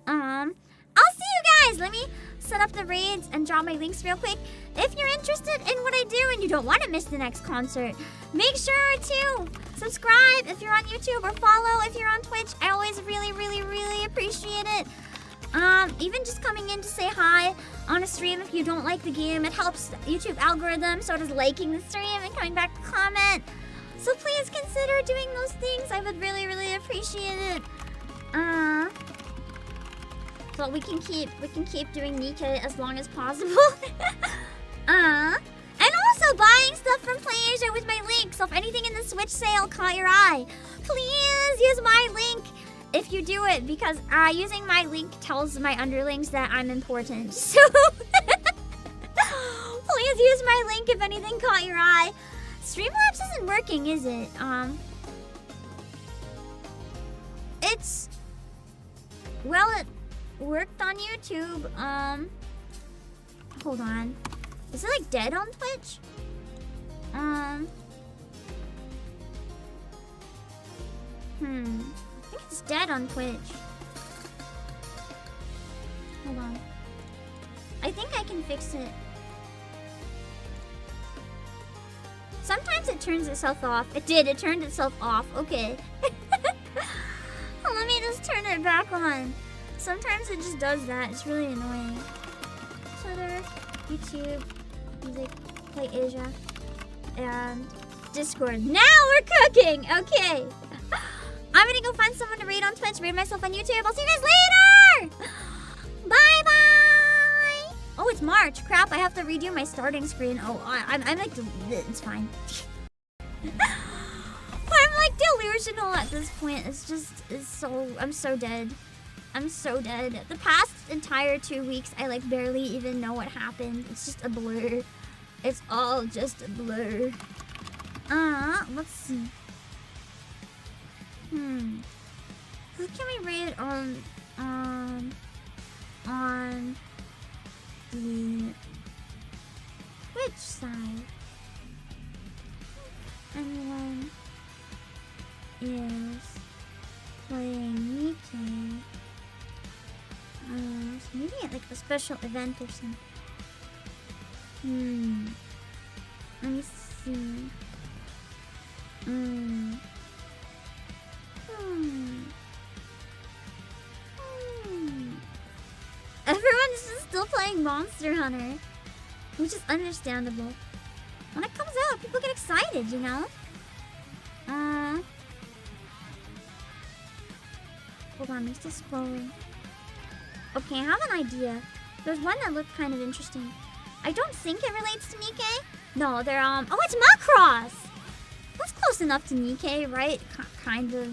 I'll see you guys. Let me set up the raids and drop my links real quick. If you're interested in what I do and you don't want to miss the next concert, make sure to subscribe if you're on YouTube, or follow if you're on Twitch. I always really, really, really appreciate it. Even just coming in to say hi on a stream if you don't like the game, it helps YouTube algorithm. So does liking the stream and coming back to comment. So please consider doing those things. I would really, really appreciate it. So we can keep doing Nikke as long as possible. And also buying stuff from Playasia with my link. So if anything in the Switch sale caught your eye, please use my link if you do it, because using my link tells my underlings that I'm important. So please use my link if anything caught your eye. Streamlabs isn't working, is it? It's... Well, it worked on YouTube. Hold on. Is it like dead on Twitch? I think it's dead on Twitch. Hold on. I think I can fix it. Sometimes it turns itself off. It did, it turned itself off. Okay. Let me just turn it back on. Sometimes it just does that. It's really annoying. Twitter, YouTube, music, Playasia, and Discord. Now we're cooking! Okay. I I'm gonna go find someone to raid on Twitch, raid myself on YouTube. I'll see you guys later! Bye-bye! Oh, it's March. Crap, I have to redo my starting screen. Oh, I'm like, it's fine. I'm like delusional at this point. I'm so dead. I'm so dead. The past entire 2 weeks, I like barely even know what happened. It's just a blur. It's all just a blur. Let's see. Who can we raid on the Twitch side? Anyone is playing Nikke. Maybe at like a special event or something. Let me see. Everyone's just still playing Monster Hunter, which is understandable. When it comes out, people get excited, you know? Hold on, I'm still scrolling. Okay, I have an idea. There's one that looked kind of interesting. I don't think it relates to Nikke. No, they're, oh, it's Macross! That's close enough to Nikke, right? Kind of.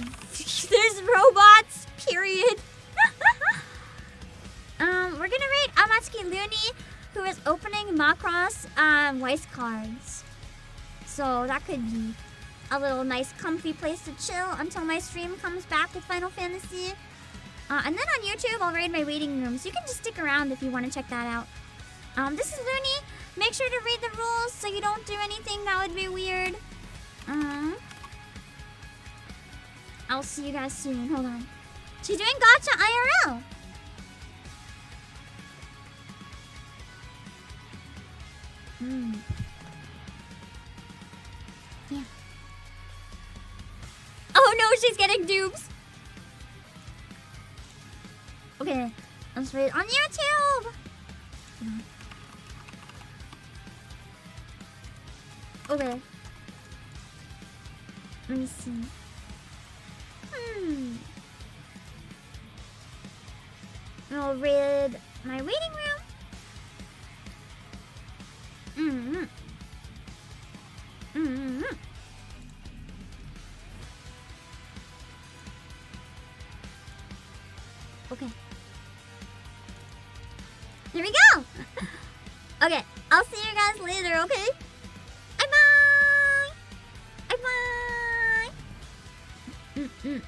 There's robots, period. We're gonna raid Amatsuki Luni, who is opening Macross, Weiss cards. So that could be a little nice comfy place to chill until my stream comes back with Final Fantasy. And then on YouTube, I'll raid my waiting room, so you can just stick around if you want to check that out. This is Looney. Make sure to read the rules so you don't do anything that would be weird. I'll see you guys soon. Hold on. She's doing Gacha IRL. Yeah. Oh no, she's getting dupes. Okay, let's read on YouTube. Okay. Let me see. I'll read my waiting room. Okay. Here we go! Okay, I'll see you guys later, okay? Bye-bye! Bye-bye!